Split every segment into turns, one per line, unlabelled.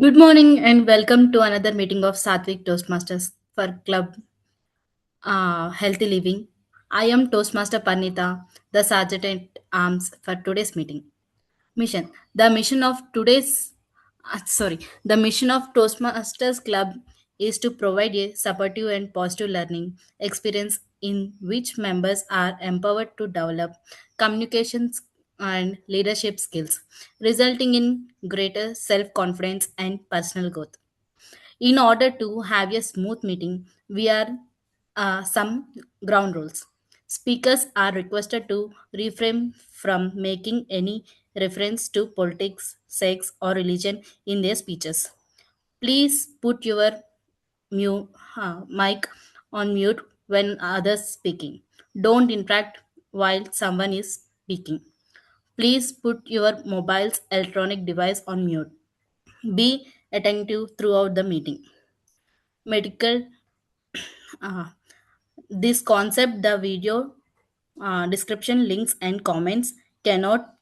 Good morning and welcome to another meeting of Sattvic Toastmasters for Club Healthy Living. I am Toastmaster Parnita, the Sergeant at Arms for today's meeting. Mission. The mission of Toastmasters Club is to provide a supportive and positive learning experience in which members are empowered to develop communications and leadership skills, resulting in greater self confidence and personal growth. In order to have a smooth meeting, we are some ground rules. Speakers are requested to refrain from making any reference to politics, sex, or religion in their speeches. Please put your mic on mute when others speaking. Don't interact while someone is speaking. Please put your mobile's electronic device on mute. Be attentive throughout the meeting. Medical uh, this concept, the video description, links, and comments cannot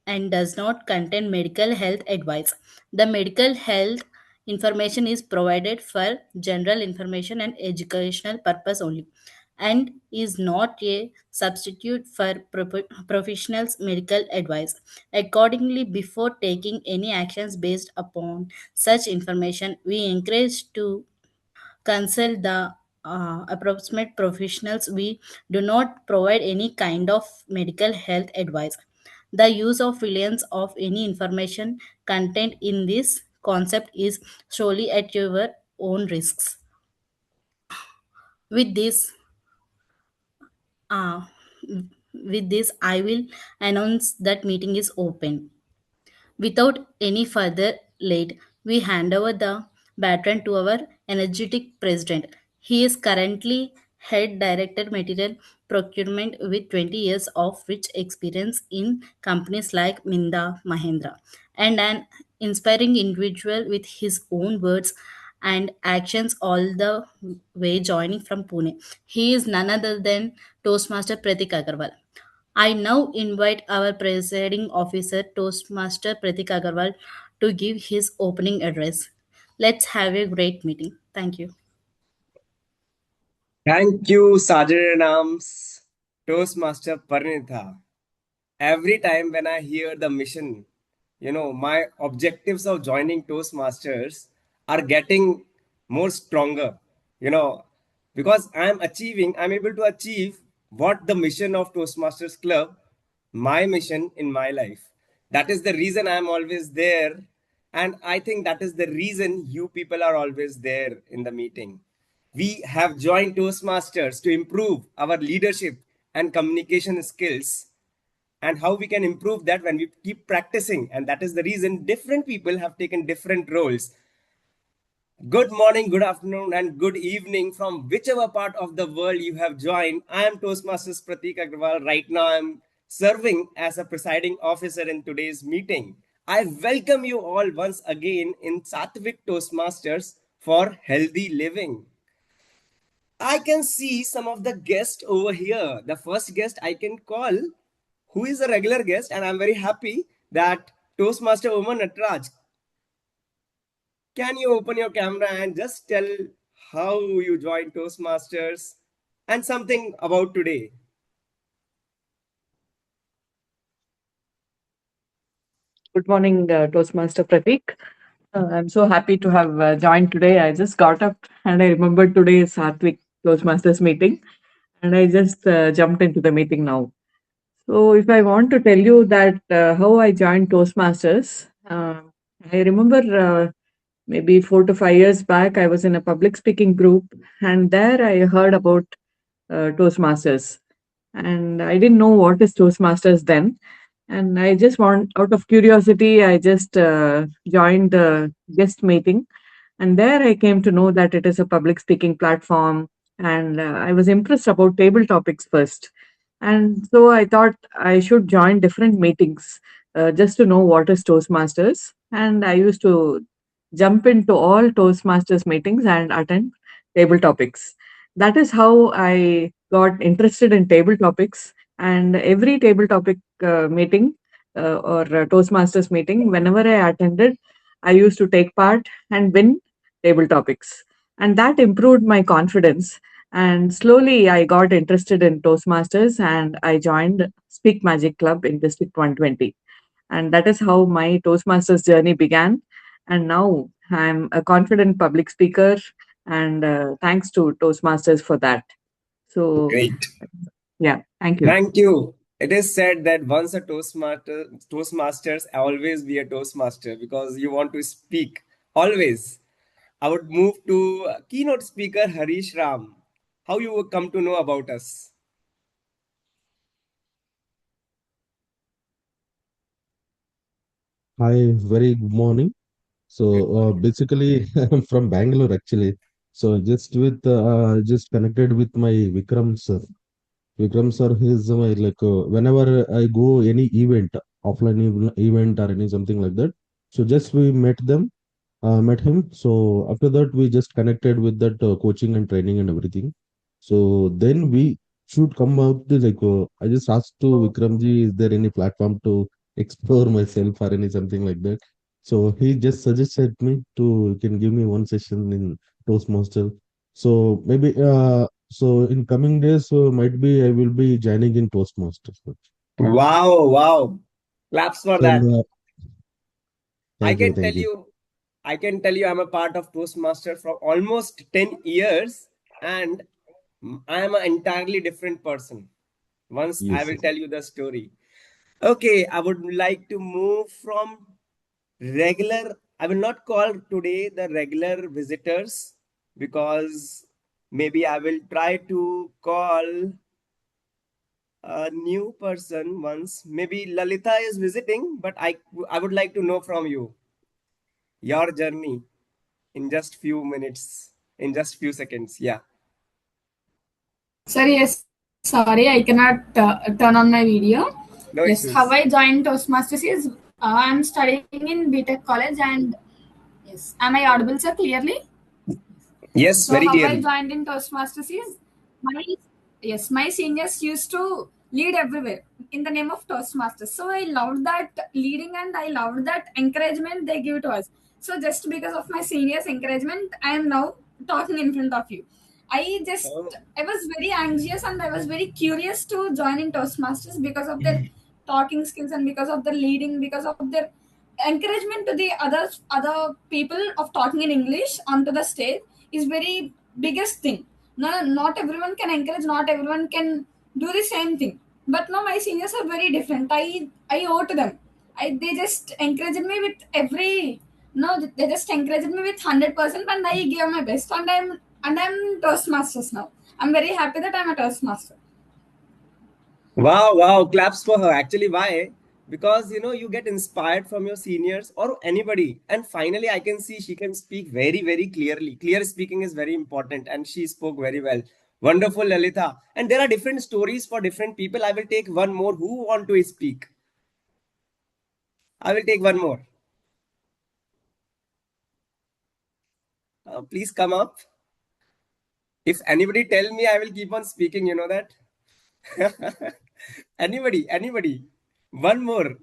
and does not contain medical health advice. The medical health information is provided for general information and educational purpose only and is not a substitute for professionals medical advice. Accordingly, before taking any actions based upon such information, we encourage to consult the approximate professionals. We do not provide any kind of medical health advice. The use of reliance of any information contained in this concept is solely at your own risks. With this, uh, I will announce that meeting is open. Without any further late, we hand over the baton to our energetic president. He is currently head director material procurement with 20 years of rich experience in companies like Minda Mahindra and an inspiring individual with his own words and actions all the way joining from Pune. He is none other than Toastmaster Pratik Agarwal. I now invite our presiding officer, Toastmaster Pratik Agarwal, to give his opening address. Let's have a great meeting. Thank you.
Thank you, Sergeant at Arms, Toastmaster Parinitha. Every time when I hear the mission, my objectives of joining Toastmasters are getting more stronger, you know, because I'm able to achieve what the mission of Toastmasters Club, my mission in my life. That is the reason I'm always there. And I think that is the reason you people are always there in the meeting. We have joined Toastmasters to improve our leadership and communication skills, and how we can improve that when we keep practicing. And that is the reason different people have taken different roles. Good morning, good afternoon, and good evening from whichever part of the world you have joined. I am Toastmasters Pratik Agrawal. Right now, I'm serving as a presiding officer in today's meeting. I welcome you all once again in Sattvic Toastmasters for healthy living. I can see some of the guests over here. The first guest I can call, who is a regular guest, and I'm very happy that Toastmaster Oman Natraj. Can you open your camera and just tell how you joined Toastmasters and something about today?
Good morning, Toastmaster Pratik. I'm so happy to have joined today. I just got up and I remembered today is Sattvic Toastmasters meeting, and I just jumped into the meeting now. So, if I want to tell you that how I joined Toastmasters, I remember maybe 4 to 5 years back, I was in a public speaking group, and there I heard about Toastmasters, and I didn't know what is Toastmasters then. And I just want, out of curiosity, I just joined the guest meeting. And there I came to know that it is a public speaking platform. And I was impressed about table topics first. And so I thought I should join different meetings just to know what is Toastmasters. And I used to jump into all Toastmasters meetings and attend table topics. That is how I got interested in table topics. And every table topic meeting or Toastmasters meeting, whenever I attended, I used to take part and win table topics. And that improved my confidence. And slowly I got interested in Toastmasters and I joined Speak Magic Club in District 120. And that is how my Toastmasters journey began. And now I'm a confident public speaker, and thanks to Toastmasters for that. So,
Great.
yeah, thank you.
Thank you. It is said that once a Toastmasters, always be a Toastmaster because you want to speak always. I would move to keynote speaker Harish Ram. How you would come to know about us?
Hi, very good morning. So
Good morning.
basically, I'm from Bangalore actually. So just connected with my Vikram sir. Vikram sir, he's my whenever I go any event, offline event or any something like that. So just we met him. So after that, we just connected with that coaching and training and everything. So then we should come out to I just asked to Vikramji, is there any platform to explore myself or any something like that? So he just suggested me to can give me one session in Toastmaster. So maybe so in coming days, might be I will be joining in Toastmasters.
Wow, wow. Claps for
So
that. I
thank you,
can tell
thank you.
you, I can tell you I'm a part of Toastmaster for almost 10 years and I am an entirely different person. Once I
Yes,
will
yes.
tell you the story. Okay, I would like to move from regular, I will not call today the regular visitors because maybe I will try to call a new person once. Maybe Lalita is visiting, but I would like to know from you your journey in just few minutes, in just few seconds. Yeah.
Sir, yes, sorry, I cannot turn on my video.
No
Yes, how
issues.
I joined Toastmasters is I'm studying in BTech college and yes, am I audible, sir, clearly?
Yes,
So
very
how I
clearly.
joined in Toastmasters is my yes, my seniors used to lead everywhere in the name of Toastmasters. So I loved that leading and I loved that encouragement they give to us. So just because of my seniors' encouragement, I am now talking in front of you.
Oh.
I was very anxious and I was very curious to join in Toastmasters because of their talking skills and because of their leading, because of their encouragement to the other people of talking in English onto the stage is very biggest thing. No, not everyone can encourage, not everyone can do the same thing. But no, my seniors are very different. I owe to them. They just encouraged me with every no, they just encouraged me with 100% and I gave my best and I'm Toastmasters now. I'm very happy that I'm a Toastmaster.
Wow, wow, claps for her. Actually, why? Because you get inspired from your seniors or anybody. And finally, I can see she can speak very, very clearly. Clear speaking is very important, and she spoke very well. Wonderful, Lalita. And there are different stories for different people. I will take one more. Who want to speak? I will take one more. Please come up. If anybody tell me, I will keep on speaking. You know that. Anybody. One more.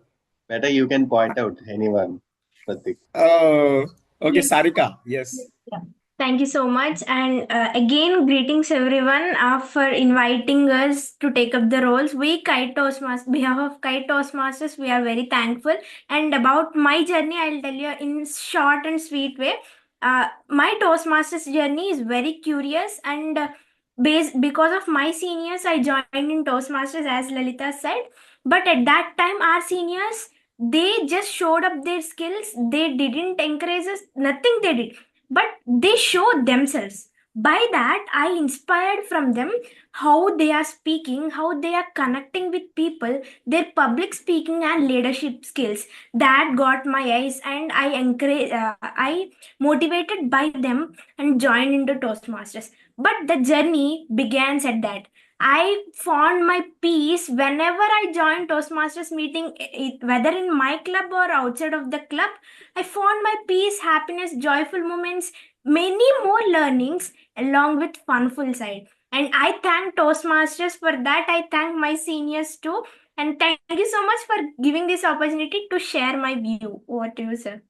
Better you can point out anyone, Pratik.
Oh, okay,
Yes.
Sarika. Yes.
Yeah. Thank you so much. And again, greetings everyone for inviting us to take up the roles. We Kite Toastmasters, behalf of Kite Toastmasters, we are very thankful. And about my journey, I'll tell you in short and sweet way. My Toastmasters journey is very curious and because of my seniors, I joined in Toastmasters as Lalita said. But at that time, our seniors, they just showed up their skills. They didn't encourage us, nothing they did, but they show themselves. By that I inspired from them, how they are speaking, how they are connecting with people, their public speaking and leadership skills. That got my eyes and I motivated by them and joined into Toastmasters. But the journey begins at that. I found my peace whenever I joined Toastmasters meeting, whether in my club or outside of the club. I found my peace, happiness, joyful moments, many more learnings along with funful side. And I thank Toastmasters for that. I thank my seniors too. And thank you so much for giving this opportunity to share my view. Over to you, sir.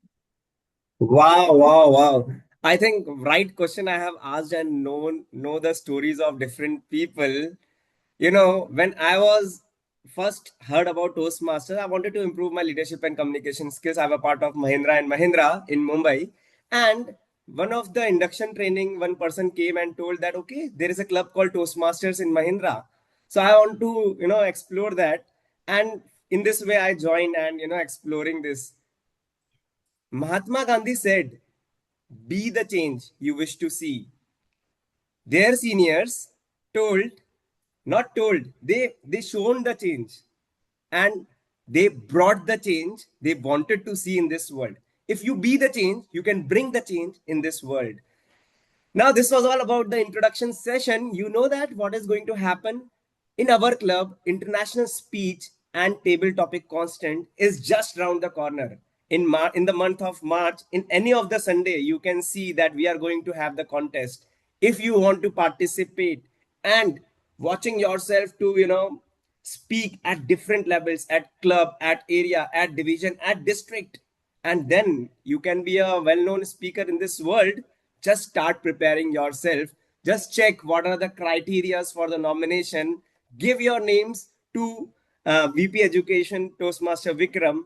Wow, wow, wow. I think right question I have asked and know the stories of different people. When I was first heard about Toastmasters, I wanted to improve my leadership and communication skills. I'm a part of Mahindra and Mahindra in Mumbai. And one of the induction training, one person came and told that, okay, there is a club called Toastmasters in Mahindra. So I want to, explore that. And in this way, I joined and, exploring this. Mahatma Gandhi said, be the change you wish to see. Their seniors told, not told, they shown the change, and they brought the change they wanted to see in this world. If you be the change, you can bring the change in this world. Now, this was all about the introduction session. You know that what is going to happen in our club, international speech and table topic constant is just around the corner. In the month of March, in any of the Sunday, you can see that we are going to have the contest. If you want to participate and watching yourself to, speak at different levels, at club, at area, at division, at district, and then you can be a well-known speaker in this world. Just start preparing yourself. Just check what are the criterias for the nomination. Give your names to VP Education Toastmaster Vikram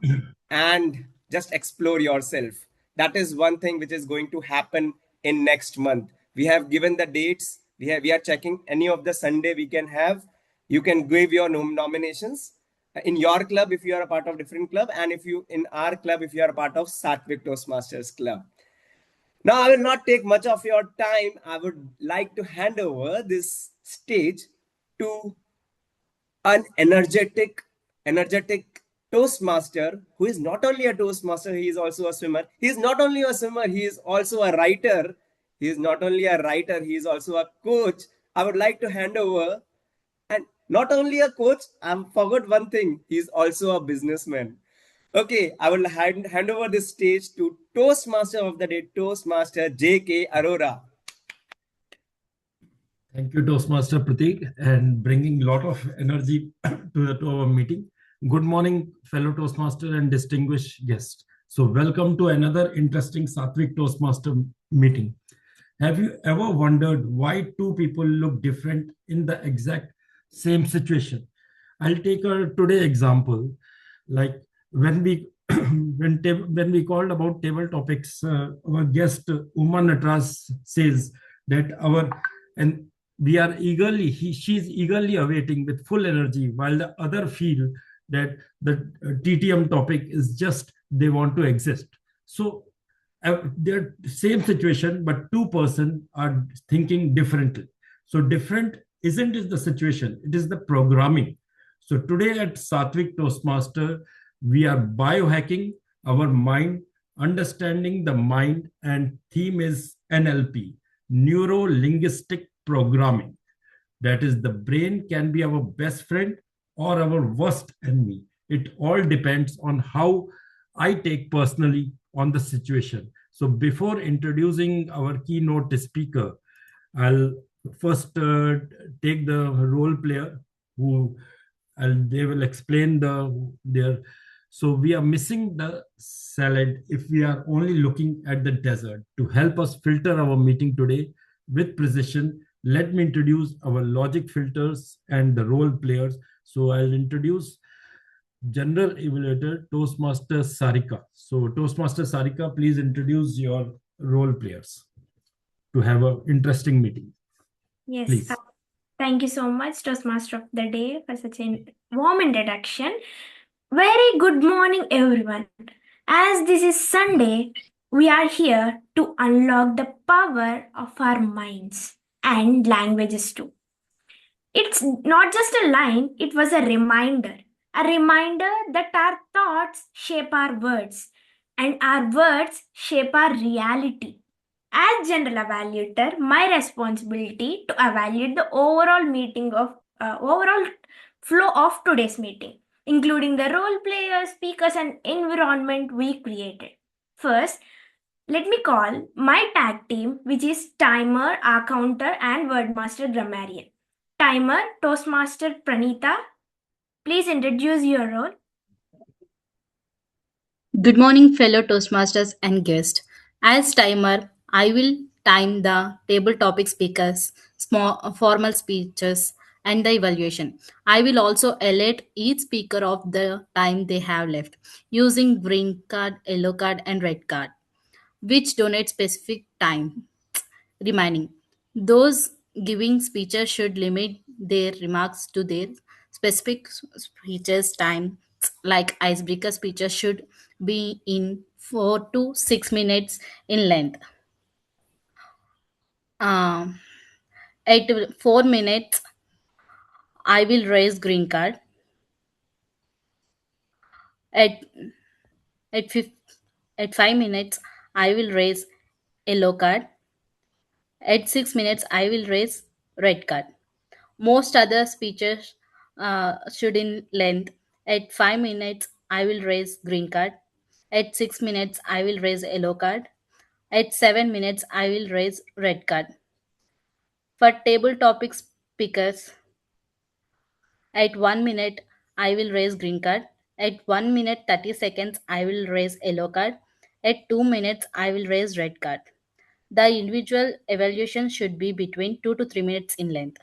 and just explore yourself. That is one thing which is going to happen in next month. We have given the dates. We are checking any of the Sunday we can have. You can give your nominations in your club if you are a part of different club, and if you in our club if you are a part of Sattvic Toastmasters club. Now, I will not take much of your time. I would like to hand over this stage to an energetic Toastmaster who is not only a Toastmaster, he is also a swimmer. He is not only a swimmer, he is also a writer. He is not only a writer, he is also a coach. I would like to hand over, and not only a coach, I forgot one thing, he's also a businessman. Okay, I will hand over this stage to Toastmaster of the Day, Toastmaster J.K. Arora.
Thank you, Toastmaster Pratik, and bringing a lot of energy to our meeting. Good morning, fellow Toastmaster and distinguished guests. So welcome to another interesting Sattvic Toastmaster meeting. Have you ever wondered why two people look different in the exact same situation? I'll take a today example. Like when we when we called about table topics, our guest Uma Natras says that and we are eagerly she's eagerly awaiting with full energy, while the other feel that the TTM topic is just they want to exist. So they're same situation, but two person are thinking differently. So different isn't it the situation, it is the programming. So today at Sattvic Toastmaster, we are biohacking our mind, understanding the mind, and theme is NLP, Neuro-linguistic Programming. That is, the brain can be our best friend or our worst enemy. It all depends on how I take personally on the situation. So before introducing our keynote speaker, I'll first take the role player who they will explain their. So we are missing the salad if we are only looking at the dessert. To help us filter our meeting today with precision, let me introduce our logic filters and the role players. So I'll introduce General Evaluator Toastmaster Sarika. So Toastmaster Sarika, please introduce your role players to have an interesting meeting.
Yes.
Please.
Thank you so much, Toastmaster of the Day, for such a warm introduction. Very good morning, everyone. As this is Sunday, we are here to unlock the power of our minds and languages too. It's not just a line, it was a reminder that our thoughts shape our words and our words shape our reality. As general evaluator, my responsibility to evaluate the overall flow of today's meeting, including the role players, speakers, and environment we created. First, let me call my tag team, which is Timer, Accounter, and Wordmaster Grammarian. Timer, Toastmaster Pranita, please introduce your role.
Good morning, fellow Toastmasters and guests. As timer, I will time the table topic speakers, small formal speeches, and the evaluation. I will also alert each speaker of the time they have left using green card, yellow card, and red card, which donate specific time remaining. Those giving speeches should limit their remarks to their specific speeches time, like icebreaker speeches should be in 4 to 6 minutes in length. Um, at 4 minutes, I will raise green card. At at, at 5 minutes, I will raise yellow card. At 6 minutes, I will raise red card. Most other speeches should in length. At 5 minutes, I will raise green card. At 6 minutes, I will raise yellow card. At 7 minutes, I will raise red card. For table topic speakers, at 1 minute, I will raise green card. At 1 minute 30 seconds, I will raise yellow card. At 2 minutes, I will raise red card. The individual evaluation should be between 2 to 3 minutes in length.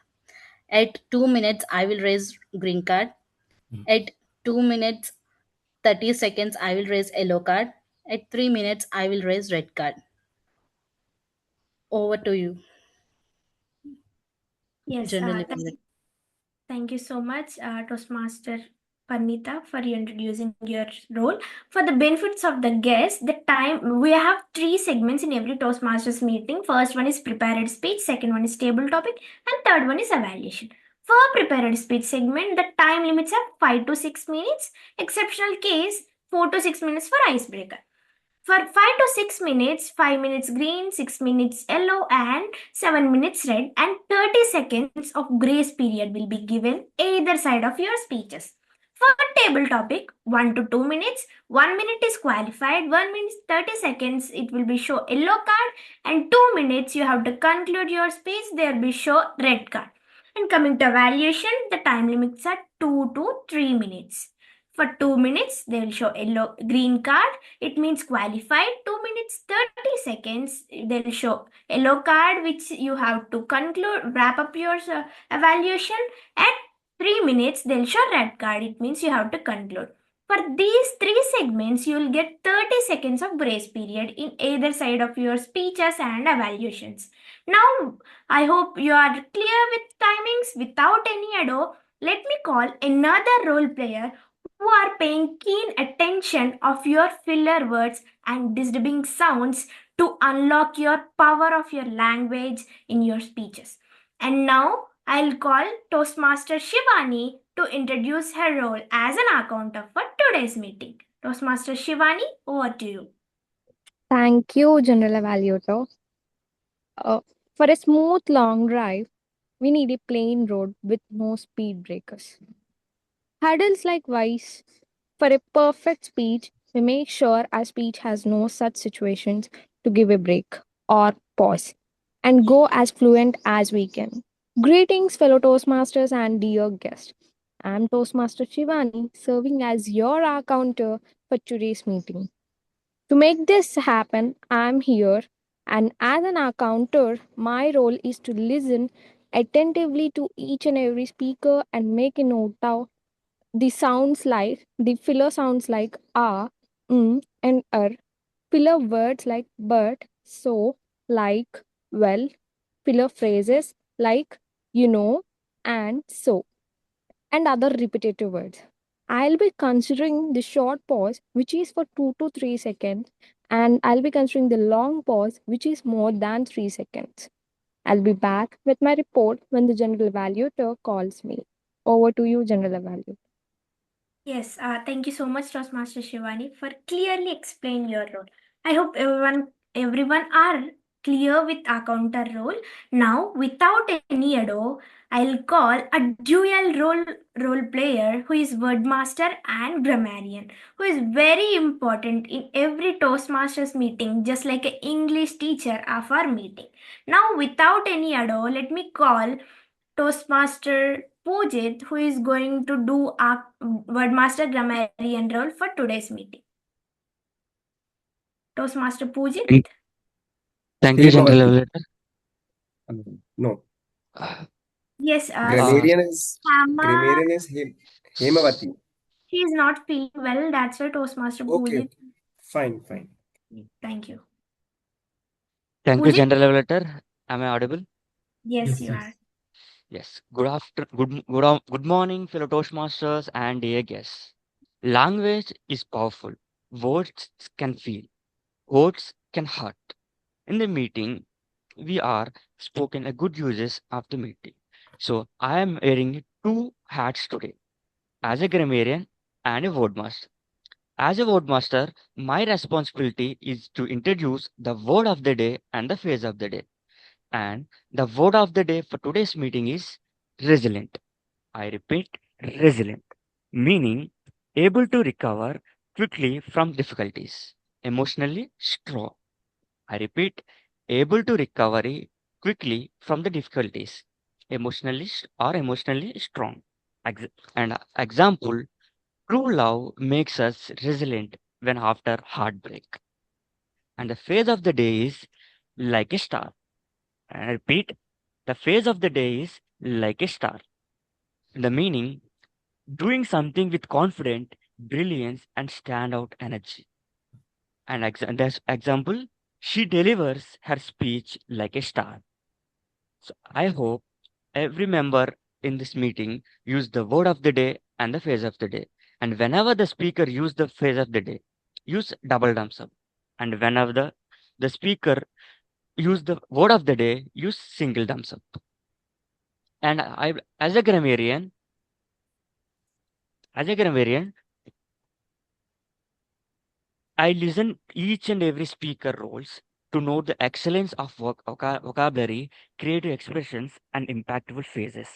At 2 minutes, I will raise green card. At 2 minutes 30 seconds, I will raise yellow card. At 3 minutes, I will raise red card. Over to you.
Yes,
General
thank you so much, Toastmaster Panita, for introducing your role. For the benefits of the guests, the time we have 3 segments in every Toastmasters meeting. First one is prepared speech, second one is table topic, and third one is evaluation. For prepared speech segment, the time limits are 5 to 6 minutes. Exceptional case, 4 to 6 minutes for icebreaker. For 5 to 6 minutes, 5 minutes green, 6 minutes yellow, and 7 minutes red, and 30 seconds of grace period will be given either side of your speeches. For table topic, 1 to 2 minutes, 1 minute is qualified, 1 minute 30 seconds it will be show yellow card, and 2 minutes you have to conclude your speech, there will be show red card. And coming to evaluation, the time limits are 2 to 3 minutes. For 2 minutes, they will show yellow green card. It means qualified. 2 minutes 30 seconds. They will show yellow card, which you have to conclude, wrap up your evaluation. At 3 minutes, they'll show red card. It means you have to conclude. For these 3 segments, you will get 30 seconds of grace period in either side of your speeches and evaluations. Now, I hope you are clear with timings without any ado. Let me call another role player who are paying keen attention of your filler words and disturbing sounds to unlock your power of your language in your speeches. And now I'll call Toastmaster Shivani to introduce her role as an accountant for today's meeting. Toastmaster Shivani, over to you.
Thank you, General Evaluator. For a smooth long drive, we need a plain road with no speed breakers. Hurdles like wise. For a perfect speech, we make sure our speech has no such situations to give a break or pause and go as fluent as we can. Greetings, fellow Toastmasters and dear guests. I'm Toastmaster Shivani, serving as your counter for today's meeting. To make this happen, I'm here, and as an accounter, my role is to listen attentively to each and every speaker and make a note of the filler sounds like and filler words like but, so, like, well, filler phrases like and so, and other repetitive words. I'll be considering the short pause, which is for 2 to 3 seconds, and I'll be considering the long pause, which is more than 3 seconds. I'll be back with my report when the general evaluator calls me. Over to you, general evaluator.
Yes, thank you so much, Toastmaster Shivani, for clearly explaining your role. I hope everyone are clear with our counter role. Now, without any ado, I'll call a dual role player who is wordmaster and grammarian, who is very important in every Toastmasters meeting, just like an English teacher of our meeting. Now, without any ado, let me call Toastmaster Pujit, who is going to do a wordmaster grammarian role for today's meeting. Toastmaster Pujit.
Thank you, General
Hemavati.
Evaluator.
No.
Yes,
Grammarian is
Sama,
Hemavati.
she is not feeling well. That's why Toastmaster
Okay,
Pooja.
okay. Fine, fine.
Thank you.
Thank you,
Pooja?
General Evaluator. Am I audible?
Yes, you are.
Yes. Good morning, fellow Toastmasters and dear guests. Language is powerful. Words can feel. Words can hurt. In the meeting, we are spoken a good uses of the meeting. So I am wearing two hats today, as a grammarian and a wordmaster. As a wordmaster, my responsibility is to introduce the word of the day and the phrase of the day. And the word of the day for today's meeting is resilient. I repeat, resilient, meaning able to recover quickly from difficulties, emotionally strong. I repeat, able to recover quickly from the difficulties, emotionally strong. Example, true love makes us resilient when after heartbreak. And the phase of the day is like a star. And I repeat, the phase of the day is like a star. The meaning, doing something with confidence, brilliance, and standout energy. And that's example, she delivers her speech like a star. So I hope every member in this meeting use the word of the day and the phrase of the day. And whenever the speaker use the phrase of the day, use double thumbs up. And whenever the speaker use the word of the day, use single thumbs up. And I, as a grammarian, I listen each and every speaker roles to know the excellence of vocabulary, creative expressions, and impactful phrases.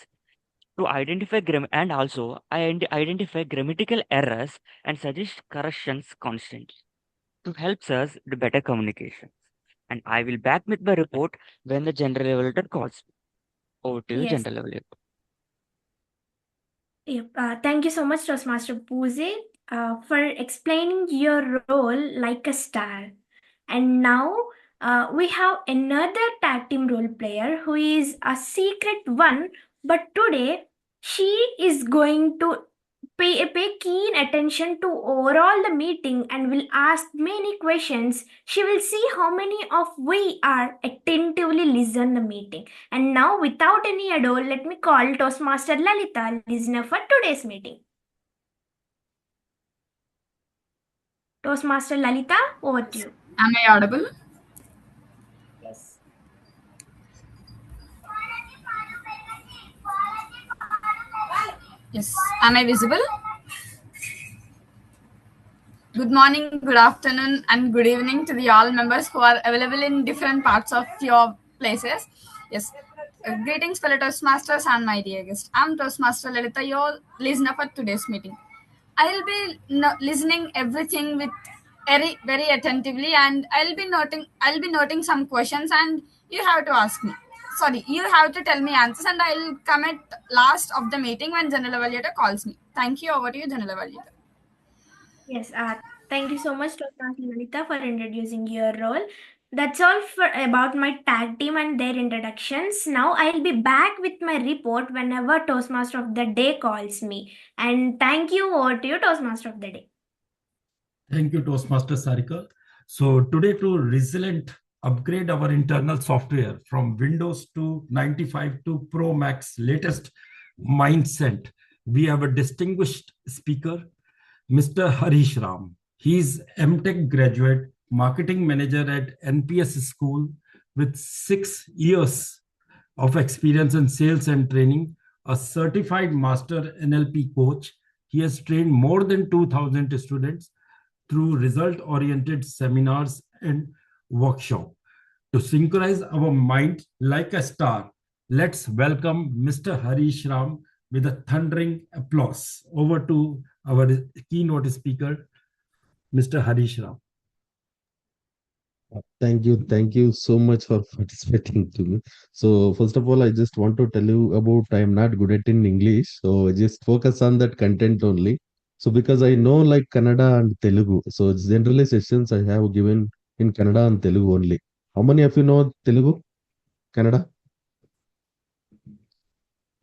To identify and also identify grammatical errors and suggest corrections constantly to help us do better communication. And I will back with my report when the general evaluator calls me. Over to you,
Yes.
general evaluator.
Yep. Thank you so much, Toastmaster Pooja, for explaining your role like a star. And now we have another tag team role player who is a secret one, but today she is going to pay keen attention to overall the meeting and will ask many questions. She will see how many of we are attentively listen the meeting. And now without any ado, let me call Toastmaster Lalita, listener for today's meeting. Toastmaster Lalita, over to you.
Am I audible?
Yes.
Yes. Am I visible? Good morning, good afternoon, and good evening to the all members who are available in different parts of your places. Yes. Greetings, fellow Toastmasters and my dear guest. I'm Toastmaster Lalita, your listener for today's meeting. I'll be listening everything with very, very attentively, and I'll be noting some questions, and you have to ask me. Sorry, you have to tell me answers, and I'll come at last of the meeting when General Evaluator calls me. Thank you. Over to you, General Evaluator.
Yes, thank you so much, Toastmaster Lalita, for introducing your role. That's all for about my tag team and their introductions. Now I'll be back with my report whenever Toastmaster of the Day calls me. And thank you, over to you, Toastmaster of the Day.
Thank you, Toastmaster Sarika. So today to resilient upgrade our internal software from Windows to 95 to Pro Max latest mindset, we have a distinguished speaker, Mr. Harish Ram. He's MTech graduate, marketing manager at NPS school with 6 years of experience in sales and training, a certified master NLP coach. He has trained more than 2,000 students through result-oriented seminars and workshop. To synchronize our mind like a star, let's welcome Mr. Harish Ram with a thundering applause. Over to our keynote speaker, Mr. Harish Ram.
Thank you so much for participating to me. So first of all, I just want to tell you about I am not good at in English, so just focus on that content only. So because I know like Kannada and Telugu, so generally sessions I have given in Kannada and Telugu only. How many of you know Telugu, Kannada?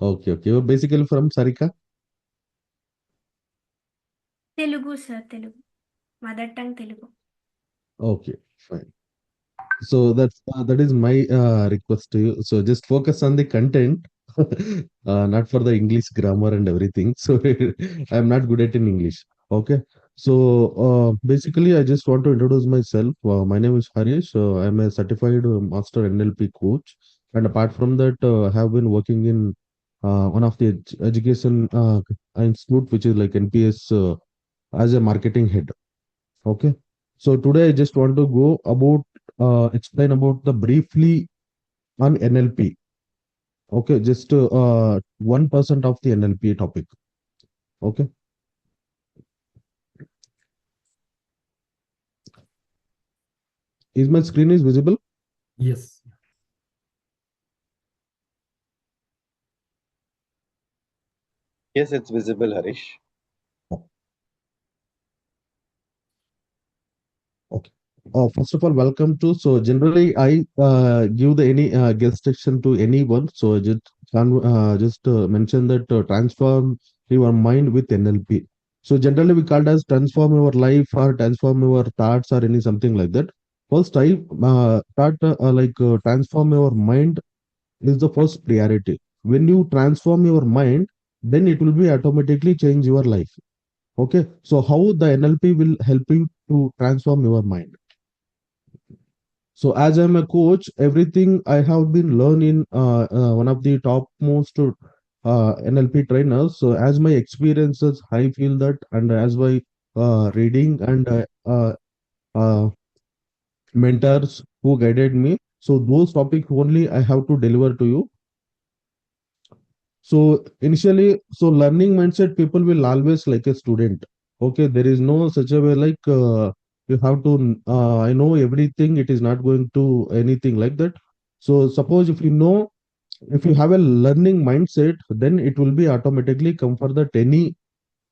Okay, okay. You're basically from Sarika.
Telugu, sir, Telugu. Mother tongue Telugu.
Okay, fine. So that is my request to you. So just focus on the content, not for the English grammar and everything. So I'm not good at in English. Okay. So basically, I just want to introduce myself. My name is Harish. I'm a certified master NLP coach, and apart from that, I have been working in one of the education institute, which is like NPS, as a marketing head. Okay. So today I just want to go about explain about the briefly on NLP. Okay, just 1% of the NLP topic. Okay. Is my screen is visible?
Yes.
Yes, it's visible, Harish.
Okay. First of all, welcome to. So generally, I give the any guest section to anyone. So just mention that transform your mind with NLP. So generally, we call it as transform your life or transform your thoughts or any something like that. First, I start transform your mind is the first priority. When you transform your mind, then it will be automatically change your life. Okay. So how the NLP will help you to transform your mind? So as I'm a coach, everything I have been learning one of the topmost NLP trainers. So as my experiences, I feel that, and as my reading and uh, mentors who guided me, so those topics only I have to deliver to you. So initially, so learning mindset, people will always like a student. Okay, there is no such a way like you have to. I know everything. It is not going to anything like that. So suppose if you know, if you have a learning mindset, then it will be automatically come for that any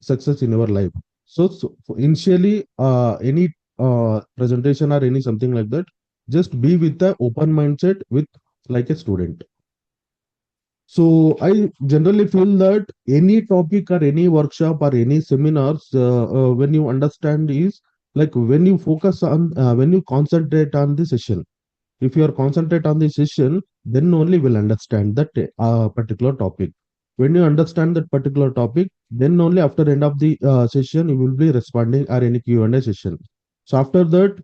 success in your life. So initially, any presentation or any something like that, just be with the open mindset with like a student. So I generally feel that any topic or any workshop or any seminars, when you understand is like when you focus on, when you concentrate on the session. If you are concentrate on the session, then only will understand that particular topic. When you understand that particular topic, then only after end of the session you will be responding or any Q&A session. So after that,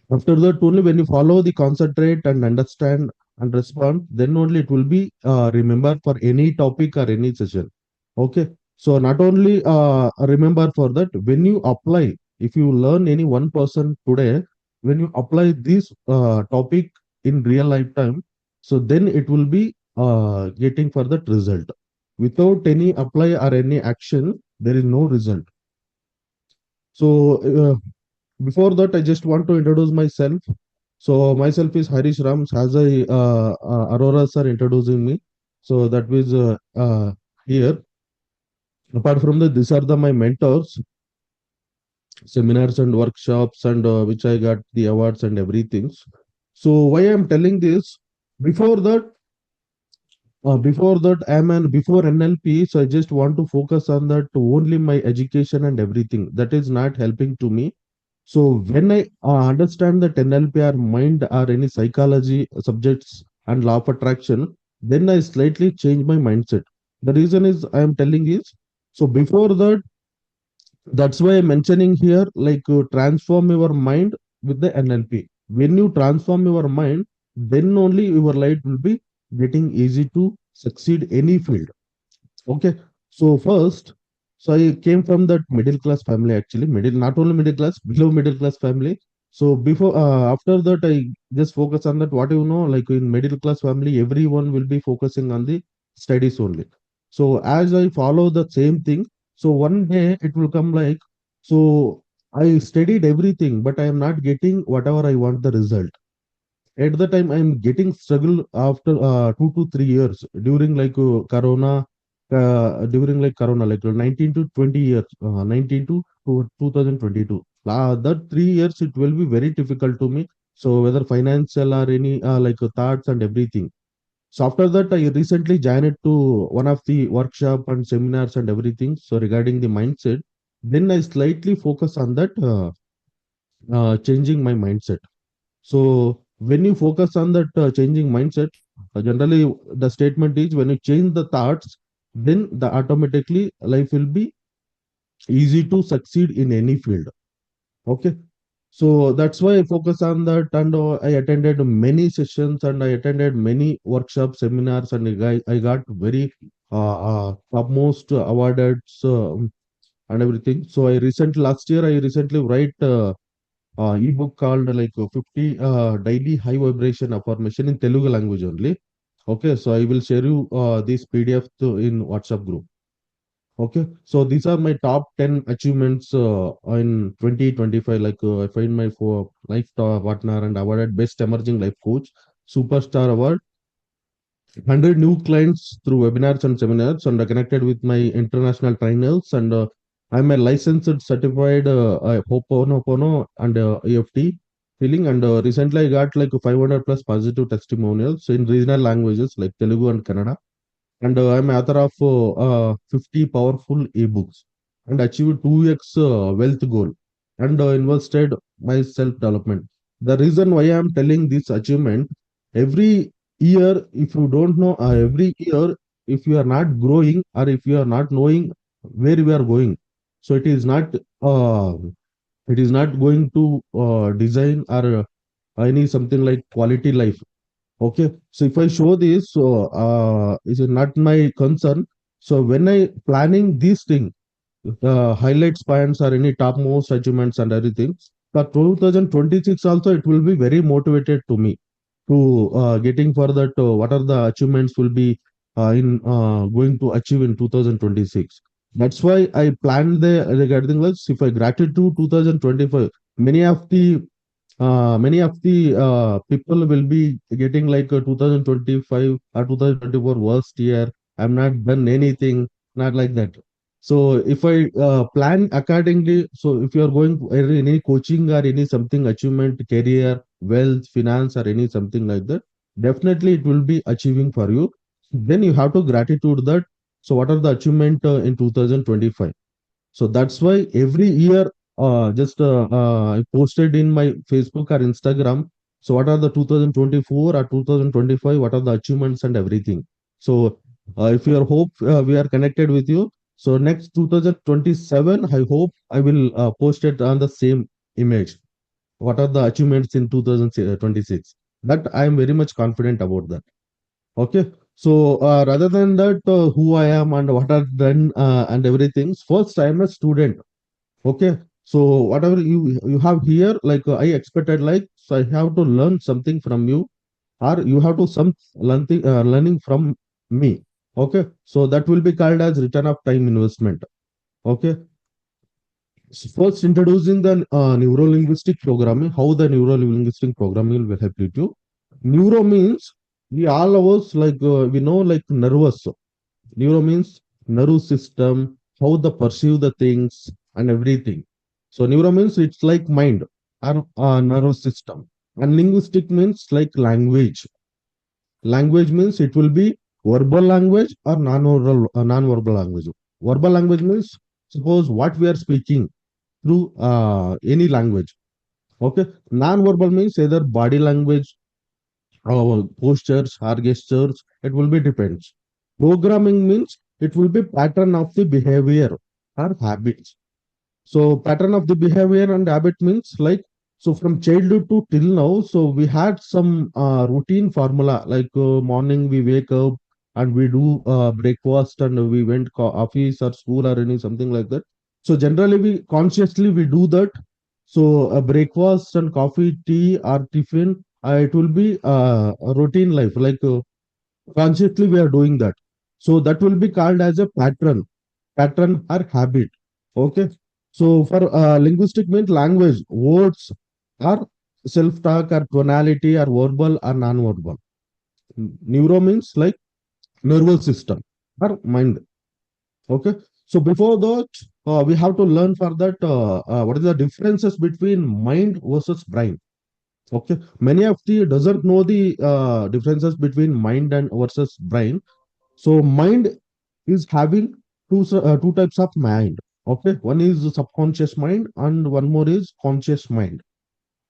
only when you follow the concentrate and understand and respond, then only it will be remember for any topic or any session. Okay. So not only remember for that, when you apply, if you learn any one person today, when you apply this topic in real lifetime, so then it will be getting for that result. Without any apply or any action, there is no result. So before that, I just want to introduce myself. So myself is Harish Rams, as I Aurora sir introducing me. So that was here. Apart from that, these are my mentors, seminars and workshops, and which I got the awards and everything. So why I'm telling this? Before that, before NLP, so I just want to focus on that only my education and everything. That is not helping to me. So when I understand that NLP or mind or any psychology subjects and law of attraction, then I slightly change my mindset. The reason is I am telling is, so before that, that's why I'm mentioning here, like transform your mind with the NLP. When you transform your mind, then only your life will be getting easy to succeed any field. Okay. So first, so I came from that middle class family actually, middle, not only middle class, below middle class family. So before, after that, I just focus on that. What you know, like in middle class family, everyone will be focusing on the studies only. So as I follow the same thing, so one day it will come like, so I studied everything, but I am not getting whatever I want the result. At the time I'm getting struggle after 2 to 3 years during like corona, during like corona, like 19 to 20 years, 19 to 2022, that 3 years it will be very difficult to me. So whether financial or any thoughts and everything. So after that, I recently joined to one of the workshop and seminars and everything. So regarding the mindset, then I slightly focus on that, changing my mindset. So when you focus on that changing mindset, generally the statement is when you change the thoughts, then the automatically life will be easy to succeed in any field. Okay. So that's why I focus on that, and I attended many sessions and I attended many workshops, seminars, and I got very topmost awarded and everything. So last year I recently write ebook called 50 daily high vibration affirmation in Telugu language only. Okay, so I will share you this PDF in WhatsApp group. Okay, so these are my top 10 achievements in 2025. I find my life partner and awarded best emerging life coach, superstar award, 100 new clients through webinars and seminars, and connected with my international trainers. And I'm a licensed certified Ho'oponopono and EFT feeling. And recently I got 500 plus positive testimonials in regional languages like Telugu and Kannada, and I'm author of 50 powerful ebooks and achieved 2x wealth goal, and invested my self development. The reason why I'm telling this achievement, every year, if you don't know, every year, if you are not growing or if you are not knowing where we are going, so uh, it is not going to design or any something like quality life. Okay, so if I show this, so is it not my concern? So when I planning these thing, highlights points or any topmost achievements and everything, for 2026 also it will be very motivated to me to getting for that. What are the achievements will be in going to achieve in 2026. That's why I planned the regarding this. If I gratitude 2025, many of the people will be getting 2025 or 2024 worst year. I'm not done anything, not like that. So if I plan accordingly, so if you are going to any coaching or any something achievement, career, wealth, finance, or any something like that, definitely it will be achieving for you. Then you have to gratitude that. So what are the achievement in 2025? So that's why every year, just I posted in my Facebook or Instagram. So what are the 2024 or 2025? What are the achievements and everything? So if you are hope we are connected with you. So next 2027, I hope I will post it on the same image. What are the achievements in 2026? That I am very much confident about that. Okay. So rather than that, who I am and what I've done and everything. First, I am a student. Okay. So whatever you have here, I expected, so I have to learn something from you, or you have to some learning from me. Okay. So that will be called as return of time investment. Okay. So first, introducing the neuro-linguistic programming, how the neuro-linguistic programming will help you to. Neuro means we all of us we know nervous. Neuro means nervous system, how they perceive the things and everything. So neuro means it's like mind or nervous system. And linguistic means like language. Language means it will be verbal language or non-verbal language. Verbal language means suppose what we are speaking through any language. Okay. Non-verbal means either body language, postures or gestures. It will be depends. Programming means it will be pattern of the behavior or habits. So pattern of the behavior and habit means so from childhood to till now. So we had some routine formula morning we wake up and we do breakfast and we went office or school or any something like that. So generally we consciously we do that. So a breakfast and coffee, tea or tiffin, it will be a routine life consciously we are doing that. So that will be called as a pattern or habit. Okay. So for linguistic means language, words or self-talk or tonality or verbal or non-verbal. Neuro means like nervous system or mind. Okay. So before that, we have to learn for that what is the differences between mind versus brain. Okay, many of the doesn't know the differences between mind and versus brain. So mind is having two types of mind. Okay, one is the subconscious mind and one more is conscious mind.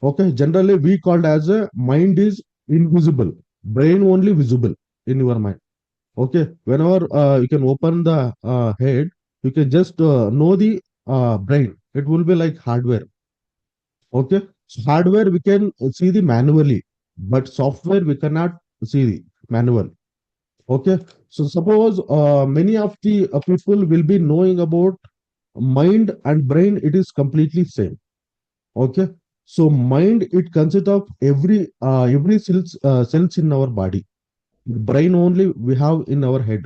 Okay, generally we called as a mind is invisible, brain only visible in your mind. Okay, whenever you can open the head, you can just know the brain. It will be like hardware. Okay, so hardware we can see the manually, but software we cannot see the manual. Okay, so suppose many of the people will be knowing about mind and brain. It is completely same. Okay, so mind it consists of every cells in our body. Brain only we have in our head.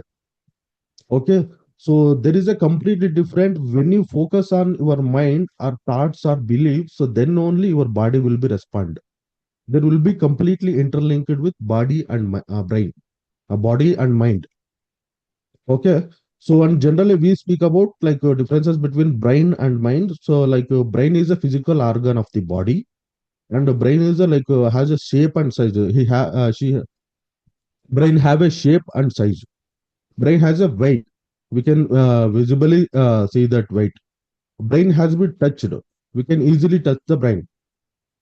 Okay, so there is a completely different when you focus on your mind or thoughts or beliefs. So then only your body will be respond. There will be completely interlinked with body and brain, body and mind. Okay, so and generally we speak about like differences between brain and mind. So like brain is a physical organ of the body, and the brain is a like has a shape and size. She brain have a shape and size. Brain has a weight. We can visibly see that weight. Brain has been touched. We can easily touch the brain,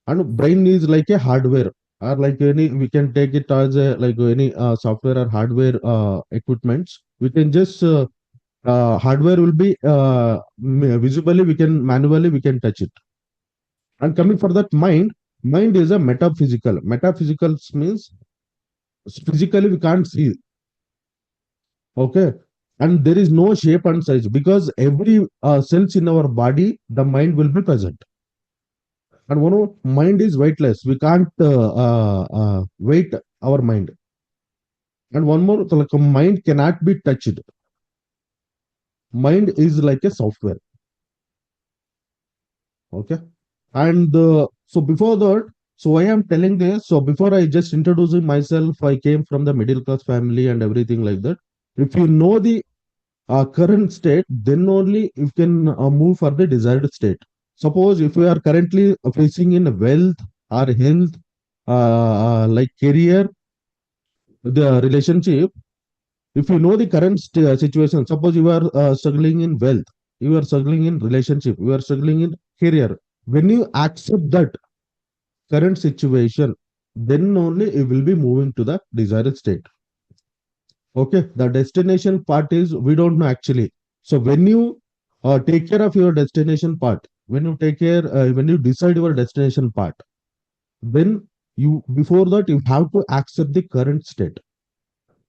and brain is like a hardware or like any we can take it as a like any software or hardware equipments. We can just hardware will be visibly we can manually we can touch it. And coming for that mind is a metaphysical. Metaphysical means physically we can't see. Okay, and there is no shape and size because every cells in our body the mind will be present. And one more, mind is weightless. We can't weight our mind. And one more, so like a mind cannot be touched. Mind is like a software. Okay. And so before that, so why I'm telling this, so before I just introducing myself, I came from the middle class family and everything like that. If you know the current state, then only you can move for the desired state. Suppose if you are currently facing in wealth or health, like career, the relationship, if you know the current situation, suppose you are struggling in wealth, you are struggling in relationship, you are struggling in career. When you accept that current situation, then only you will be moving to the desired state. Okay, the destination part is we don't know actually. So when you take care of your destination part, when you take care, when you decide your destination part, then you before that you have to accept the current state.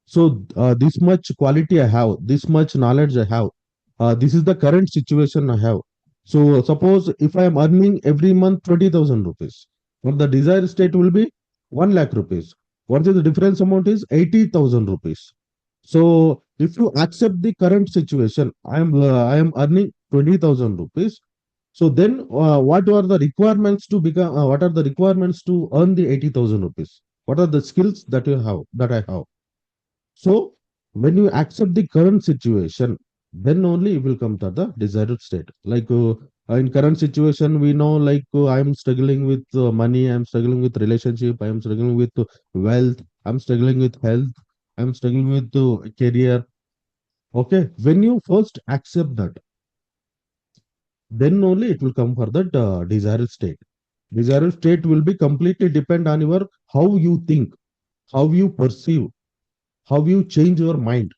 So this much quality I have, this much knowledge I have, this is the current situation I have. So suppose if I am earning every month 20,000 rupees, but the desired state will be 1 lakh rupees. What is the difference amount is 80,000 rupees. So if you accept the current situation, I am earning 20,000 rupees. So then what are the requirements to become? What are the requirements to earn the 80,000 rupees? What are the skills that you have that I have? So when you accept the current situation, then only you will come to the desired state. Like in current situation, we know like I am struggling with money, I am struggling with relationship, I am struggling with wealth, I am struggling with health, I am struggling with career. Okay, when you first accept that, then only it will come for that desired state. Desired state will be completely depend on your how you think, how you perceive, how you change your mind.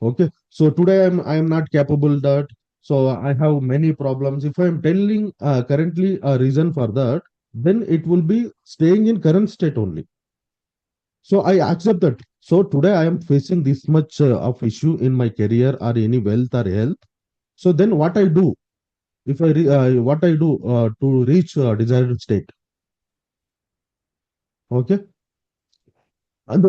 Okay, so today I am not capable that, so I have many problems. If I am telling currently a reason for that, then it will be staying in current state only. So I accept that. So today I am facing this much of issue in my career or any wealth or health. So then what I do? If what I do to reach desired state? Okay, and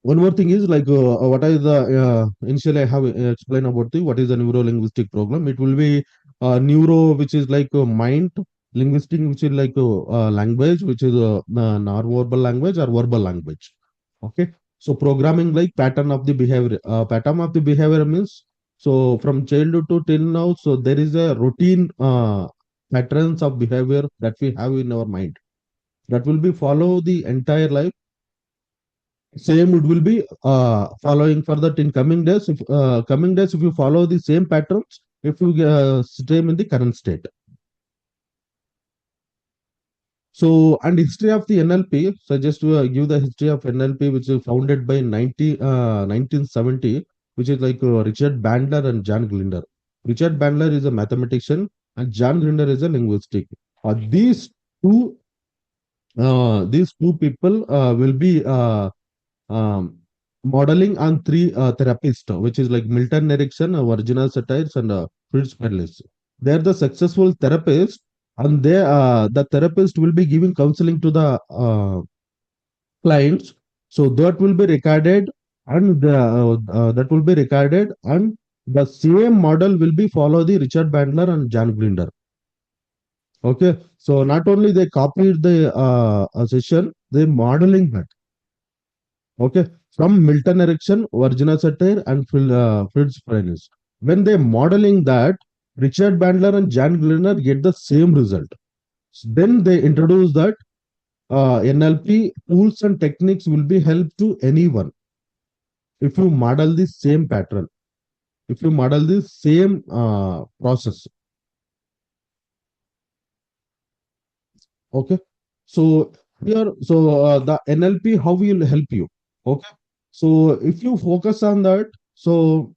one more thing is like what is the initially I have explained about the what is the neuro-linguistic program. It will be neuro, which is like mind, linguistic, which is like language, which is non-verbal language or verbal language. Okay, so programming like pattern of the behavior. Pattern of the behavior means so from childhood to till now. So there is a routine patterns of behavior that we have in our mind. That will be follow the entire life. Same it will be following for that in coming days. If if you follow the same patterns, if you stay in the current state. So, and history of the NLP, so just to give the history of NLP, which is founded by 1970, which is like Richard Bandler and John Grinder. Richard Bandler is a mathematician and John Grinder is a linguistic. These two people will be modeling on three therapists, which is like Milton Erickson, Virginia Sattvic, and Fritz Perls. They are the successful therapists, and the therapist will be giving counseling to the clients. So that will be recorded, and that will be recorded, and the same model will be follow the Richard Bandler and John Grinder. Okay, so not only they copied the session, they modeling that. Okay, from Milton Erickson, Virginia Satir, and Fritz Perls. When they modeling that, Richard Bandler and John Grinder get the same result. Then they introduce that NLP tools and techniques will be help to anyone if you model the same pattern, if you model the same process. Okay, so here, so the NLP how will help you. Okay, so if you focus on that, so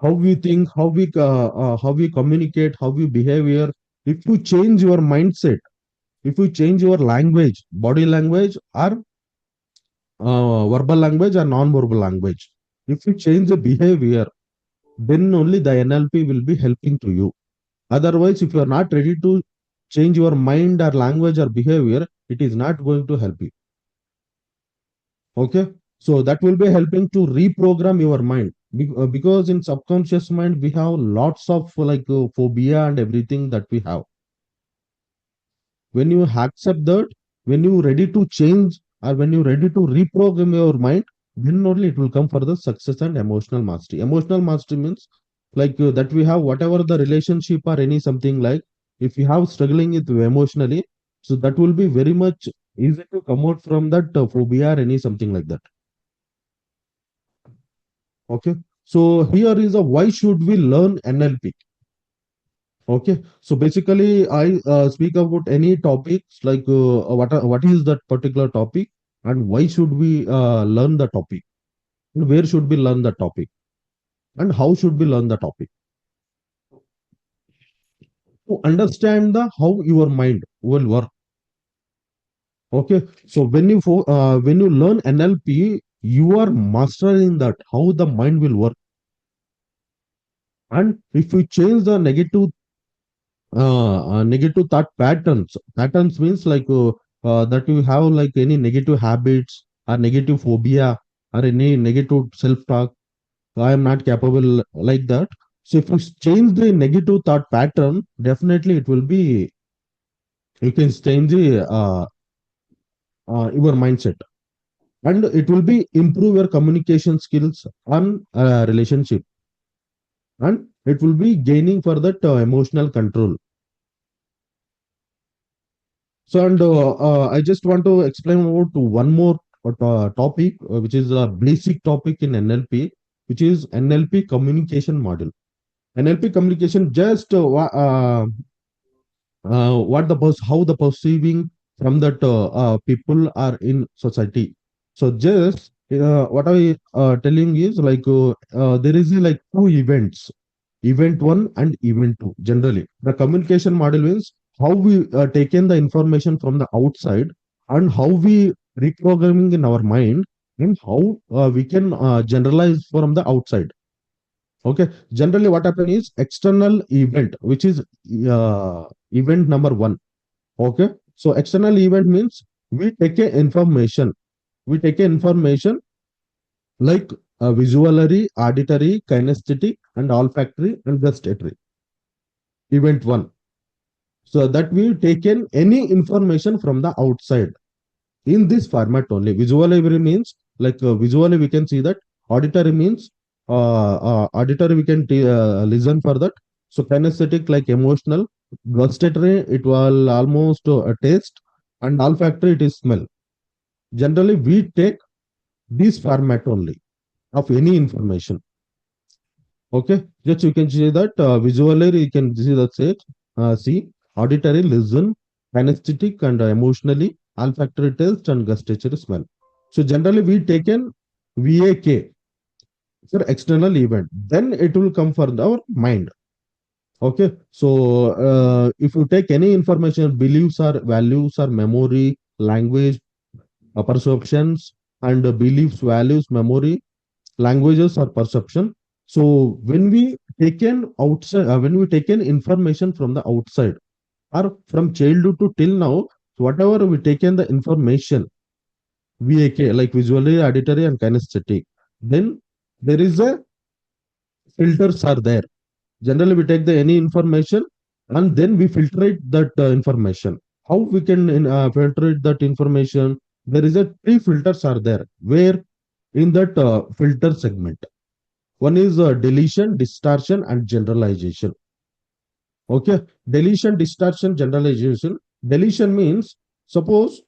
how we think, how we communicate, how we behavior, if you change your mindset, if you change your language, body language, or verbal language or non-verbal language, if you change the behavior, then only the NLP will be helping to you. Otherwise, if you are not ready to change your mind or language or behavior, it is not going to help you. Okay, so that will be helping to reprogram your mind, because in subconscious mind we have lots of like phobia and everything that we have. When you accept that, when you ready to change, or when you ready to reprogram your mind, then only it will come for the success and emotional mastery. Emotional mastery means like that we have whatever the relationship or any something, like if you have struggling with emotionally, so that will be very much easy to come out from that phobia or any something like that. Okay, so here is a why should we learn NLP. Okay, so basically I speak about any topics, like what is that particular topic, and why should we learn the topic, and where should we learn the topic, and how should we learn the topic. To understand the how your mind will work. Okay, so when you learn NLP, you are mastering that how the mind will work. And if you change the negative thought patterns, patterns means like that you have like any negative habits or negative phobia or any negative self-talk, I am not capable, like that. So if you change the negative thought pattern, definitely it will be, you can change the your mindset, and it will be improve your communication skills on relationship, and it will be gaining for that emotional control. So, and I just want to explain about one more topic, which is a basic topic in NLP, which is NLP communication model. NLP communication, just what the how the perceiving from that people are in society. So just what I telling is like there is like two events, event one and event two. Generally, the communication model means how we taken the information from the outside, and how we reprogramming in our mind, and how we can generalize from the outside. Okay, generally what happen is external event, which is event number one. Okay, so external event means we take a information, like visually, auditory, kinesthetic, and olfactory and gustatory. Event one. So that we taken any information from the outside in this format only. Visually means like visually we can see that. Auditory means auditory we can listen for that. So kinesthetic like emotional, Gustatory, it will almost a taste, and olfactory, it is smell. Generally, we take this format only of any information. Okay, just you can see that visually you can see that say see auditory, listen, kinesthetic and emotionally, olfactory taste and gustatory smell. So generally we taken VAK for external event, then it will come for our mind. Okay, so if you take any information, beliefs or values or memory, language, perceptions and beliefs, values, memory, languages or perception. So when we taken outside, when we taken information from the outside or from childhood to till now, whatever we taken the information, VAK like visually, auditory, and kinesthetic, then there is a filters are there. Generally, we take the any information and then we filtrate that information. How we can filtrate that information? There is a three filters are there. Where in that filter segment, one is deletion, distortion, and generalization. Okay, deletion, distortion, generalization. Deletion means suppose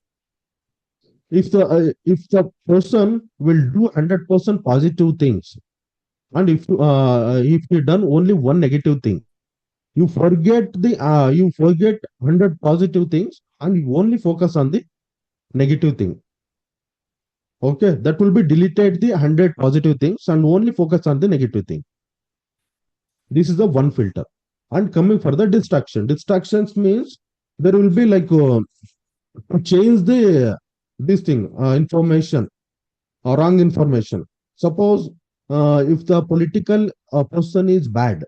if the person will do 100% positive things, and if he done only one negative thing, you forget 100 positive things and you only focus on the negative thing. Okay, that will be deleted the 100 positive things and only focus on the negative thing. This is the one filter. And coming further, distractions means there will be like to change the this thing information or wrong information. Suppose if the political person is bad,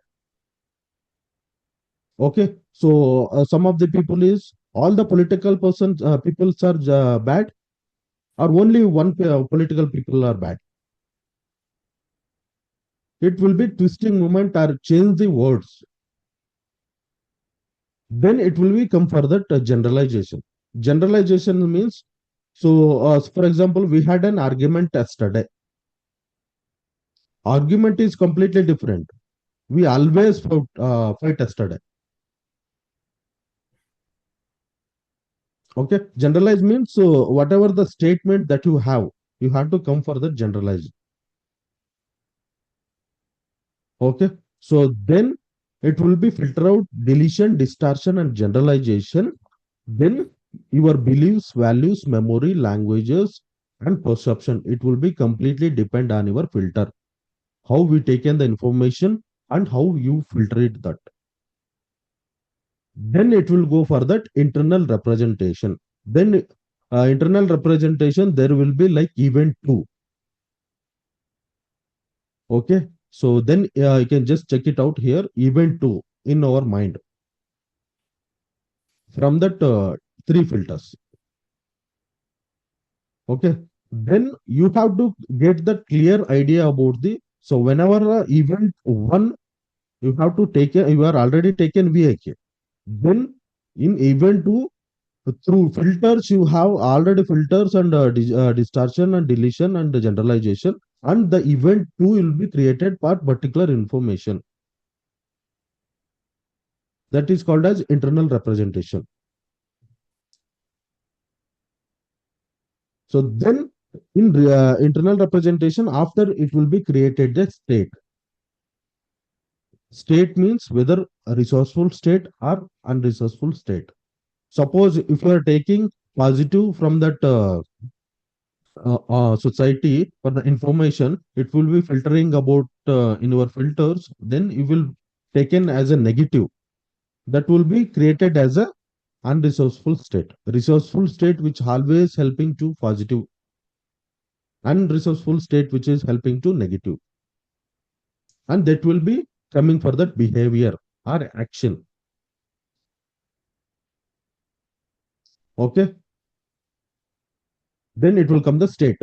okay, so some of the people is all the political persons people are bad, or only one political people are bad. It will be twisting moment or change the words. Then it will be come further to generalization. Generalization means, so for example, we had an argument yesterday. Argument is completely different. We always fight yesterday. Okay, generalize means so whatever the statement that you have to come for the generalize. Okay, so then it will be filter out deletion, distortion, and generalization. Then your beliefs, values, memory, languages, and perception, it will be completely depend on your filter. How we taken the information and how you filter it that. Then it will go for that internal representation. Then internal representation, there will be like event 2. Okay, so then you can just check it out here, event 2 in our mind from that three filters. Okay, then you have to get the clear idea about the, so whenever event 1 you have to take you are already taken VAK, then in event 2 through filters you have already filters and distortion and deletion and generalization, and the event 2 will be created for particular information. That is called as internal representation. So then in internal representation, after it will be created a state. State means whether a resourceful state or unresourceful state. Suppose if you are taking positive from that society for the information, it will be filtering about in your filters, then you will taken as a negative. That will be created as a unresourceful state. Resourceful state which always helping to positive, unresourceful state which is helping to negative, and that will be coming for that behavior or action. Okay, then it will come the state.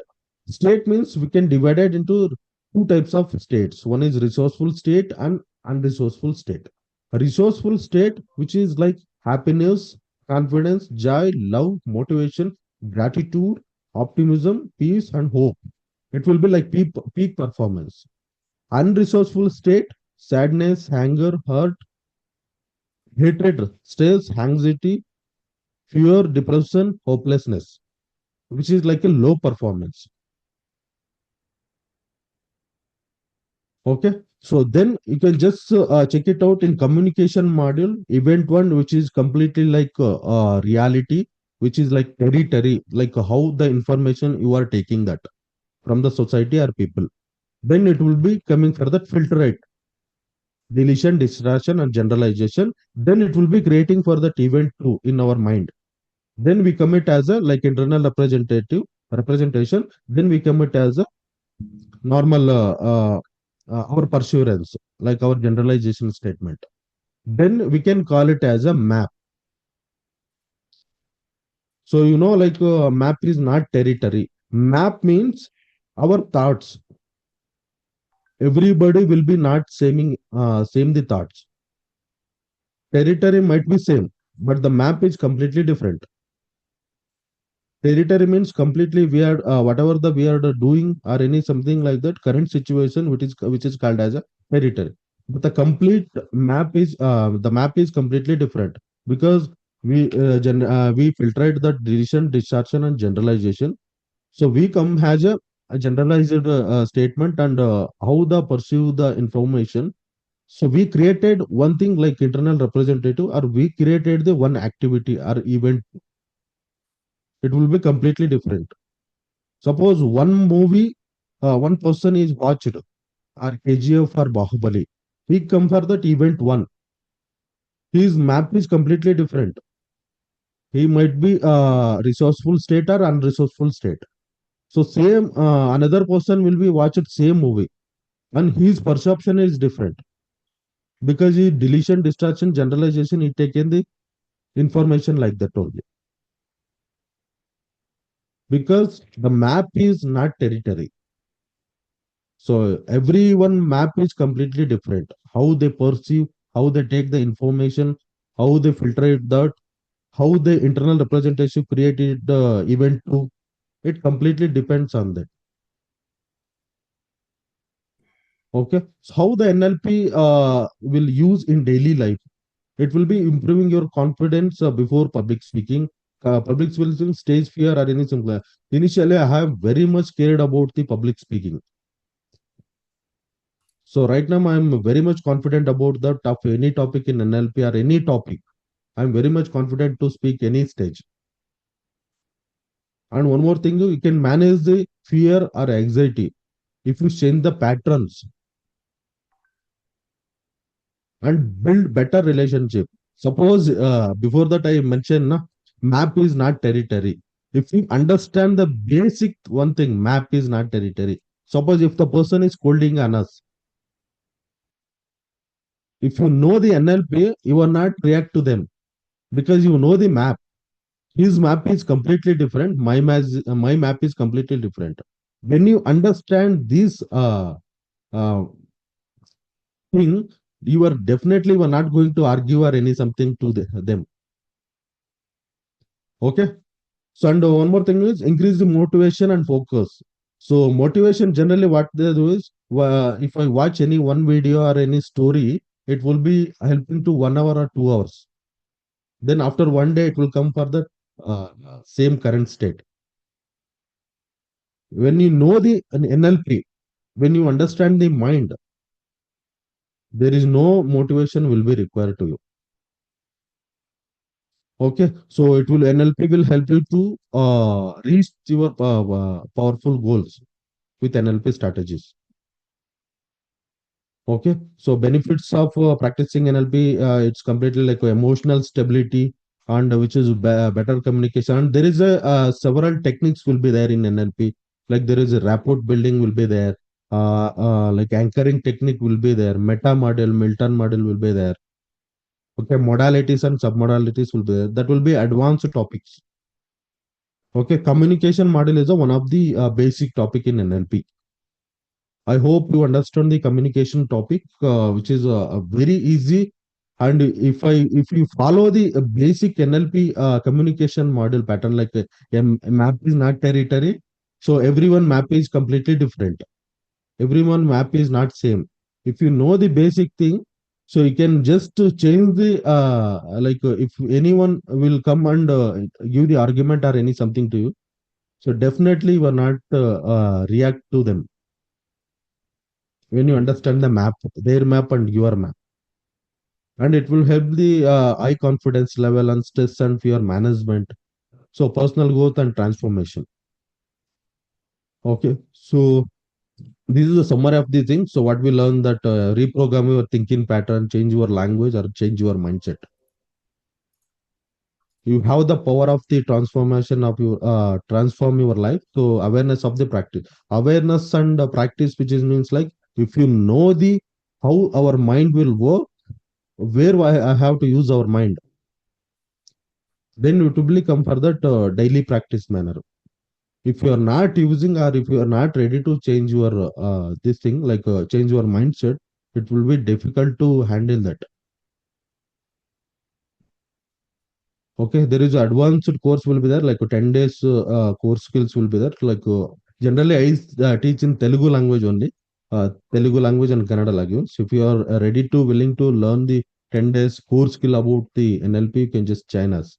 State means we can divide it into two types of states. One is resourceful state and unresourceful state. A resourceful state, which is like happiness, confidence, joy, love, motivation, gratitude, optimism, peace, and hope. It will be like peak performance. Unresourceful state, sadness, anger, hurt, hatred, stress, anxiety, fear, depression, hopelessness, which is like a low performance. Okay, so then you can just check it out in communication module, event one, which is completely like reality, which is like territory, like how the information you are taking that from the society or people. Then it will be coming for that filter rate, deletion, distraction, and generalization. Then it will be creating for that event two in our mind. Then we commit as a like internal representative representation. Then we commit as a normal our pursuance, like our generalization statement. Then we can call it as a map. So like map is not territory. Map means our thoughts. Everybody will be not same the thoughts. Territory might be same, but the map is completely different. Territory means completely we are whatever the we are doing or any something like that current situation which is called as a territory. But the complete map is completely different because we filtered the deletion, distortion, and generalization. So we come has a generalized statement and how the pursue the information. So we created one thing like internal representative, or we created the one activity or event. It will be completely different. Suppose one movie, one person is watched, or KGF or Bahubali. He come for that event one. His map is completely different. He might be resourceful state or unresourceful state. So same another person will be watched same movie, and his perception is different because he deletion, distraction, generalization. He taken the information like that only because the map is not territory. So everyone map is completely different. How they perceive, how they take the information, how they filter it, that how the internal representation created the event to. It completely depends on that. Okay. So how the NLP will use in daily life? It will be improving your confidence before public speaking. Public speaking, stage fear, or anything like. Initially, I have very much cared about the public speaking. So right now, I'm very much confident about the top any topic in NLP or any topic. I'm very much confident to speak any stage. And one more thing, you can manage the fear or anxiety if you change the patterns and build better relationship. Suppose before that I mentioned map is not territory. If you understand the basic one thing, map is not territory. Suppose if the person is scolding on us, if you know the NLP, you will not react to them because you know the map. His map is completely different. My map is completely different. When you understand this uh, thing, you are definitely were not going to argue or any something to them. Okay. So and one more thing is increase the motivation and focus. So motivation generally what they do is if I watch any one video or any story, it will be helping to 1 hour or 2 hours. Then after one day, it will come for the same current state. When you know the NLP, when you understand the mind, there is no motivation will be required to you. Okay, so it will NLP will help you to reach your powerful goals with NLP strategies. Okay, so benefits of practicing NLP, it's completely like emotional stability and which is better communication. And there is a several techniques will be there in NLP. Like there is a rapport building will be there. Like anchoring technique will be there. Meta model, Milton model will be there. Okay, modalities and submodalities will be there. That will be advanced topics. Okay, communication model is one of the basic topic in NLP. I hope you understand the communication topic, which is very easy. And if you follow the basic NLP communication model pattern, like a map is not territory, so everyone map is completely different. Everyone map is not same. If you know the basic thing, So you can just change the if anyone will come and give the argument or any something to you, so definitely you are not react to them when you understand the map, their map and your map, and it will help the high confidence level and stress and fear management. So personal growth and transformation. Okay, so this is a summary of the things. So what we learned that reprogram your thinking pattern, change your language or change your mindset. You have the power of the transformation of your transform your life. So awareness of the practice, awareness and practice, which is means like if you know the how our mind will work, where I have to use our mind, then it will come for that daily practice manner. If you are not using or if you are not ready to change your this thing change your mindset, it will be difficult to handle that. Okay, there is advanced course will be there, like 10 days course skills will be there. Generally, I teach in Telugu language only, Telugu language and Kannada language. If you are ready to willing to learn the 10 days course skill about the NLP, you can just join us.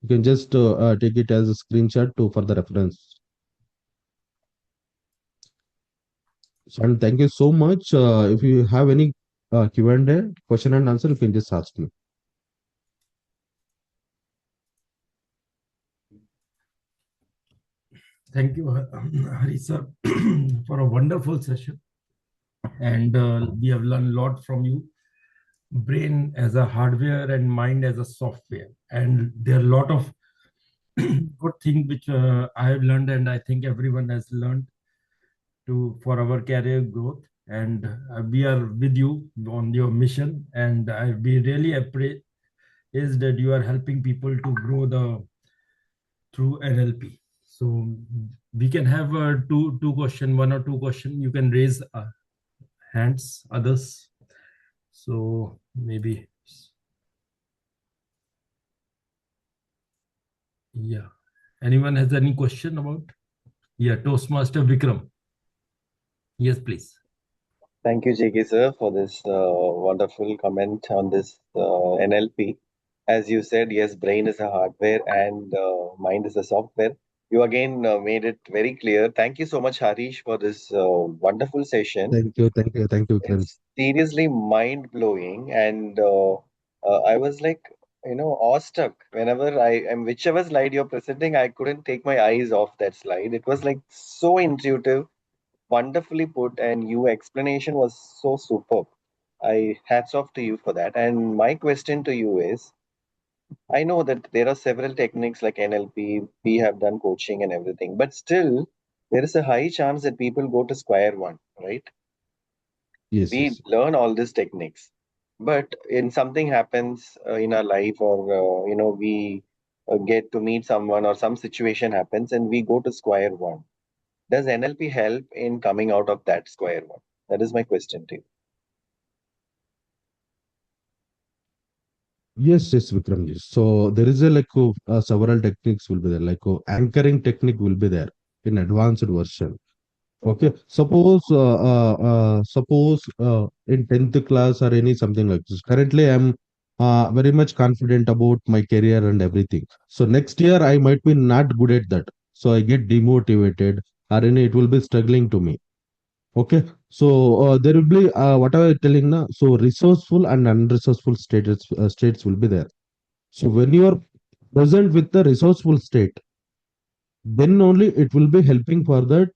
You can just take it as a screenshot to for the reference. So, and thank you so much. If you have any Q&A, question and answer, you can just ask me.
Thank you, Harish sir, for a wonderful session. And we have learned a lot from you. Brain as a hardware and mind as a software. And there are a lot of good things which I have learned, and I think everyone has learned for our career growth. And we are with you on your mission. And we really appreciate is that you are helping people to grow through NLP. So we can have two question, one or two question. You can raise hands, others. So maybe, yeah. Anyone has any question about? Yeah, Toastmaster Vikram. Yes, please.
Thank you, JK sir, for this wonderful comment on this NLP. As you said, yes, brain is a hardware and mind is a software. You again made it very clear. Thank you so much, Harish, for this wonderful session.
Thank you, Vikram.
It's seriously mind blowing, and I was like, awestruck whenever and whichever slide you're presenting, I couldn't take my eyes off that slide. It was like so intuitive, wonderfully put, and your explanation was so superb. I hats off to you for that. And my question to you is, I know that there are several techniques like NLP, we have done coaching and everything, but still there is a high chance that people go to square one, right?
Yes,
We
yes.
learn all these techniques, but in something happens in our life, or we get to meet someone, or some situation happens and we go to square one. Does NLP help in coming out of that square one? That is my question to you.
Yes, yes, Vikram. Yes. So there is a several techniques will be there, anchoring technique will be there in advanced version. Okay, suppose in 10th class or any something like this. Currently, I'm very much confident about my career and everything. So next year, I might be not good at that. So I get demotivated, or any it will be struggling to me. Okay, so there will be what I was telling now. So resourceful and unresourceful states will be there. So when you are present with the resourceful state, then only it will be helping for that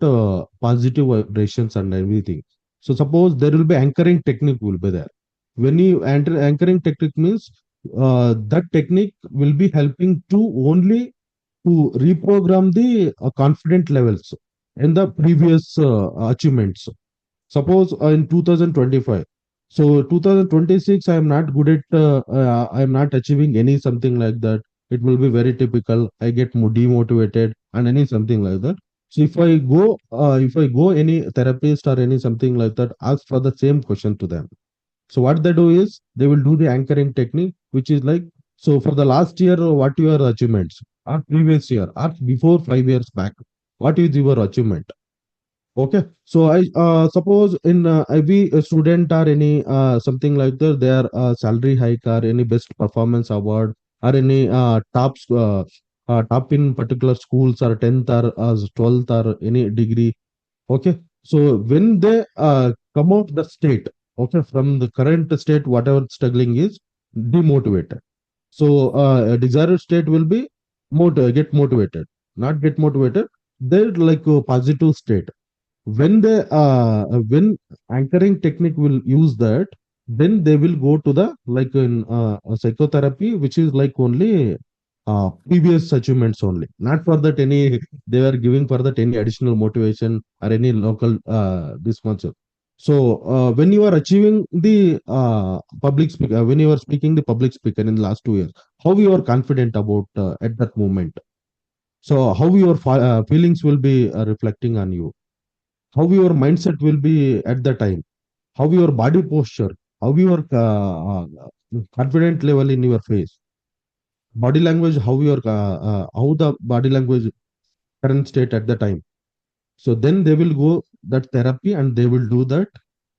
positive vibrations and everything. So suppose there will be anchoring technique will be there. When you enter anchoring technique means that technique will be helping to only to reprogram the confident levels in the previous achievements. Suppose in 2025, so 2026, I am not good at, I am not achieving any something like that. It will be very typical. I get demotivated and any something like that. So if I go any therapist or any something like that, ask for the same question to them. So what they do is they will do the anchoring technique, which is like, so for the last year, what your achievements, or previous year, or before 5 years back, what is your achievement? Okay, so I suppose in every student or any something like that, their salary hike or any best performance award or any top in particular schools or 10th or 12th or any degree. Okay, so when they come out the state, okay, from the current state, whatever struggling is demotivated. So a desired state will be get motivated, not get motivated. They're like a positive state when anchoring technique will use that, then they will go to the like in psychotherapy, which is like only previous achievements only, not for that any they were giving for that any additional motivation or any local this concept. So when you are achieving the public speaker, when you are speaking the public speaker in the last 2 years, how you are confident about at that moment, so how your feelings will be reflecting on you, how your mindset will be at the time, how your body posture, how your confident level in your face, body language, how the body language current state at the time. So then they will go that therapy and they will do that,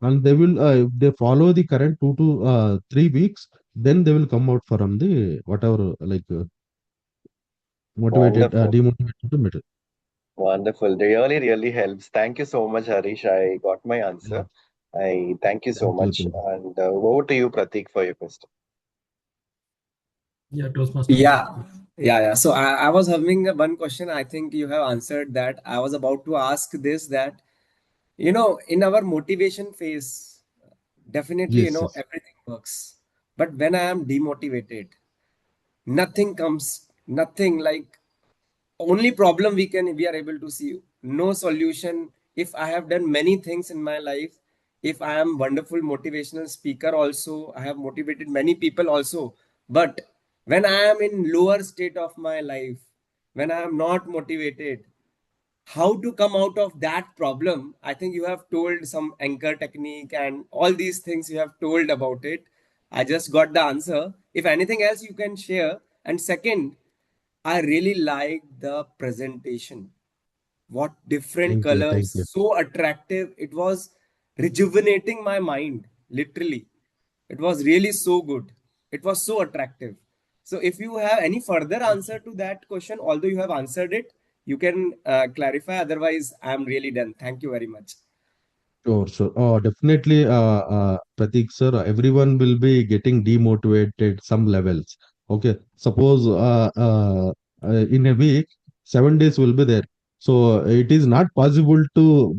and they will if they follow the current 2 to 3 weeks, then they will come out from the whatever like motivated
Wonderful.
demotivated to middle.
Wonderful. Really, really helps. Thank you so much, Harish. I got my
Yeah,
answer. I thank you so
thank you,
much.
thank you.
And over to you, Pratik, for your question.
Yeah, Toastmaster
Yeah,
Pratik, please.
yeah. So I was having one question. I think you have answered that. I was about to ask this that, in our motivation phase, definitely,
Yes, yes.
everything works. But when I am demotivated, nothing comes, nothing like only problem we are able to see, no solution. If I have done many things in my life, if I am wonderful motivational speaker also, I have motivated many people also, but when I am in lower state of my life, when I am not motivated, how to come out of that problem? I think you have told some anchor technique and all these things you have told about it. I just got the answer. If anything else you can share. And second, I really like the presentation. What different
Thank you,
colors,
thank you.
so attractive. It was rejuvenating my mind, literally. It was really so good. It was so attractive. So, if you have any further answer to that question, although you have answered it, you can clarify. Otherwise, I'm really done. Thank you very much.
Sure, sure. Oh, definitely, Pratik sir, everyone will be getting demotivated some levels. Okay, suppose in a week, 7 days will be there. So it is not possible to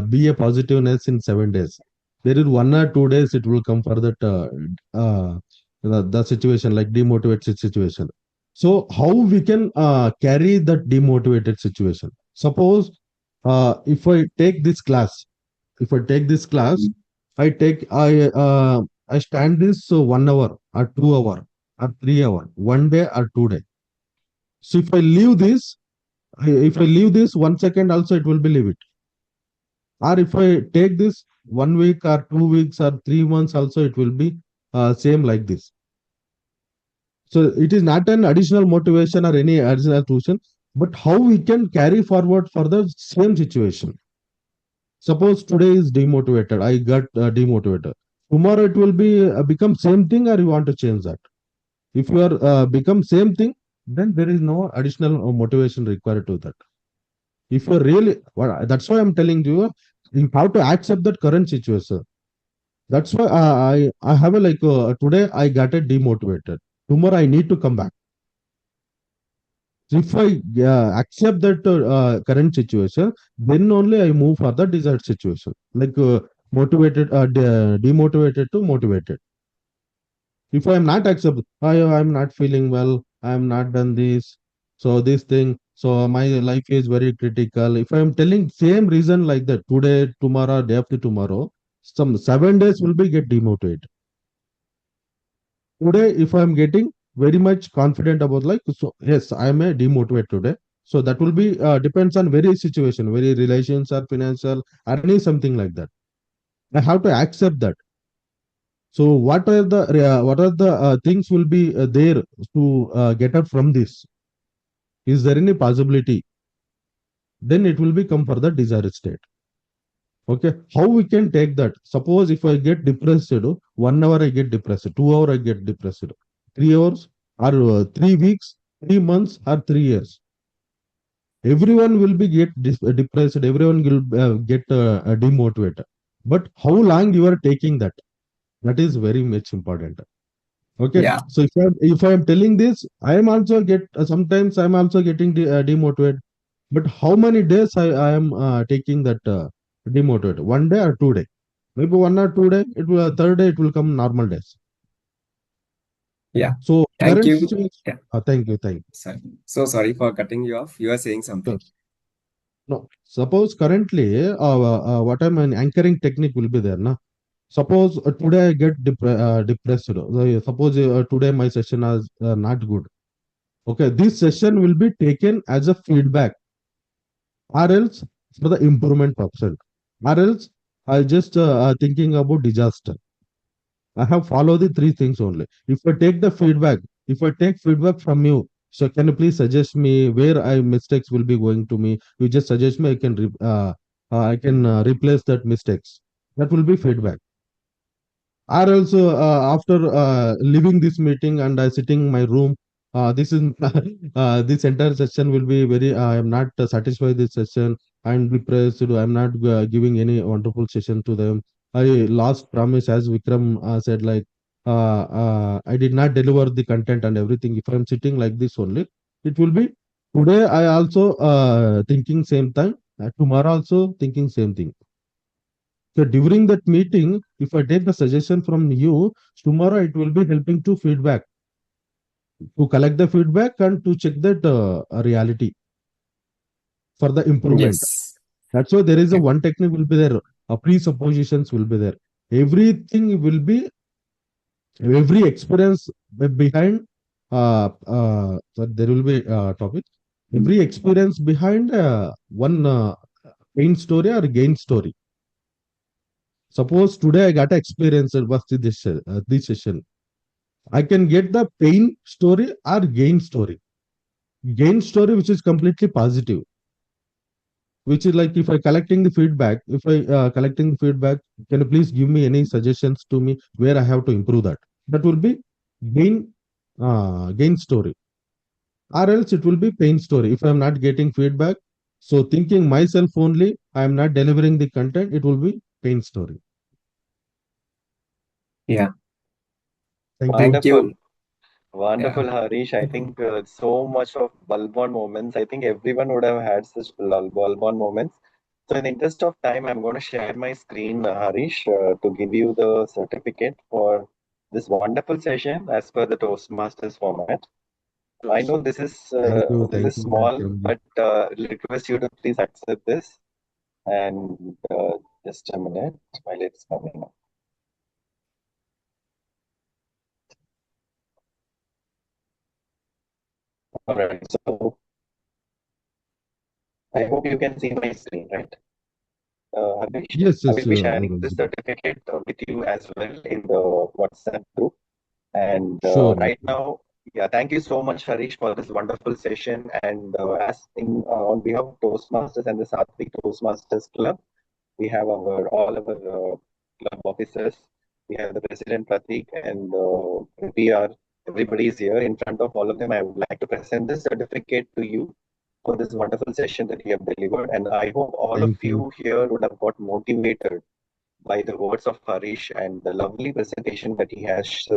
be a positiveness in 7 days. There is 1 or 2 days it will come for that the situation like demotivated situation. So how we can carry that demotivated situation? Suppose if I take this class, if I take this class, I stand this 1 hour or 2 hour or 3 hour, 1 day or 2 day. So if I leave this, if I leave this 1 second also it will be leave it. Or if I take this 1 week or 2 weeks or 3 months also it will be same like this. So it is not an additional motivation or any additional tuition, but how we can carry forward for the same situation. Suppose today is demotivated, I got demotivated. Tomorrow it will be become same thing, or you want to change that? If you are become same thing, then there is no additional motivation required to that. If you are really, well, that's why I'm telling you, you have to accept that current situation. That's why I have a like today I got a demotivated. Tomorrow I need to come back. So if I accept that current situation, then only I move for the desired situation. Like motivated, demotivated to motivated. If I am not accept, I am not feeling well. I am not done this. So this thing. So my life is very critical. If I am telling same reason like that today, tomorrow, day after tomorrow, some 7 days will be get demotivated. Today if I'm getting very much confident about like, so yes, I am a demotivate today, so that will be depends on very situation, very relations or financial or any something like that. I have to accept that. So what are the things will be there to get up from this? Is there any possibility? Then it will become for the desired state. Okay, how we can take that? Suppose if I get depressed, 1 hour I get depressed, 2 hour I get depressed, 3 hours or 3 weeks, 3 months or 3 years. Everyone will be get depressed. Everyone will get demotivated. But how long you are taking that? That is very much important. Okay,
Yeah.
so if I am telling this, I am also get sometimes I am also getting demotivated. But how many days I am taking that demotivated? 1 day or 2 day? Maybe 1 or 2 day. It will third day it will come normal days.
Yeah.
So
Thank
current
you.
situation.
Yeah.
Thank you, thank you.
Sorry. So sorry for cutting you off. You are saying
Sure.
something.
No, suppose currently what I'm an anchoring technique will be there, na. Suppose today I get depressed. Suppose today my session is not good. Okay, this session will be taken as a feedback, or else for the improvement option, or else I just thinking about disaster. I have followed the three things only. If I take the feedback, if I take feedback from you, so can you please suggest me where I mistakes will be going to me? You just suggest me. I can replace that mistakes. That will be feedback. Or also after leaving this meeting and sitting in my room, this is this entire session will be very. I am not satisfied with this session. I'm depressed. I'm not giving any wonderful session to them. I lost promise, as Vikram said. Like I did not deliver the content and everything. If I'm sitting like this only, it will be today. I also thinking same time. Tomorrow also thinking same thing. So during that meeting, if I take the suggestion from you, tomorrow it will be helping to feedback, to collect the feedback and to check that reality for the improvement.
Yes.
That's why there is a
Yeah.
one technique will be there, presuppositions will be there. Everything will be, every experience behind, so there will be topic. Every experience behind one pain story or gain story. Suppose today I got experience was this session. I can get the pain story or gain story. Gain story, which is completely positive, which is like if I collecting the feedback, if I collecting the feedback, can you please give me any suggestions to me where I have to improve that? That will be gain, gain story. Or else it will be pain story. If I am not getting feedback, so thinking myself only, I am not delivering the content, it will be pain story.
Yeah.
Thank you.
Thank
Wonderful.
you. Yeah.
Wonderful, Harish. I think so much of bulb-on moments. I think everyone would have had such bulb-on moments. So, in the interest of time, I'm going to share my screen, Harish, to give you the certificate for this wonderful session as per the Toastmasters format. I know this
Thank
is
you,
small,
Vikram.
but request you to please accept this. And just a minute while it's coming up. All right. So I hope you can see my screen, right? Harish,
Yes,
I
yes,
will be sharing the
Aarav.
certificate with you as well in the WhatsApp group. And
Sure.
right now, yeah, thank you so much, Harish, for this wonderful session. And on behalf of Toastmasters and the Sattvic Toastmasters Club, we have all our club officers. We have the president Pratik, and everybody is here. In front of all of them, I would like to present this certificate to you for this wonderful session that you have delivered. And I hope all of
Thank you.
you here would have got motivated by the words of Harish and the lovely presentation that he has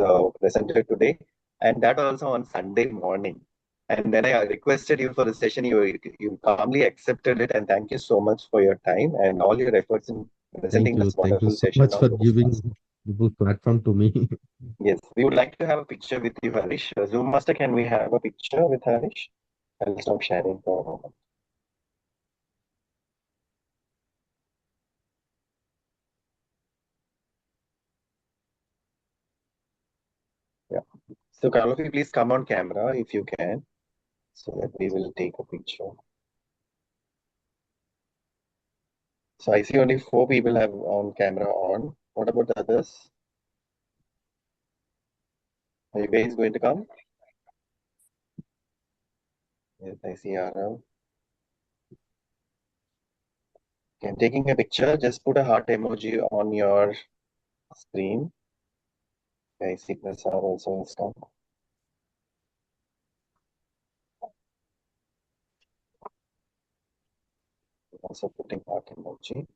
presented today, and that also on Sunday morning. And then I requested you for the session. You calmly accepted it, and thank you so much for your time and all your efforts in
Thank
presenting
you.
this
Thank you
wonderful
so
session
much
on
for
Toastmasters.
giving the platform to me.
Yes, we would like to have a picture with you, Harish. Zoom Master, can we have a picture with Harish? I'll stop sharing for a moment. Yeah. So, all of you, please come on camera if you can, so that we will take a picture. So I see only 4 people have on camera on. What about the others? Are you guys going to come? Yes, I see Aarav. Okay, I'm taking a picture. Just put a heart emoji on your screen. Okay, sickness are also installed. Also putting heart emoji.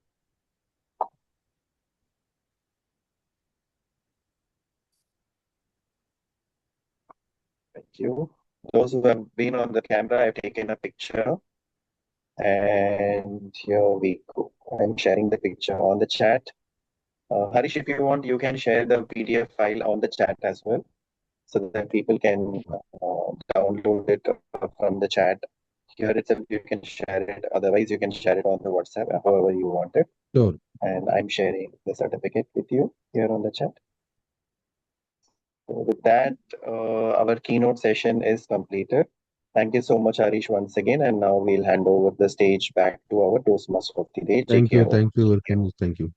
Thank you. Those who have been on the camera, I've taken a picture. And here we go. I'm sharing the picture on the chat. Harish, if you want, you can share the PDF file on the chat as well, so that people can download it from the chat. Here itself, you can share it. Otherwise, you can share it on the WhatsApp, however you want it.
Sure.
And I'm sharing the certificate with you here on the chat. So with that, our keynote session is completed. Thank you so much, Harish, once again. And now we'll hand over the stage back to our Toastmaster of the day,
Thank
J.K.
you.
Aarav.
Thank you. Welcome. Thank you.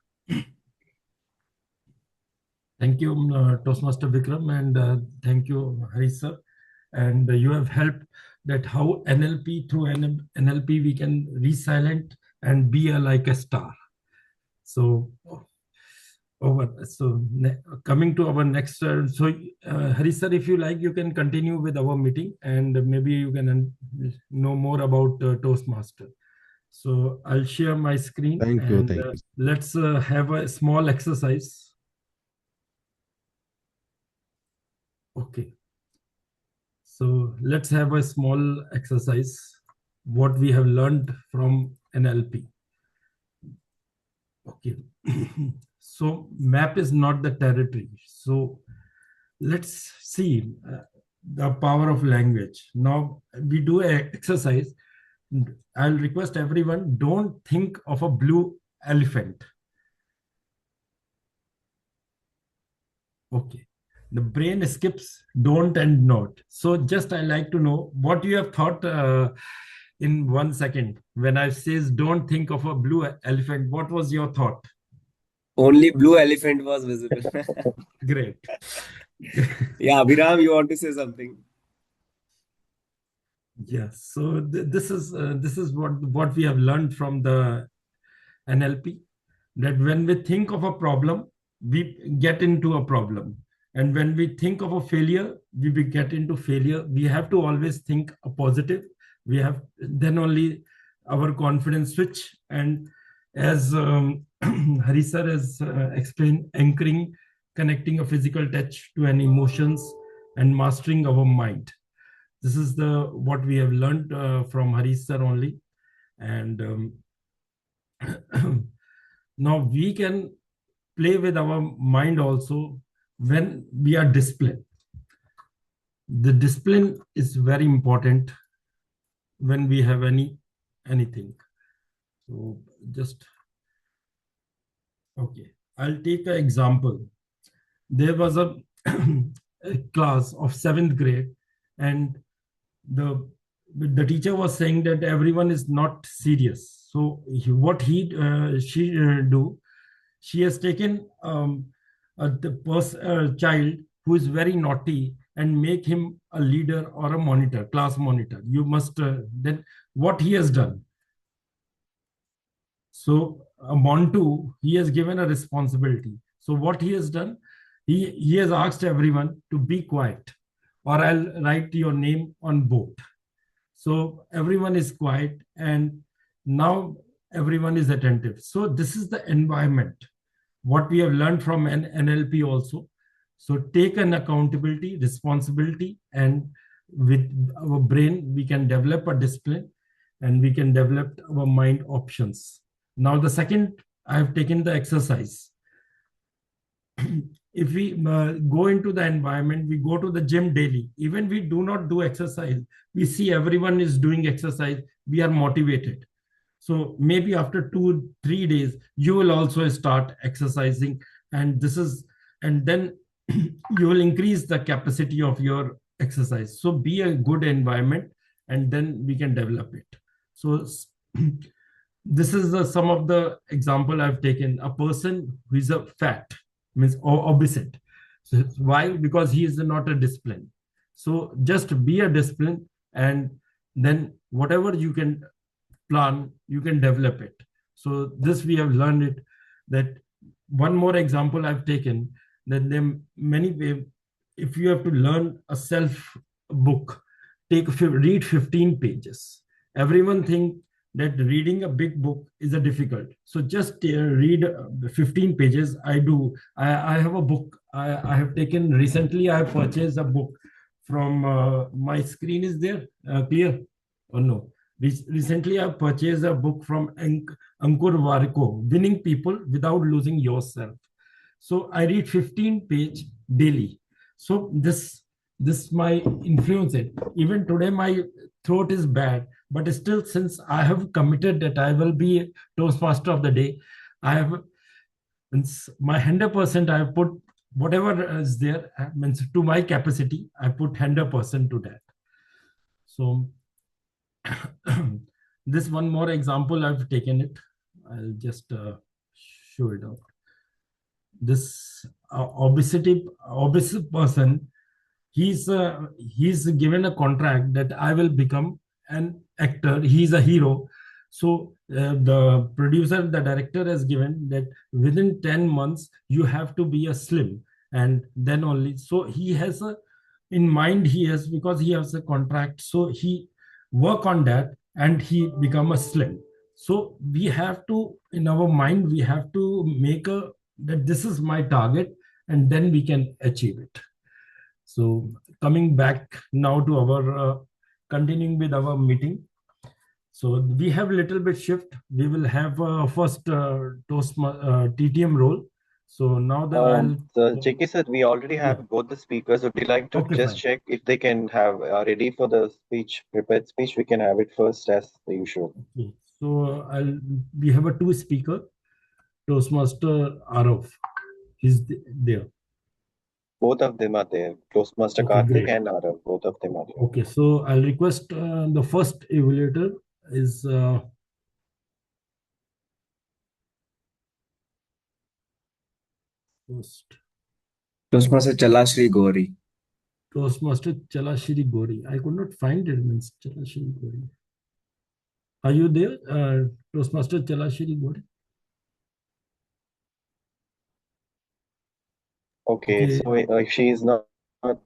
Thank you, Toastmaster Vikram, and thank you, Harish sir. And you have helped that how NLP, through NLP, we can re-silent and be like a star. So, coming to our next, Harish sir, if you like, you can continue with our meeting, and maybe you can know more about Toastmaster. So I'll share my screen.
Thank you.
And
Thank you.
let's have a small exercise. Okay. So let's have a small exercise, what we have learned from NLP. Okay. So map is not the territory. So let's see the power of language. Now we do an exercise. I'll request everyone, don't think of a blue elephant. Okay. The brain skips don't and not. So just I like to know what you have thought in 1 second. When I says don't think of a blue elephant, what was your thought?
Only blue elephant was visible.
Great.
Yeah, Abhirav, you want to say something?
Yes. So this is what we have learned from the NLP, that when we think of a problem, we get into a problem. And when we think of a failure, we get into failure. We have to always think a positive. We have, then only our confidence switch. And as Harish sir has explained, anchoring, connecting a physical touch to an emotions, and mastering our mind. This is what we have learned from Harish sir only. And now we can play with our mind also when we are disciplined. The discipline is very important when we have anything. So just, okay, I'll take an example. There was a class of 7th grade, and the teacher was saying that everyone is not serious. So she has taken the child who is very naughty and make him a leader or a monitor, class monitor. You must then what he has done. So Montu, he has given a responsibility. So what he has done, he has asked everyone to be quiet, or I'll write your name on board. So everyone is quiet, and now everyone is attentive. So this is the environment, what we have learned from NLP also. So take an accountability, responsibility, and with our brain, we can develop a discipline, and we can develop our mind options. Now the second, I have taken the exercise. If we go into the environment, we go to the gym daily, even we do not do exercise, we see everyone is doing exercise, we are motivated. So maybe after 2-3 days, you will also start exercising, and then you will increase the capacity of your exercise. So be a good environment, and then we can develop it. So this is some of the example I've taken. A person who is a fat, means obesity. So why? Because he is not a discipline. So just be a discipline, and then whatever you can plan, you can develop it. So this we have learned it. That one more example I've taken, that there are many ways. If you have to learn a self book, read 15 pages. Everyone think that reading a big book is a difficult. So just read 15 pages. I have a book I have taken recently. I have purchased a book from my screen is there clear or no? Recently I purchased a book from Ankur Wariko, Winning People Without Losing Yourself. So I read 15 page daily. So this my influence it. Even today my throat is bad, but still, since I have committed that I will be a Toastmaster of the day, I have my 100%. I have put whatever is there, means to my capacity. I put 100% to that. So this one more example I've taken it. I'll just show it out. This obese person, he's given a contract that I will become an actor. He's a hero. So the producer, the director has given that within 10 months you have to be a slim, and then only. So he has a in mind, he has, because he has a contract, so he work on that and he become a slim. So we have to, in our mind, we have to make a that this is my target, and then we can achieve it. So coming back now to our continuing with our meeting. So we have a little bit shift. We will have first TTM role. So now
So JK sir, we already have
Yeah.
both the speakers. Would you like to
Okay,
just
fine.
check if they can have ready for the speech, prepared speech? We can have it first as the usual.
Okay. So we have a two speaker, Toastmaster Aarav. He's there.
Both of them are there. Toastmaster
Okay,
Karthik
great.
and Aarav, both of them are there.
Okay, so I'll request the first evaluator is
Toastmaster Chalashri Gori.
Toastmaster Chalashri Gori. I could not find it. Means Chalashri Gori. Are you there, Toastmaster Chalashri Gori?
Okay, so if she is not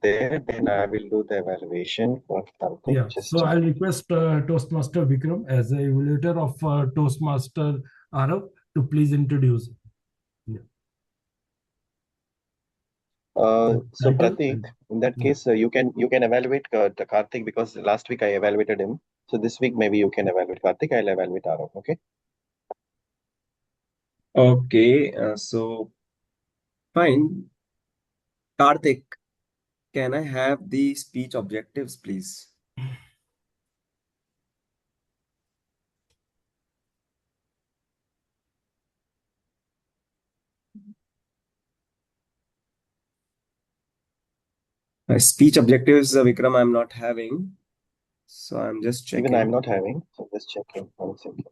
there, then I will do the evaluation for Karthik.
Yeah, so I'll request Toastmaster Vikram as the evaluator of Toastmaster Aarav to please introduce. Yeah.
So Pratik, in that case, you can evaluate the Karthik, because last week I evaluated him. So this week maybe you can evaluate Karthik. I'll evaluate Aarav. Okay.
Okay, so fine. Karthik, can I have the speech objectives, please? Speech objectives, Vikram, I'm not having. So I'm just checking.
Even I'm not having. So just checking. 1 second.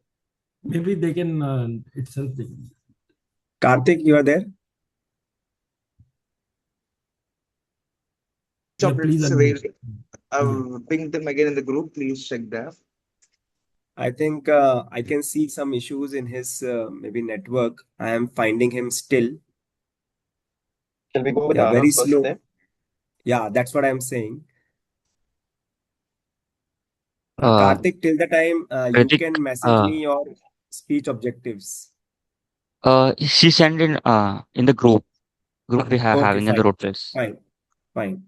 Maybe they can itself.
Karthik, you are there?
Yeah, please.
I've pinged them again in the group. Please check that.
I think I can see some issues in his maybe network. I am finding him still.
Shall we go with
very
Aarav
slow.
first then?
Yeah, that's what I'm saying. Karthik, till the time you
Pratik,
can message me your speech objectives.
she sent in the group we have
Okay,
having in the
fine.
road place.
Fine.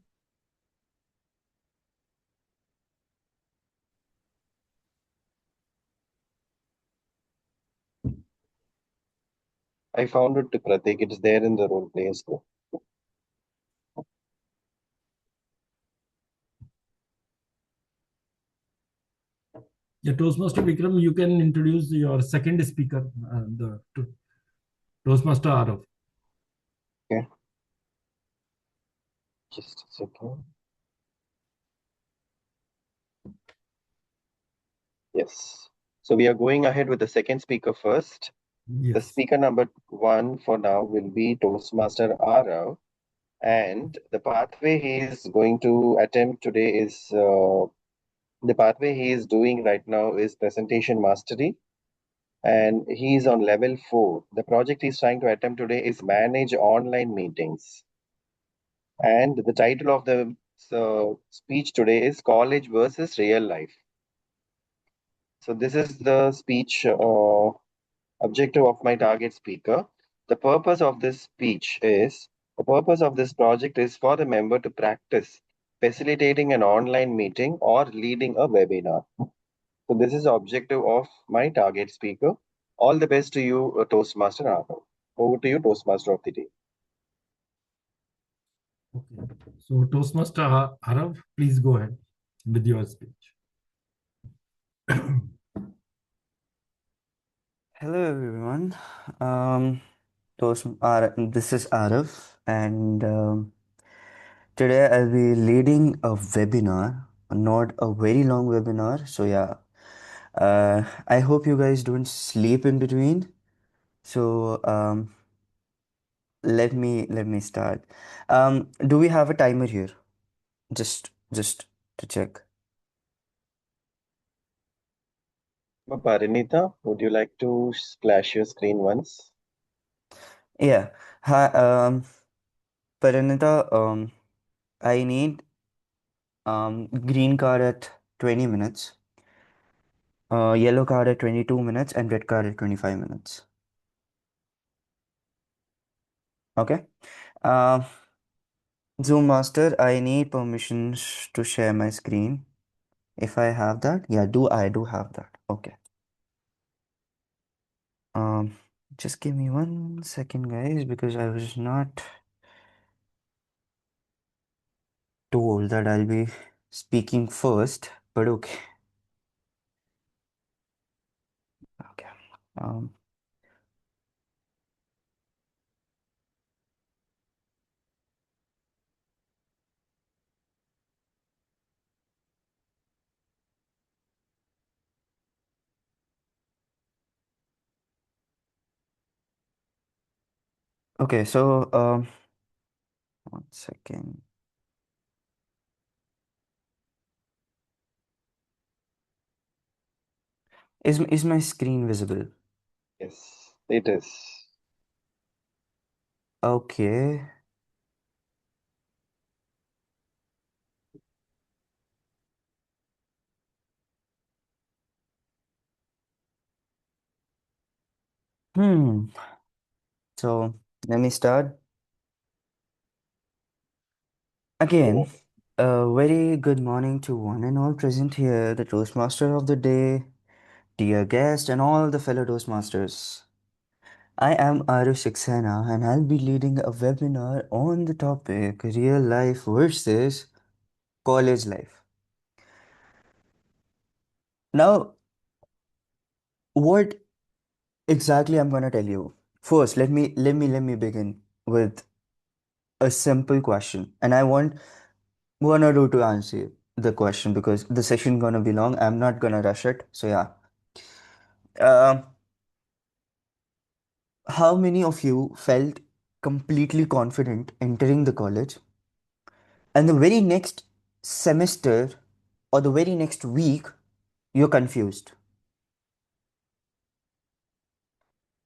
I found it to Pratik. It's there in the role players group.
Yeah, Toastmaster Vikram, you can introduce your second speaker, the Toastmaster Aarav.
Okay. Just a second. Yes. So we are going ahead with the second speaker first.
Yes.
The speaker number 1 for now will be Toastmaster Aarav. And the pathway he is going to attempt today is the pathway he is doing right now is presentation mastery. and he's on level 4. The project he's trying to attempt today is manage online meetings. And the title of the speech today is College versus Real Life. So, this is the speech objective of my target speaker. The purpose of this speech is the purpose of this project is for the member to practice facilitating an online meeting or leading a webinar. So, this is the objective of my target speaker. All the best to you, Toastmaster Aarav. Over to you, Toastmaster of the day.
Okay. So Toastmaster Aarav, please go ahead with your speech.
Hello everyone. This is Aarav, and today I'll be leading a webinar, not a very long webinar. So yeah, I hope you guys don't sleep in between. So let me start. Do we have a timer here? Just to check.
Parinita, would you like to splash your screen once?
Yeah. Hi, Parinita. I need green card at 20 minutes. Yellow card at 22 minutes and red card at 25 minutes. Okay. Uh, Zoom Master, I need permissions to share my screen. If I have that, yeah, I do have that. Okay. Um, just give me 1 second, guys, because I was not told that I'll be speaking first, but okay. Okay. Um, okay, so 1 second. Is my screen visible?
Yes, it is.
Okay. Hmm. So let me start. Again, a very good morning to one and all present here, the Toastmaster of the day, dear guest, and all the fellow Toastmasters. I am Harish Saxena, and I'll be leading a webinar on the topic real life versus college life. Now, what exactly I'm gonna tell you? First, let me begin with a simple question, and I want one or two to answer the question because the session gonna be long. I'm not gonna rush it. So yeah. Um, how many of you felt completely confident entering the college and the very next semester or the very next week you're confused?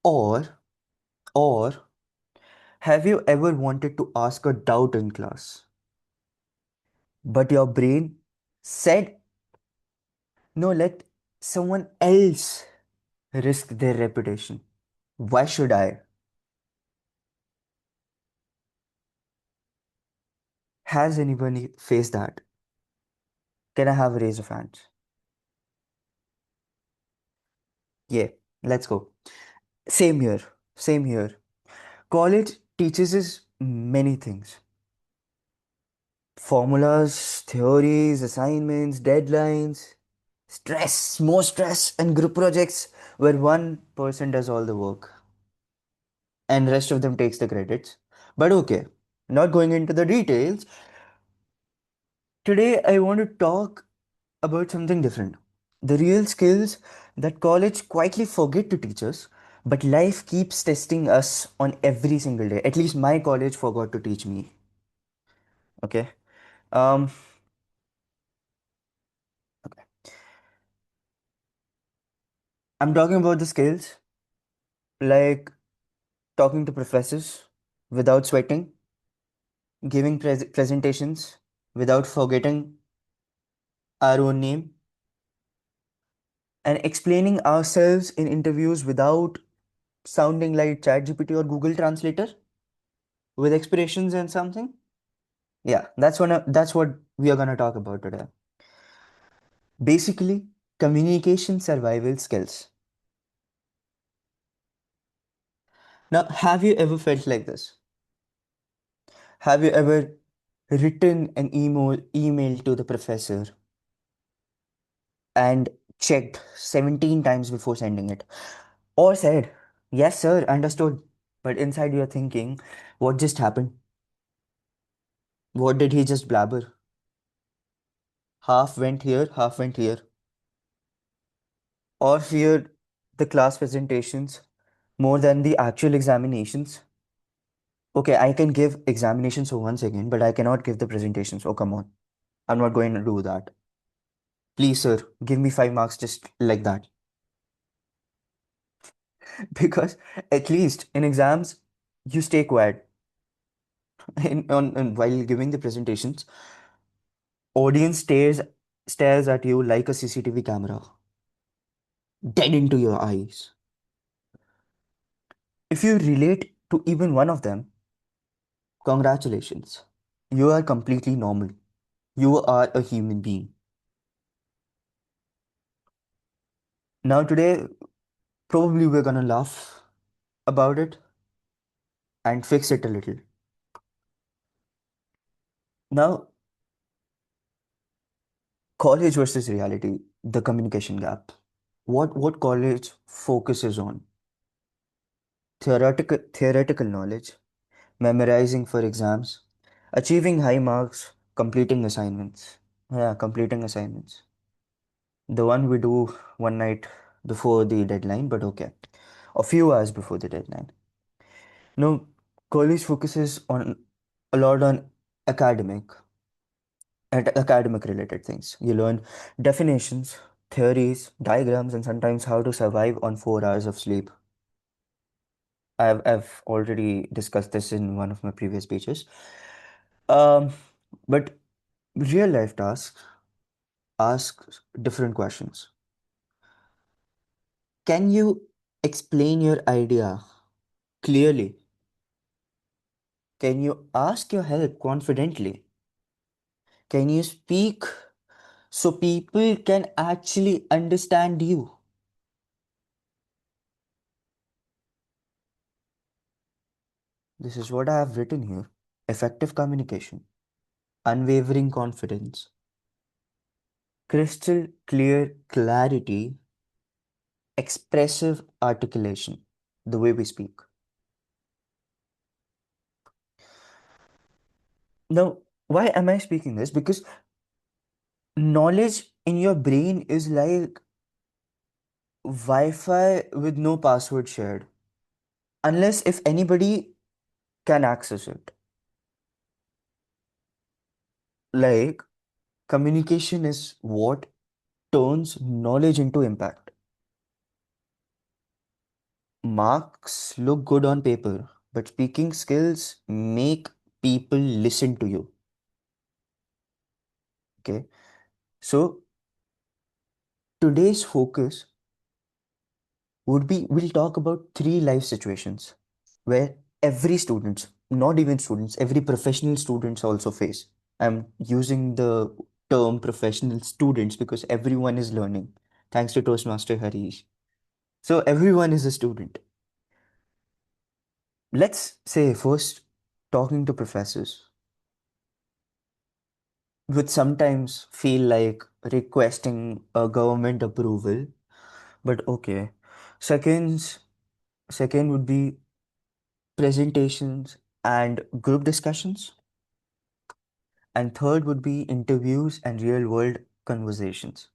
Or have you ever wanted to ask a doubt in class, but your brain said, no, let someone else risk their reputation. Why should I? Has anybody faced that? Can I have a raise of hands? Yeah, let's go. Same here. Same here. College teaches us many things: formulas, theories, assignments, deadlines, stress, more stress, and group projects where one person does all the work and rest of them takes the credits. But okay, not going into the details. Today I want to talk about something different. The real skills that college quietly forget to teach us, but life keeps testing us on every single day. At least my college forgot to teach me. Okay. Um, okay. I'm talking about the skills like talking to professors without sweating, giving presentations without forgetting our own name, and explaining ourselves in interviews without sounding like ChatGPT or Google Translator with expressions and something. Yeah, that's what we are gonna talk about today. Basically, communication survival skills. Now, have you ever felt like this? Have you ever written an email to the professor and checked 17 times before sending it? Or said, "Yes, sir, understood." But inside you're thinking, what just happened? What did he just blabber? Half went here, half went here. Or feared the class presentations more than the actual examinations. Okay, I can give examinations for 1 second, but I cannot give the presentations. Oh, come on. I'm not going to do that. Please, sir, give me 5 marks just like that. Because at least in exams, you stay quiet. While giving the presentations, audience stares at you like a CCTV camera, dead into your eyes. If you relate to even one of them, congratulations. You are completely normal. You are a human being. Now, today, probably we're gonna laugh about it and fix it a little. Now, college versus reality, the communication gap. What college focuses on? Theoretical knowledge, memorizing for exams, achieving high marks, completing assignments. Yeah, completing assignments. The one we do one night before the deadline, but okay. A few hours before the deadline. No, college focuses on a lot on academic academic related things. You learn definitions, theories, diagrams, and sometimes how to survive on 4 hours of sleep. I've already discussed this in one of my previous speeches. Um, but real life tasks ask different questions. Can you explain your idea clearly? Can you ask your help confidently? Can you speak so people can actually understand you? This is what I have written here. Effective communication, unwavering confidence, crystal clear clarity, expressive articulation, the way we speak. Now, why am I speaking this? Because knowledge in your brain is like Wi Fi with no password shared, unless if anybody can access it. Like, communication is what turns knowledge into impact. Marks look good on paper, but speaking skills make people listen to you. Okay. So today's focus would be we'll talk about 3 life situations where every student, not even students, every professional students also face. I'm using the term professional students because everyone is learning, thanks to Toastmaster Harish. So everyone is a student. Let's say first talking to professors would sometimes feel like requesting a government approval, but okay. Seconds, second would be presentations and group discussions, and third would be interviews and real world conversations.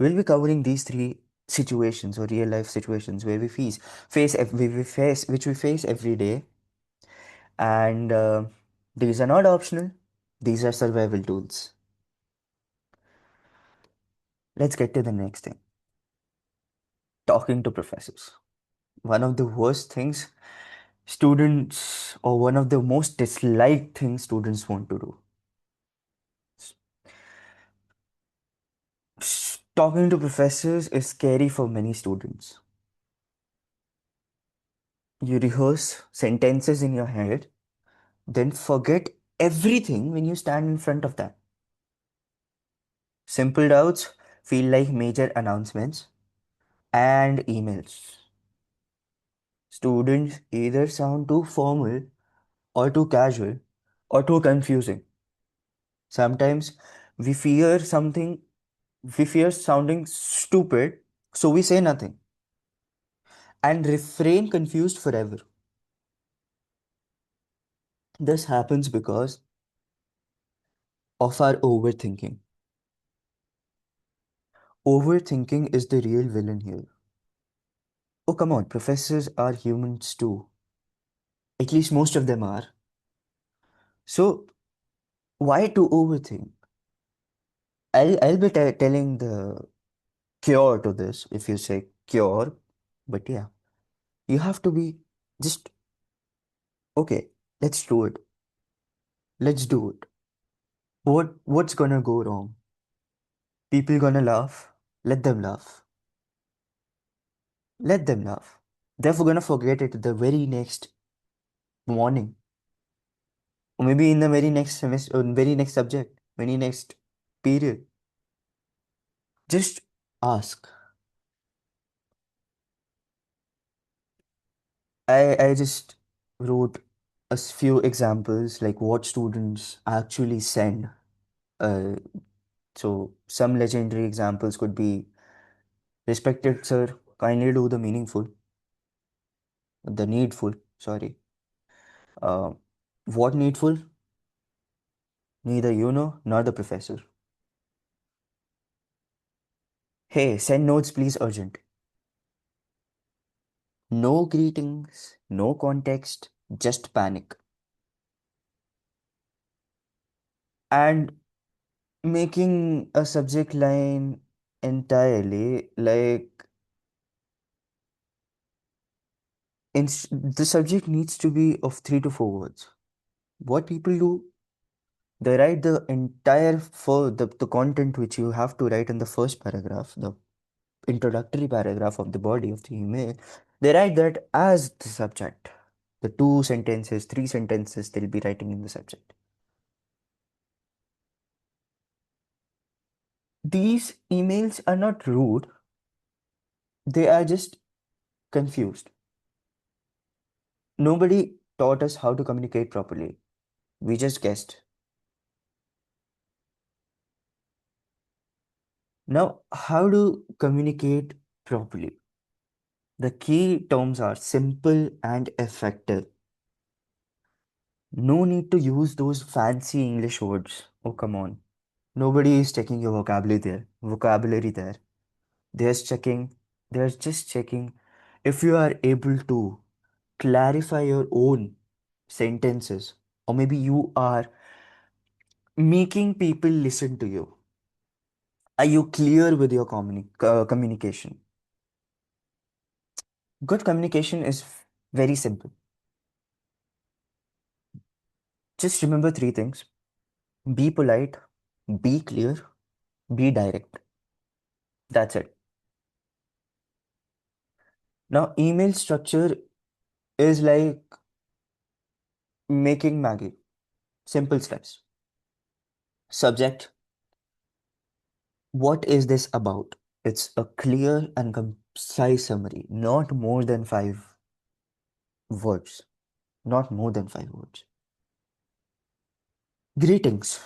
We'll be covering these 3 situations or real life situations where we face which we face every day, and these are not optional. These are survival tools. Let's get to the next thing. talking to professors. One of the worst things students, or one of the most disliked things students want to do. Talking to professors is scary for many students. You rehearse sentences in your head, then forget everything when you stand in front of them. Simple doubts feel like major announcements and emails. Students either sound too formal or too casual or too confusing. Sometimes we fear something, we fear sounding stupid, so we say nothing and refrain confused forever. This happens because of our overthinking. Overthinking is the real villain here. Oh, come on, professors are humans too. At least most of them are. So, why to overthink? I'll be telling the cure to this if you say cure, but yeah, you have to be just okay, let's do it. Let's do it. What's gonna go wrong? People gonna laugh. Let them laugh. Let them laugh. They're gonna forget it the very next morning. Or maybe in the very next semester, or very next subject, very next period. Just ask. I just wrote few examples like what students actually send. Uh, so some legendary examples could be respected sir, kindly do the meaningful, the needful, sorry. Uh, what needful? Neither you know nor the professor. Hey, send notes please urgent. No greetings, no context, just panic. And making a subject line entirely like the subject needs to be of 3 to 4 words. What people do, they write the entire for the content which you have to write in the first paragraph, the introductory paragraph of the body of the email. They write that as the subject. The 2 sentences, 3 sentences they'll be writing in the subject. These emails are not rude, they are just confused. Nobody taught us how to communicate properly. We just guessed. Now, how to communicate properly? The key terms are simple and effective. No need to use those fancy English words. Oh, come on. Nobody is checking your vocabulary there. Vocabulary there. They're checking. They're just checking if you are able to clarify your own sentences, or maybe you are making people listen to you. Are you clear with your communication? Good communication is very simple. Just remember 3 things: be polite, be clear, be direct. That's it. Now, email structure is like making Maggie. Simple steps. Subject: what is this about? It's a clear and concise summary, not more than 5 words. Not more than 5 words. Greetings.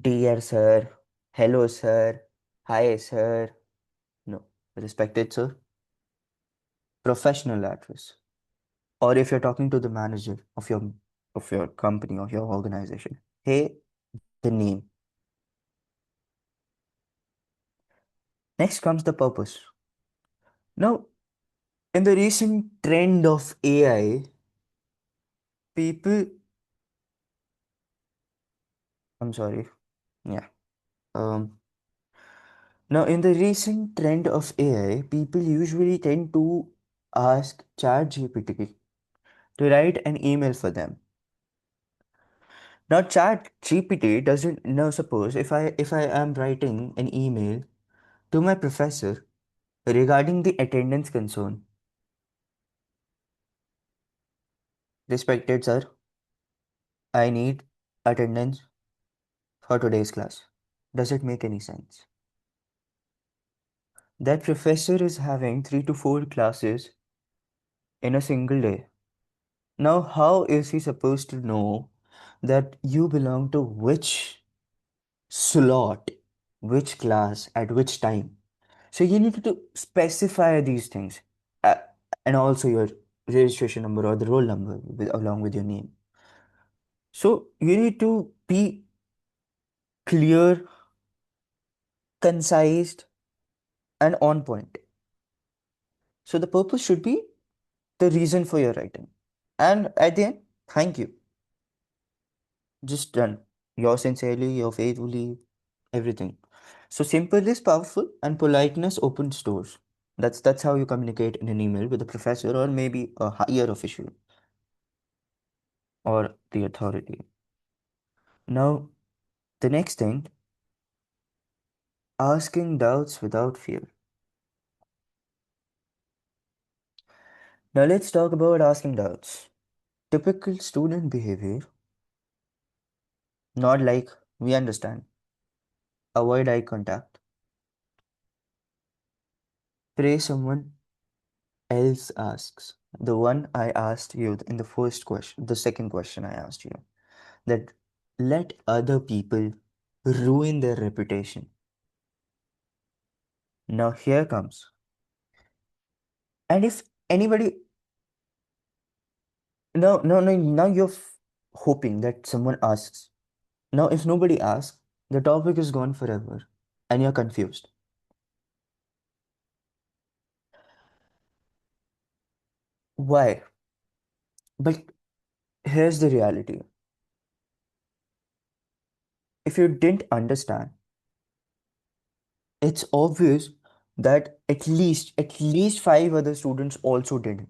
Dear sir, hello sir, hi sir. No, respected sir. Professional address. Or if you're talking to the manager of your company or your organization, hey, the name. Next comes the purpose. Now, in the recent trend of AI, people, I'm sorry, yeah. Um, Now, in the recent trend of AI, people usually tend to ask ChatGPT to write an email for them. Now, ChatGPT doesn't now suppose if I am writing an email to my professor regarding the attendance concern. Respected sir, I need attendance for today's class. Does it make any sense? That professor is having 3 to 4 classes in a single day. Now, how is he supposed to know that you belong to which slot, which class, at which time? So you need to specify these things, uh, and also your registration number or the roll number along with your name. So you need to be clear, concise, and on point. So the purpose should be the reason for your writing. And at the end, thank you. Just done. Yours sincerely, your faithfully, everything. So simple is powerful and politeness opens doors. That's how you communicate in an email with a professor or maybe a higher official or the authority. Now, the next thing, asking doubts without fear. Now let's talk about asking doubts. Typical student behavior, not like we understand. Avoid eye contact. Pray someone else asks. The one I asked you in the first question, the second question I asked you, that let other people ruin their reputation. Now here comes. And if anybody, now you're hoping that someone asks. Now, if nobody asks, the topic is gone forever and you're confused. Why? But here's the reality. If you didn't understand, it's obvious that at least 5 other students also didn't.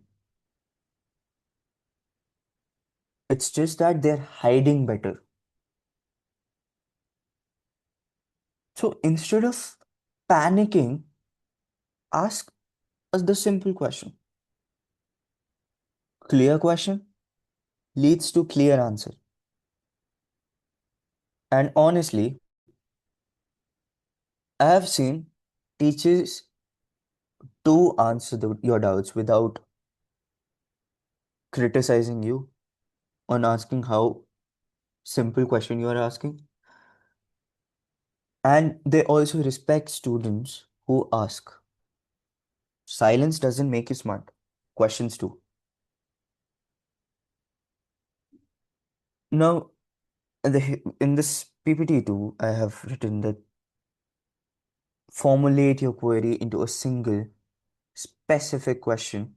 It's just that they're hiding better. So instead of panicking, ask us the simple question. Clear question leads to clear answer. And honestly, I have seen teachers to answer your doubts without criticizing you on asking how simple question you are asking. And they also respect students who ask. Silence doesn't make you smart. Questions do. Now, in this PPT too, I have written that formulate your query into a single specific question.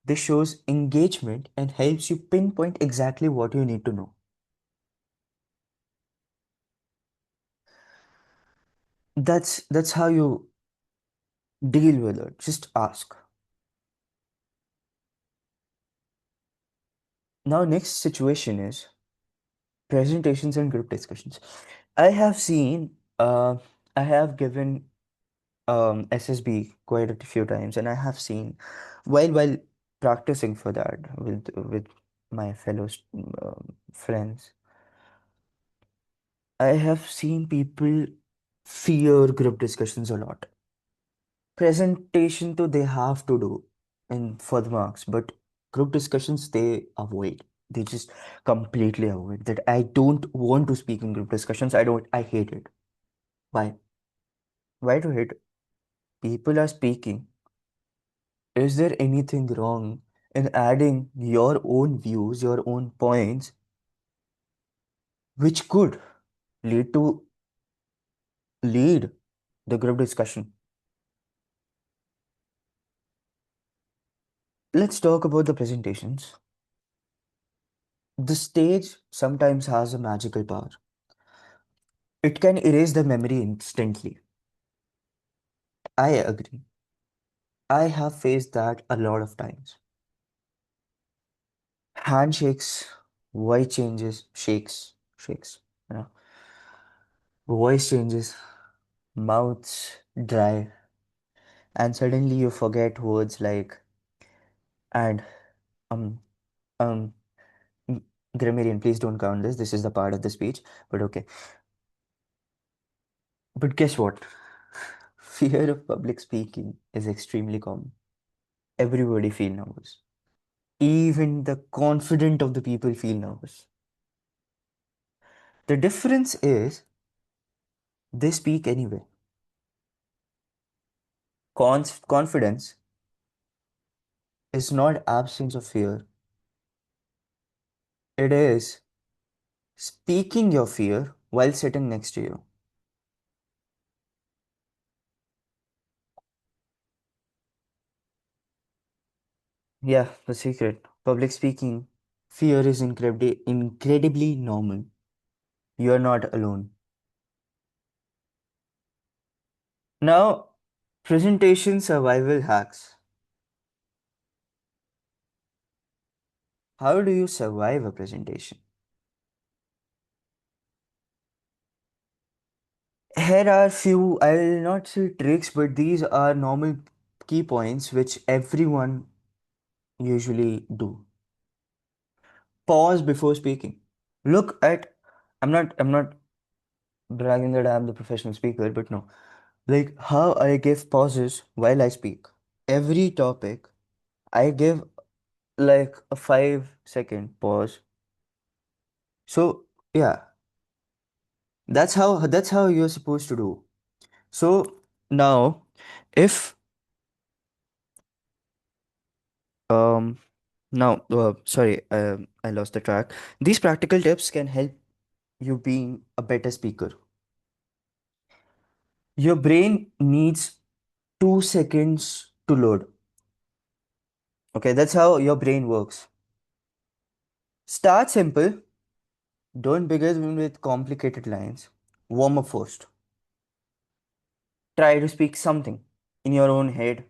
This shows engagement and helps you pinpoint exactly what you need to know. That's how you deal with it. Just ask. Now, next situation is presentations and group discussions. I have seen, I have given SSB quite a few times, and I have seen while practicing for that with my fellow friends, I have seen people fear group discussions a lot. Presentation too, they have to do and for the marks, but group discussions they avoid. They just completely avoid that. I don't want to speak in group discussions. I hate it. Why? Why do hate? People are speaking. Is there anything wrong in adding your own views, your own points, which could lead to lead the group discussion? Let's talk about the presentations. The stage sometimes has a magical power. It can erase the memory instantly. I agree. I have faced that a lot of times. Handshakes, voice changes, shakes, you know, voice changes, mouths dry, and suddenly you forget words like and, um, um, grammarian, please don't count this. This is the part of the speech, but okay. But guess what? Fear of public speaking is extremely common. Everybody feel nervous. Even the confident of the people feel nervous. The difference is they speak anyway. Confidence is not absence of fear. It is speaking your fear while sitting next to you. Yeah, the secret. Public speaking fear is incredibly normal. You are not alone. Now, presentation survival hacks. How do you survive a presentation? Here are few, I will not say tricks, but these are normal key points which everyone usually do. Pause before speaking. Look at, I'm not bragging that I'm the professional speaker, but no. Like how I give pauses while I speak. Every topic, I give like a 5-second pause. So yeah, that's how you're supposed to do. So now, if um now sorry, I lost the track. These practical tips can help you being a better speaker. Your brain needs 2 seconds to load. Okay, that's how your brain works. Start simple. Don't begin with complicated lines. Warm up first. Try to speak something in your own head.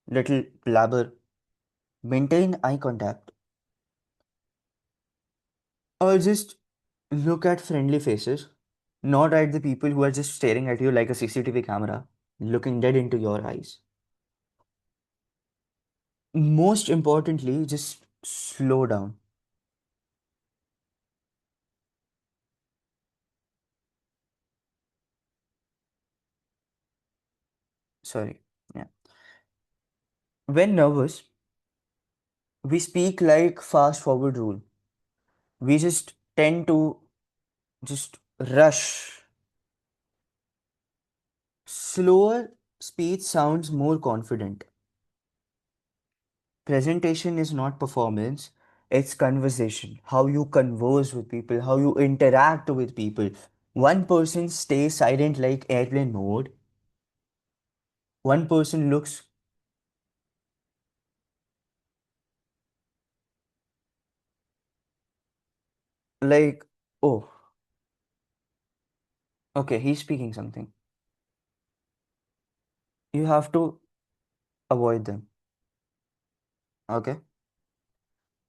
Little blabber. Maintain eye contact. Or just look at friendly faces, not at the people who are just staring at you like a CCTV camera, looking dead into your eyes. Most importantly, just slow down. Sorry. Yeah. When nervous, we speak like fast forward rule. We just tend to just rush. Slower speech sounds more confident. Presentation is not performance, it's conversation. How you converse with people, how you interact with people. One person stays silent like airplane mode. One person looks like, oh, okay, he's speaking something. You have to avoid them. Okay?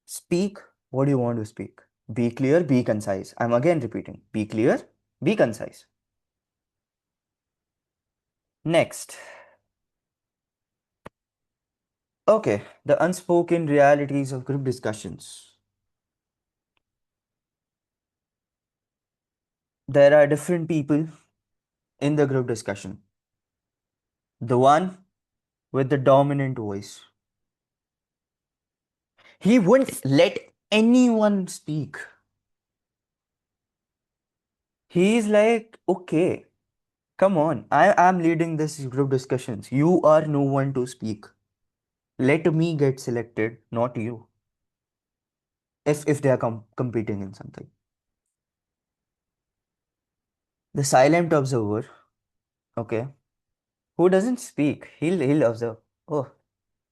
Speak what you want to speak. Be clear, be concise. I'm again repeating. Be clear, be concise. Next. Okay, the unspoken realities of group discussions. There are different people in the group discussion. The one with the dominant voice. He wouldn't let anyone speak. He's like, okay, come on, I am leading this group discussions. You are no one to speak. Let me get selected, not you. If they are competing in something. The silent observer, okay, who doesn't speak, he'll observe. Oh,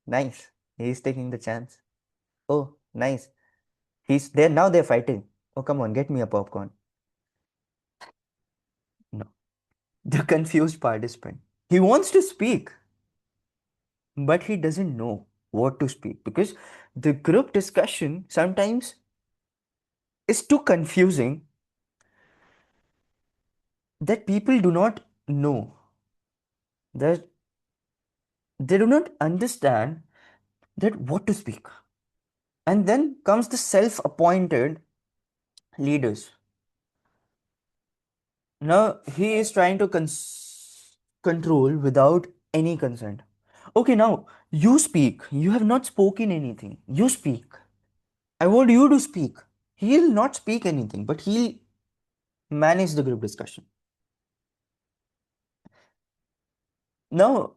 nice. He's taking the chance. Oh, nice. He's there now. They're fighting. Oh, come on, get me a popcorn. No. The confused participant. He wants to speak, but he doesn't know what to speak because the group discussion sometimes is too confusing that people do not know, that they do not understand that what to speak. And then comes the self-appointed leaders. Now he is trying to control without any consent. Okay, now you speak. You have not spoken anything. You speak. I want you to speak. He'll not speak anything, but he'll manage the group discussion. Now,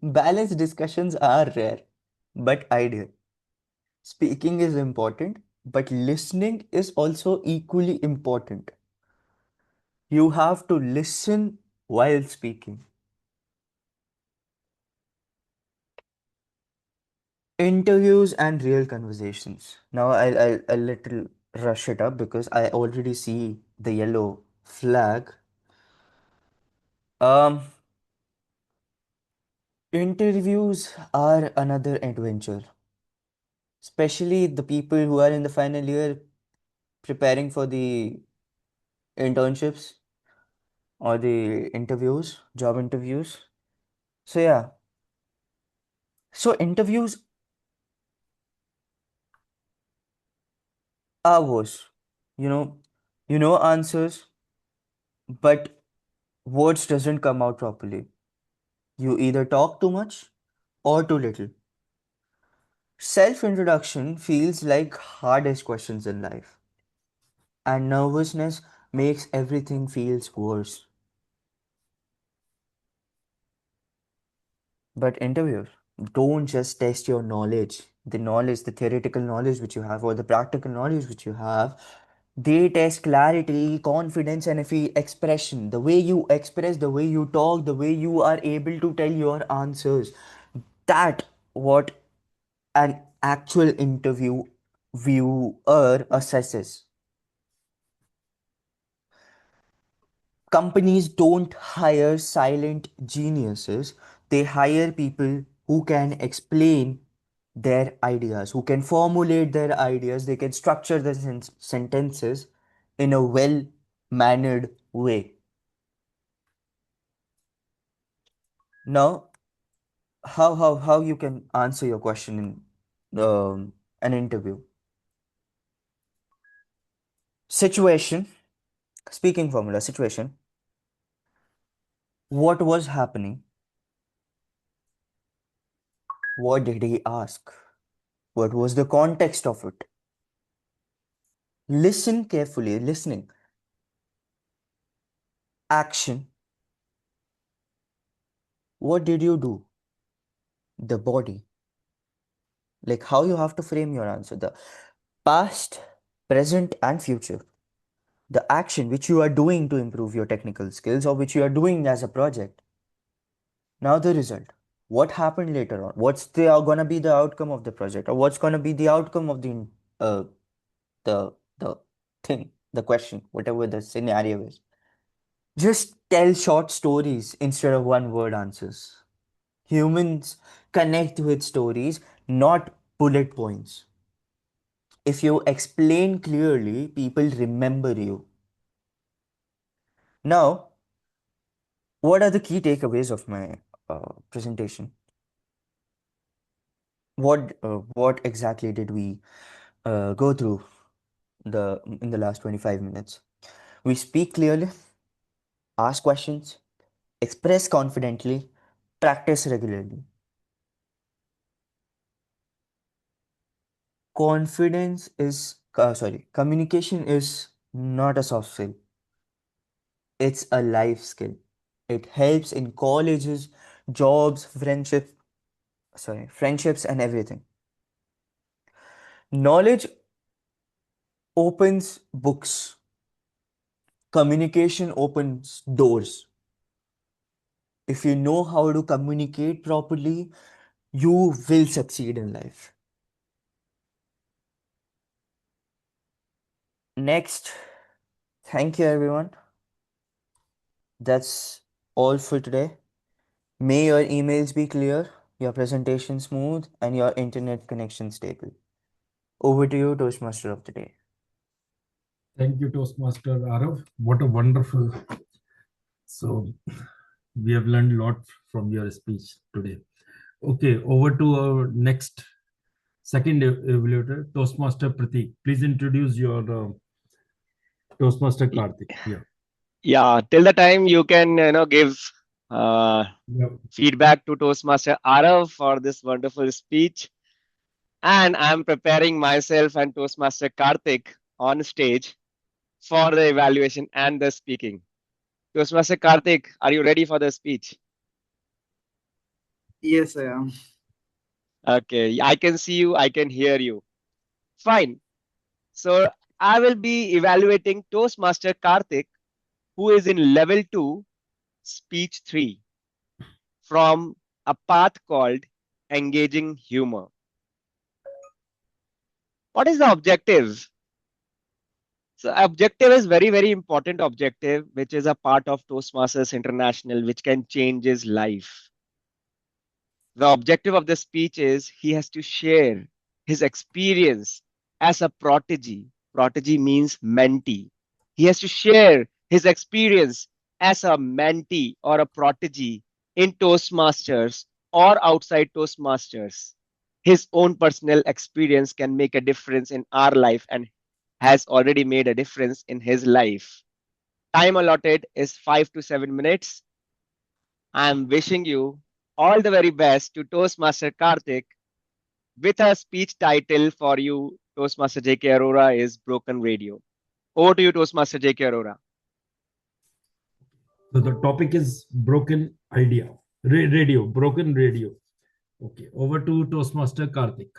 balanced discussions are rare, but ideal. Speaking is important, but listening is also equally important. You have to listen while speaking. Interviews and real conversations. Now I'll little rush it up because I already see the yellow flag. Um, Interviews are another adventure, especially the people who are in the final year preparing for the internships or the interviews, job interviews. So yeah, so interviews are worse. You know, you know answers, but words doesn't come out properly. You either talk too much or too little. Self introduction feels like hardest questions in life, and nervousness makes everything feels worse. But interviewers don't just test your knowledge, the theoretical knowledge which you have, or the practical knowledge which you have. They test clarity, confidence, and if expression. The way you express, the way you talk, the way you are able to tell your answers. That what an actual interview viewer assesses. Companies don't hire silent geniuses, they hire people who can explain their ideas, who can formulate their ideas, they can structure the sentences in a well mannered way. Now, how you can answer your question in an interview? Situation, speaking formula, situation. What was happening? What did he ask? What was the context of it? Listen carefully, listening. Action. What did you do? The body. Like how you have to frame your answer. The past, present, and future. The action which you are doing to improve your technical skills or which you are doing as a project. Now the result. What happened later on? What's gonna be the outcome of the project, or what's gonna be the outcome of uh the thing, the question, whatever the scenario is. Just tell short stories instead of one word answers. Humans connect with stories, not bullet points. If you explain clearly, people remember you. Now, what are the key takeaways of my presentation? What exactly did we go through in the last 25 minutes? We speak clearly, ask questions, express confidently, practice regularly. Communication is not a soft skill, it's a life skill. It helps in colleges, jobs, friendships, and everything. Knowledge opens books, communication opens doors. If you know how to communicate properly, you will succeed in life. Next, thank you everyone. That's all for today. May your emails be clear, your presentation smooth, and your internet connection stable. Over to you, Toastmaster of the day.
Thank you, Toastmaster Aarav. What a wonderful. So, we have learned a lot from your speech today. Okay, over to our next second evaluator, Toastmaster Pratik. Please introduce your Toastmaster Karthik.
Yeah, till the time you can give uh,
Yeah.
feedback to Toastmaster Aarav for this wonderful speech. And I'm preparing myself and Toastmaster Karthik on stage for the evaluation and the speaking. Toastmaster Karthik, are you ready for the speech?
Yes, I am.
Okay, I can see you, I can hear you. Fine. So I will be evaluating Toastmaster Karthik, who is in level 2, speech 3, from a path called engaging humor. What is the objective? So objective is very, very important objective, which is a part of Toastmasters International, which can change his life. The objective of the speech is he has to share his experience as a prodigy. Prodigy means mentee. He has to share his experience as a mentee or a prodigy in Toastmasters or outside Toastmasters. His own personal experience can make a difference in our life and has already made a difference in his life. Time allotted is 5 to 7 minutes. I'm wishing you all the very best to Toastmaster Karthik with a speech title for you, Toastmaster JK Arora, is Broken Radio. Over to you, Toastmaster JK Arora.
So the topic is broken idea, radio, broken radio. Okay, over to Toastmaster Karthik.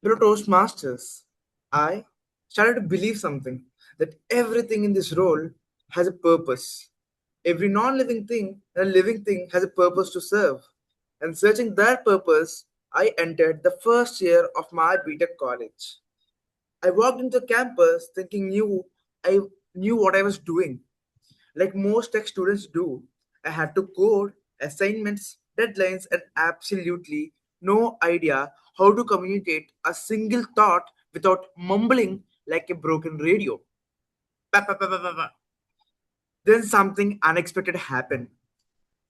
Toastmasters, I started to believe something that everything in this role has a purpose. Every non living thing and a living thing has a purpose to serve. And searching that purpose, I entered the first year of my BTech college. I walked into campus thinking I knew what I was doing. Like most tech students do, I had to code, assignments, deadlines, and absolutely no idea how to communicate a single thought without mumbling like a broken radio. Pa, pa, pa, pa, pa, pa. Then something unexpected happened.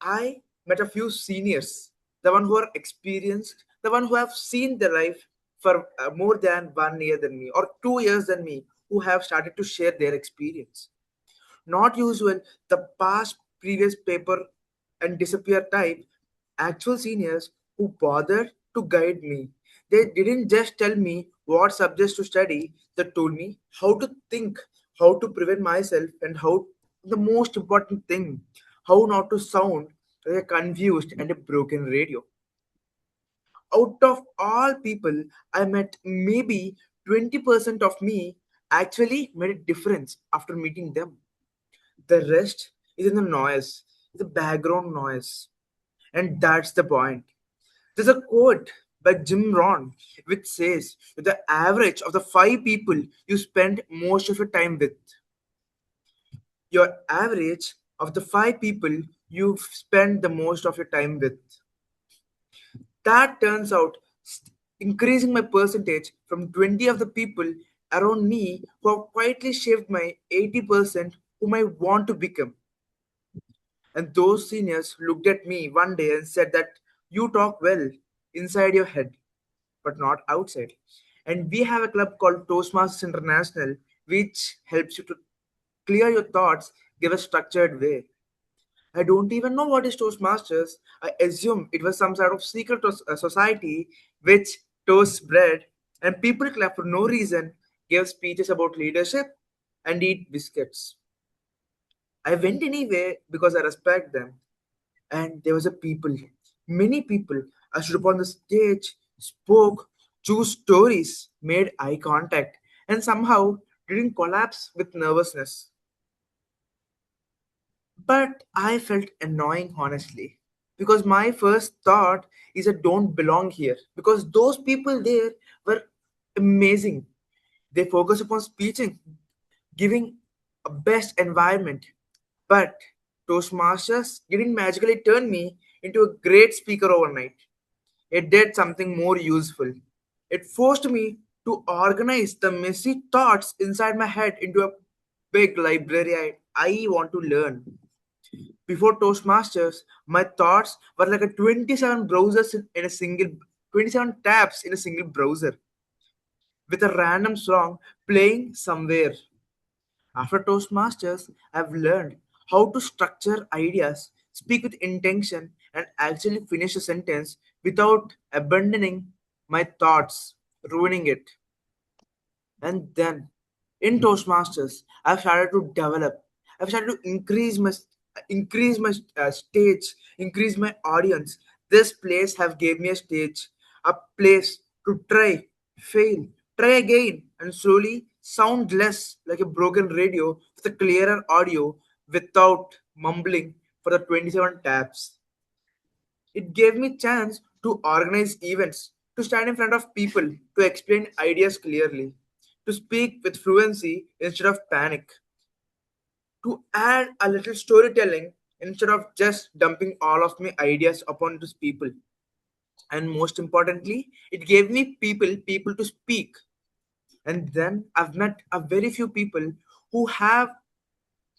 I met a few seniors, the one who are experienced, the one who have seen their life for more than 1 year than me or 2 years than me, who have started to share their experience. Not usual, the past previous paper and disappear type, actual seniors who bothered to guide me. They didn't just tell me what subjects to study, they told me how to think, how to prevent myself, and how the most important thing, how not to sound like a confused and a broken radio. Out of all people I met, maybe 20% of me actually made a difference after meeting them. The rest is in the noise, the background noise. And that's the point. There's a quote by Jim Rohn which says, "You're the average of the 5 people you spend most of your time with." Your average of the 5 people you spend the most of your time with. That turns out increasing my percentage from 20 of the people around me who have quietly shaped my 80% whom I want to become. And those seniors looked at me one day and said that you talk well inside your head, but not outside. And we have a club called Toastmasters International, which helps you to clear your thoughts, give a structured way. I don't even know what is Toastmasters. I assume it was some sort of secret society which toasts bread and people clap for no reason, give speeches about leadership, and eat biscuits. I went anyway because I respect them. And there was a people, many people. I stood upon the stage, spoke, chose stories, made eye contact, and somehow didn't collapse with nervousness. But I felt annoying, honestly, because my first thought is I don't belong here. Because those people there were amazing. They focus upon speaking, giving a best environment. But Toastmasters didn't magically turn me into a great speaker overnight. It did something more useful. It forced me to organize the messy thoughts inside my head into a big library I want to learn. Before Toastmasters, my thoughts were like a 27 browsers in a single 27 tabs in a single browser with a random song playing somewhere. After Toastmasters, I've learned how to structure ideas, speak with intention, and actually finish a sentence without abandoning my thoughts, ruining it. And then in Toastmasters, I've started to increase my stage, increase my audience. This place have gave me a stage, a place to try, fail, try again, and slowly sound less like a broken radio with a clearer audio without mumbling for the 27 tabs. It gave me chance to organize events, to stand in front of people, to explain ideas clearly, to speak with fluency instead of panic, to add a little storytelling instead of just dumping all of my ideas upon these people. And most importantly, it gave me people to speak. And then I've met a very few people who have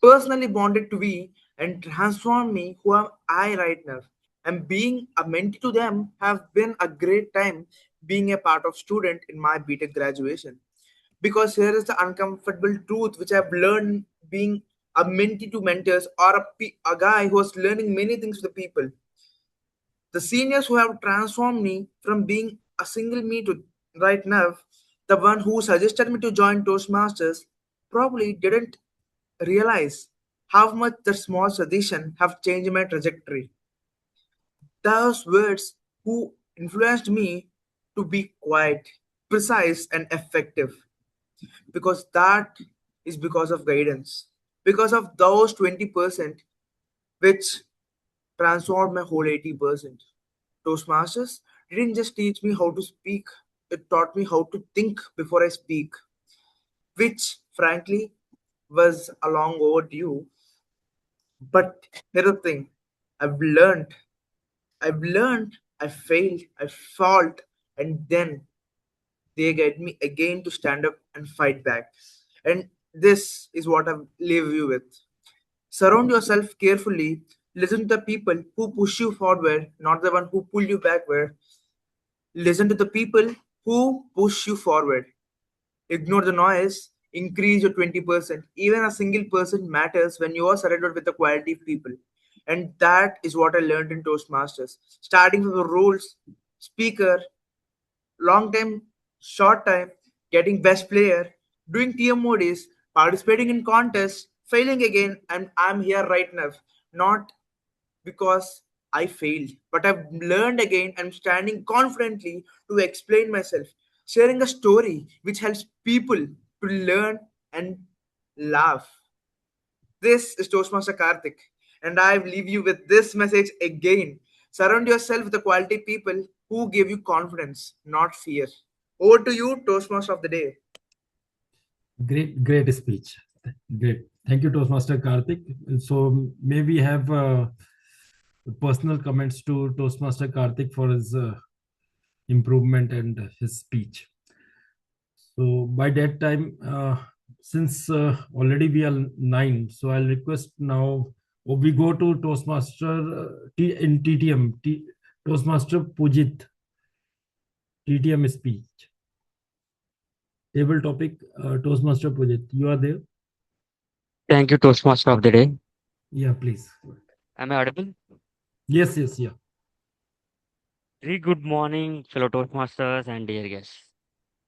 personally bonded to me and transformed me who am I right now. And being a mentee to them have been a great time being a part of student in my BTech graduation. Because here is the uncomfortable truth which I've learned being a mentee to mentors or a guy who was learning many things with the people. The seniors who have transformed me from being a single me to right now, the one who suggested me to join Toastmasters, probably didn't realize how much the small suggestion have changed my trajectory. Those words who influenced me to be quiet, precise, and effective. Because that is because of guidance. Because of those 20% which transformed my whole 80%. Toastmasters didn't just teach me how to speak, it taught me how to think before I speak, which frankly was a long overdue. But here's the thing I've I've learned, I failed, I fault, and then they get me again to stand up and fight back. And this is what I leave you with. Surround yourself carefully. Listen to the people who push you forward, not the one who pull you backward. Listen to the people who push you forward. Ignore the noise. Increase your 20%. Even a single person matters when you are surrounded with the quality of people. And that is what I learned in Toastmasters. Starting from the rules, speaker, long time, short time, getting best player, doing TMODs, participating in contests, failing again, and I'm here right now. Not because I failed, but I've learned again and standing confidently to explain myself, sharing a story which helps people to learn and laugh. This is Toastmaster Karthik, and I leave you with this message again. Surround yourself with the quality people who give you confidence, not fear. Over to you, Toastmaster of the day.
Great speech. Great. Thank you, Toastmaster Karthik. So may we have personal comments to Toastmaster Karthik for his improvement and his speech. So by that time, since already we are 9, so I'll request now, we go to Toastmaster in TTM, Toastmaster Pujit, TTM speech. Table topic, Toastmaster Pujit, you are there?
Thank you, Toastmaster of the day.
Yeah, please.
Am I audible?
Yes, yeah.
Very good morning, fellow Toastmasters and dear guests.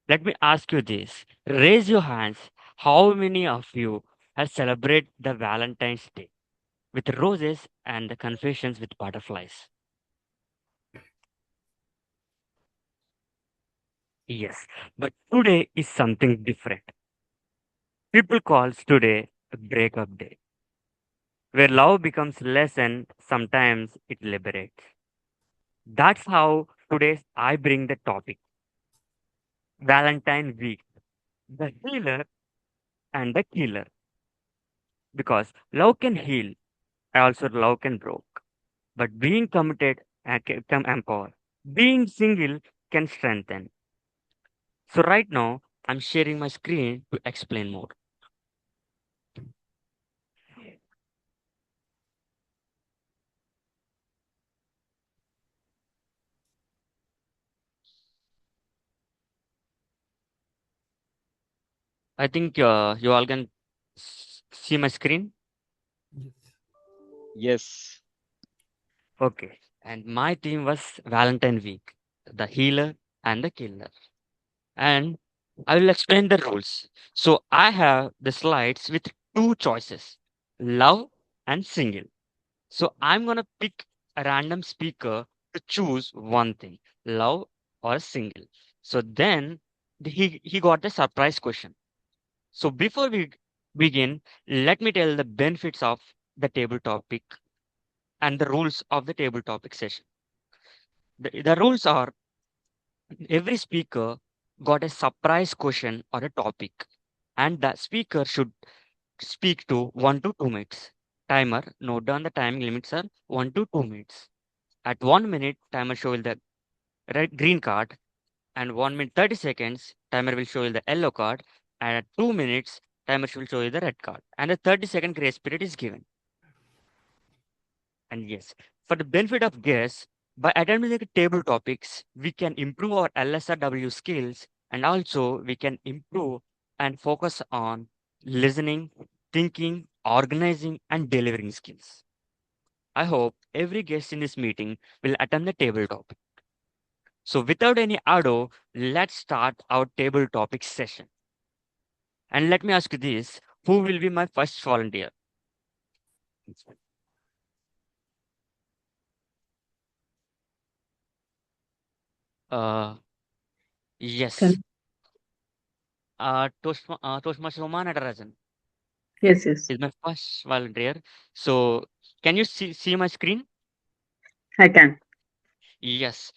Let me ask you this. Raise your hands. How many of you have celebrated the Valentine's Day with roses and the confessions with butterflies? Yes, but today is something different. People calls today a breakup day, where love becomes less and sometimes it liberates. That's how today I bring the topic Valentine week, the healer and the killer. because love can heal, also love can broke. But being committed can empower. Being single can strengthen. So right now, I'm sharing my screen to explain more. I think you all can see my screen.
Yes.
Okay. And my theme was Valentine Week, the healer and the killer. And I will explain the rules. So I have the slides with two choices, love and single. So I'm gonna pick a random speaker to choose one thing, love or single. So then he got a surprise question. So before we begin, let me tell the benefits of the table topic and the rules of the table topic session. The rules are every speaker got a surprise question or a topic, and the speaker should speak to 1 to 2 minutes. Timer, note down the timing limits are 1 to 2 minutes. At 1 minute, timer show the green card, and 1 minute 30 seconds, timer will show you the yellow card, and at 2 minutes, timer will show you the red card, and a 30-second grace period is given. And yes, for the benefit of guests, by attending the table topics, we can improve our LSRW skills, and also we can improve and focus on listening, thinking, organizing, and delivering skills. I hope every guest in this meeting will attend the table topic. So without any ado, let's start our table topic session. And let me ask you this, who will be my first volunteer? Uh, yes.
Can
Toastmaster Roman Natarajan
yes, yes,
is my first volunteer. So can you see my screen?
I can.
Yes.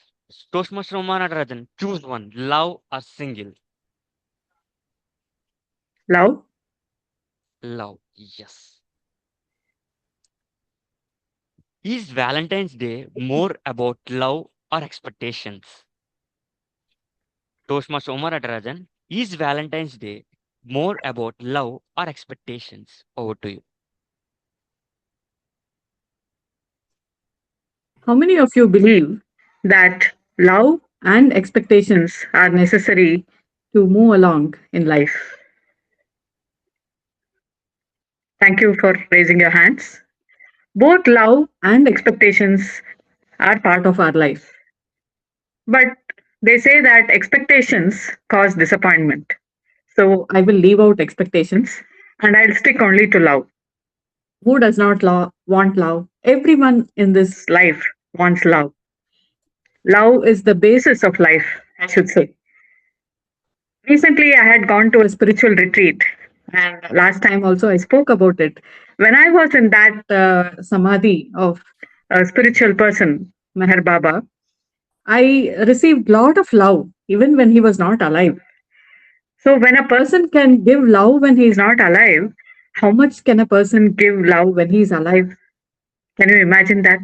Toastmaster Roman Natarajan, choose one, love or single?
Love.
Love, yes. Is Valentine's Day more about love or expectations? Toastmaster Omar Natarajan, is Valentine's Day more about love or expectations? Over to you.
How many of you believe that love and expectations are necessary to move along in life? Thank you for raising your hands. Both love and expectations are part of our life. But they say that expectations cause disappointment. So I will leave out expectations and I'll stick only to love. Who does not want love? Everyone in this life wants love. Love is the basis of life, I should say. Recently, I had gone to a spiritual retreat, and last time also I spoke about it. When I was in that samadhi of a spiritual person, Meher Baba, I received lot of love even when he was not alive. So when a person can give love when he is not alive, how much can a person give love when he is alive? Can you imagine that?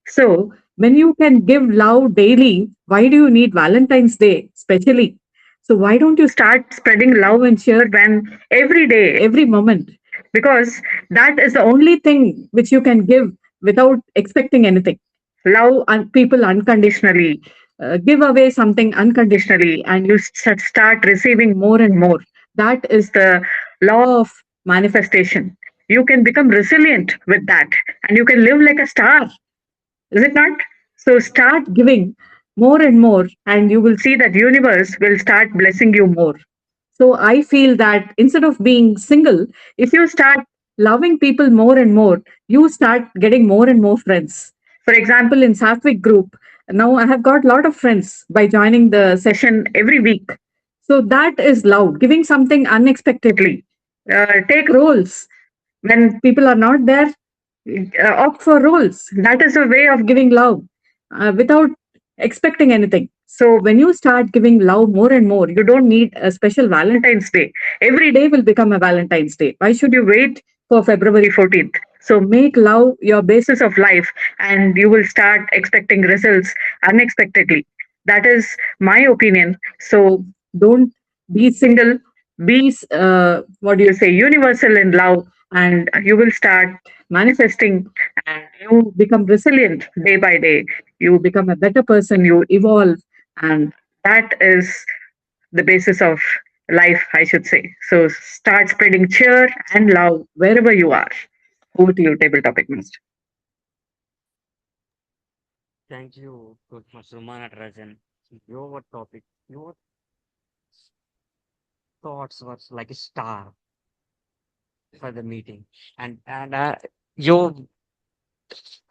So, when you can give love daily, why do you need Valentine's Day specially? So, why don't you start spreading love and cheer when every day, every moment? Because that is the only thing which you can give without expecting anything. Love people unconditionally, give away something unconditionally, and you start receiving more and more. That is the law of manifestation. You can become resilient with that, and you can live like a star, is it not? So start giving more and more, and you will see that universe will start blessing you more. So I feel that instead of being single, if you start loving people more and more, you start getting more and more friends. For example, in Sattvic group, now I have got a lot of friends by joining the session every week. So that is love, giving something unexpectedly. Take roles when people are not there, opt for roles. That is a way of giving love without expecting anything. So when you start giving love more and more, you don't need a special Valentine's Day. Every day will become a Valentine's Day. Why should you wait for February 14th. So make love your basis of life and you will start expecting results unexpectedly. That is my opinion. So don't be single, be, what do you say, universal in love, and you will start manifesting and you become resilient day by day. You become a better person, you evolve, and that is the basis of life, I should say. So start spreading cheer and love wherever you are. Over to you, table topic master.
Thank you, Coach Masuma Natarajan. Your topic, your thoughts were like a star for the meeting, and your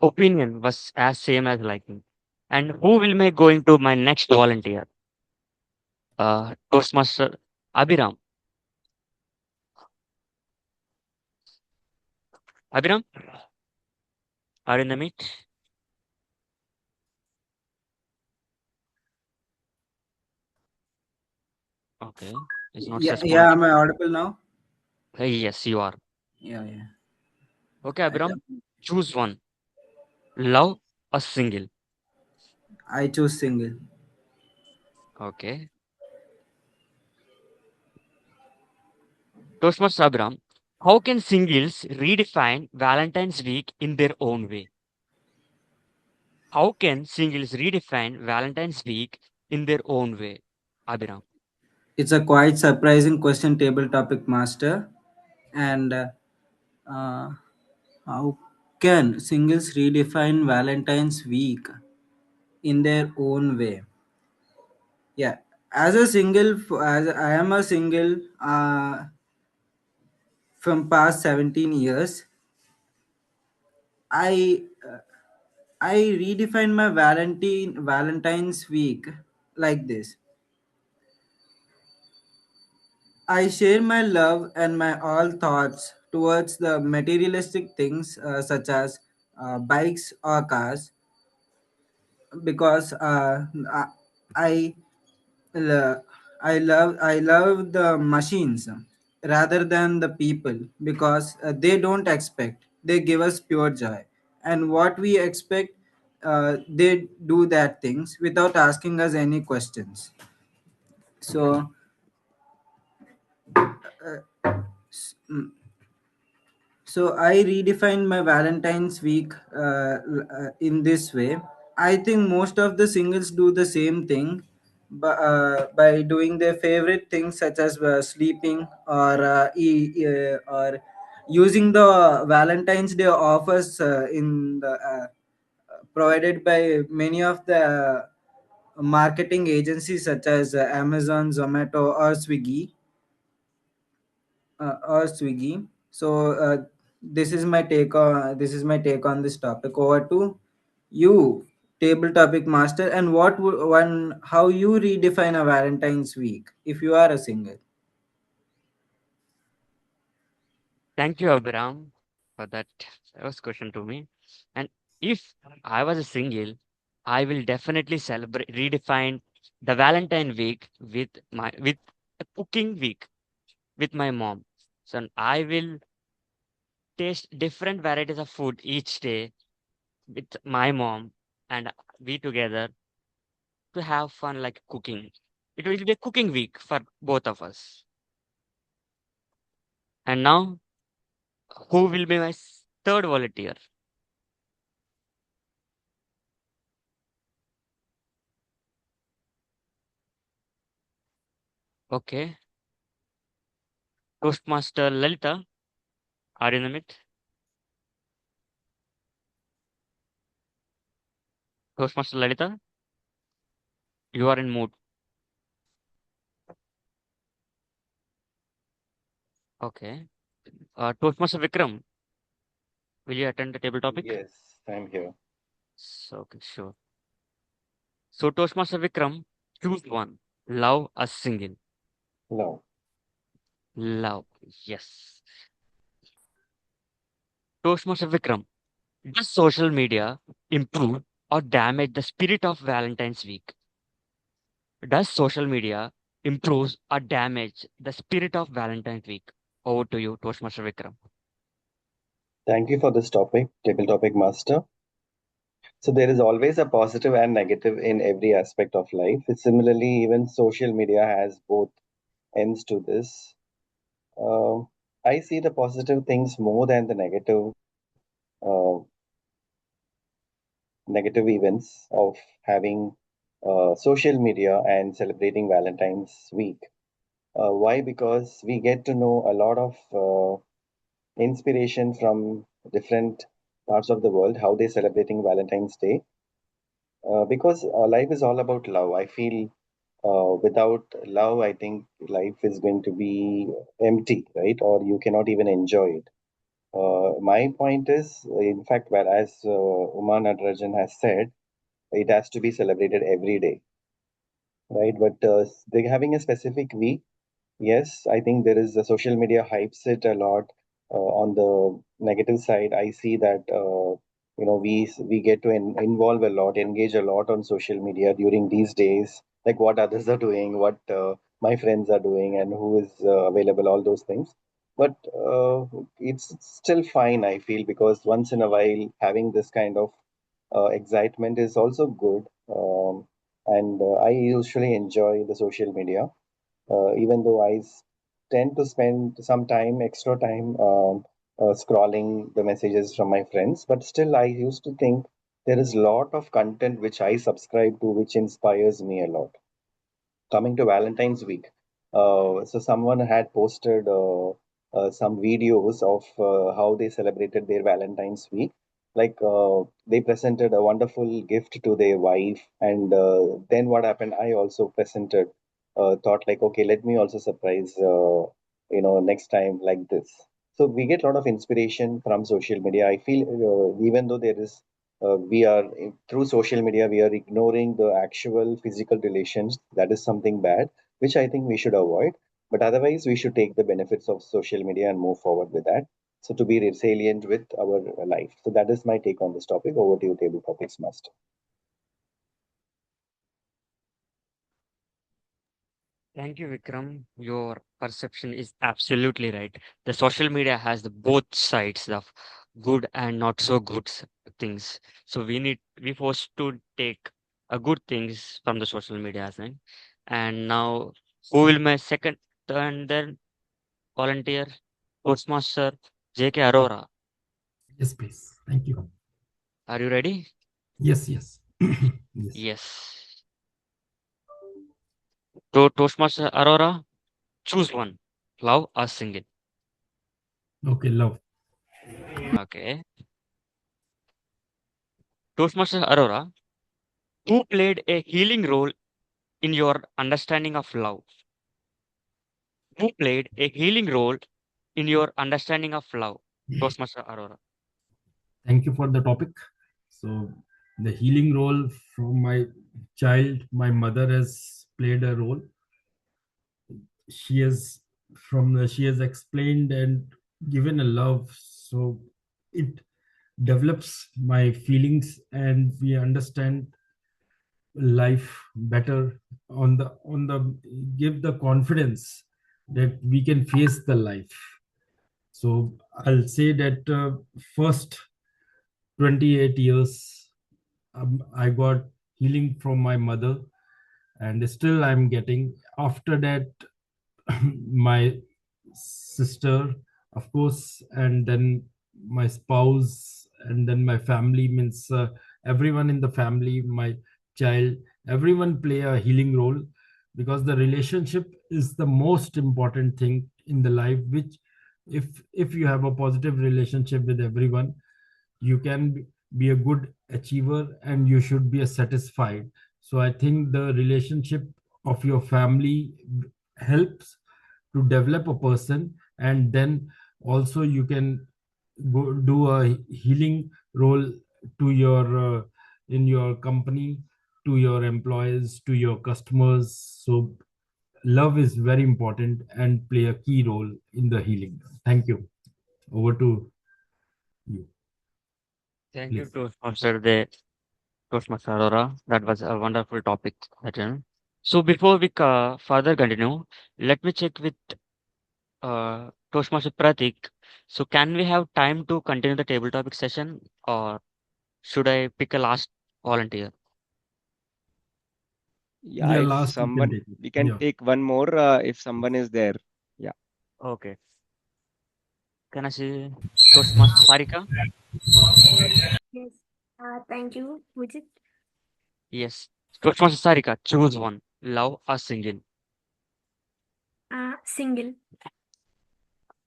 opinion was as same as like me. And who will be going to my next volunteer? Toastmaster Abhiram. Abhiram, are you in the meet? Okay, it's not
Yeah, yeah.
responding.
Am I audible now?
Yes, you are.
Yeah, yeah.
Okay,
I,
Abhiram, choose one. Love or single.
I choose single.
Okay. Toastmaster Abhiram, how can singles redefine Valentine's week in their own way? How can singles redefine Valentine's week in their own way? Abhiram.
It's a quite surprising question, table topic master. And uh, how can singles redefine Valentine's week in their own way? Yeah, as a single, as I am a single from past 17 years, I I redefine my Valentine's week like this. I share my love and my all thoughts towards the materialistic things such as bikes or cars because I lo- I love the machines rather than the people because they don't expect, they give us pure joy, and what we expect, they do that things without asking us any questions. So So I redefined my Valentine's week in this way. I think most of the singles do the same thing, by doing their favorite things such as sleeping or using the Valentine's Day offers in the provided by many of the marketing agencies such as Amazon, Zomato, or Swiggy. So this is my take on this topic. Over to you, table topic master, and one how you redefine a Valentine's week if you are a single.
Thank you, Abhiram, for that first question to me. And if I was a single, I will definitely celebrate redefine the Valentine week with a cooking week with my mom. So I will taste different varieties of food each day with my mom and we together to have fun like cooking. It will be a cooking week for both of us. And now, who will be my third volunteer? Okay, Toastmaster Lalita, are you in the mid? Toastmaster Lalita, you are in mood. Okay. Toastmaster Vikram, will you attend the table topic?
Yes, I'm here.
So, okay, sure. So, Toastmaster Vikram, choose one. Love a single.
No.
Love, yes. Toastmaster Vikram, does social media improve or damage the spirit of Valentine's week? Does social media improves or damage the spirit of Valentine's week? Over to you, Toastmaster Vikram.
Thank you for this topic, table topic master. So there is always a positive and negative in every aspect of life. Similarly, even social media has both ends to this. Uh, I see the positive things more than the uh, negative events of having social media and celebrating Valentine's week. Why? Because we get to know a lot of inspiration from different parts of the world, how they're celebrating Valentine's Day. Because life is all about love. I feel without love, I think life is going to be empty, right? Or you cannot even enjoy it. My point is, in fact, whereas Uma Natarajan has said, it has to be celebrated every day, right? But they're having a specific week. Yes, I think there is the social media hypes it a lot. On the negative side, I see that we get to involve a lot, engage a lot on social media during these days, like what others are doing, what my friends are doing, and who is available, all those things. But it's still fine, I feel, because once in a while having this kind of excitement is also good. And I usually enjoy the social media, even though tend to spend some time, extra time, scrolling the messages from my friends. But still, I used to think there is a lot of content which I subscribe to, which inspires me a lot. Coming to Valentine's week, so someone had posted some videos of how they celebrated their Valentine's week. Like they presented a wonderful gift to their wife, and then what happened? I also presented, thought like, okay, let me also surprise, next time like this. So we get a lot of inspiration from social media. I feel even though there is we are through social media we are ignoring the actual physical relations, that is something bad which I think we should avoid, but otherwise we should take the benefits of social media and move forward with that, so to be resilient with our life. So that is my take on this topic. Over to you, table topics master.
Thank you, Vikram. Your perception is absolutely right. The social media has the both sides of good and not so good things. So we forced to take a good things from the social media, right? And now, who will my second and then volunteer? Toastmaster J.K. Arora.
Yes, please. Thank you.
Are you ready?
Yes, yes. Yes.
Yes. To Toastmaster Aurora, choose one. Love or single.
Okay, love.
Okay. Toastmaster Aurora, who played a healing role in your understanding of love? Who played a healing role in your understanding of love? Toastmaster Aurora.
Thank you for the topic. So, the healing role from my child, my mother has played a role. She has she has explained and given a love, so it develops my feelings and we understand life better on the give the confidence that we can face the life. So I'll say that first 28 years I got healing from my mother, and still I'm getting. After that, my sister, of course, and then my spouse, and then my family, means everyone in the family, my child, everyone play a healing role, because the relationship is the most important thing in the life, which if you have a positive relationship with everyone, you can be a good achiever and you should be a satisfied. So I think the relationship of your family helps to develop a person, and then also you can go do a healing role to your in your company, to your employees, to your customers. So love is very important and play a key role in the healing. Thank you. Over to you,
Thank you,
please.
Toastmaster Aurora. That was a wonderful topic. So before we further continue, let me check with Toastmaster Pratik. So can we have time to continue the table topic session, or should I pick a last volunteer?
Yeah,
Yeah,
if
last we can
someone,
take it.
we can
Yeah.
take one more if someone is there. Yeah.
Okay. Can I see Toastmaster Sarika?
Yes. Thank you, Pujit.
Yes. Toastmaster Sarika, choose one. Love or single?
Single.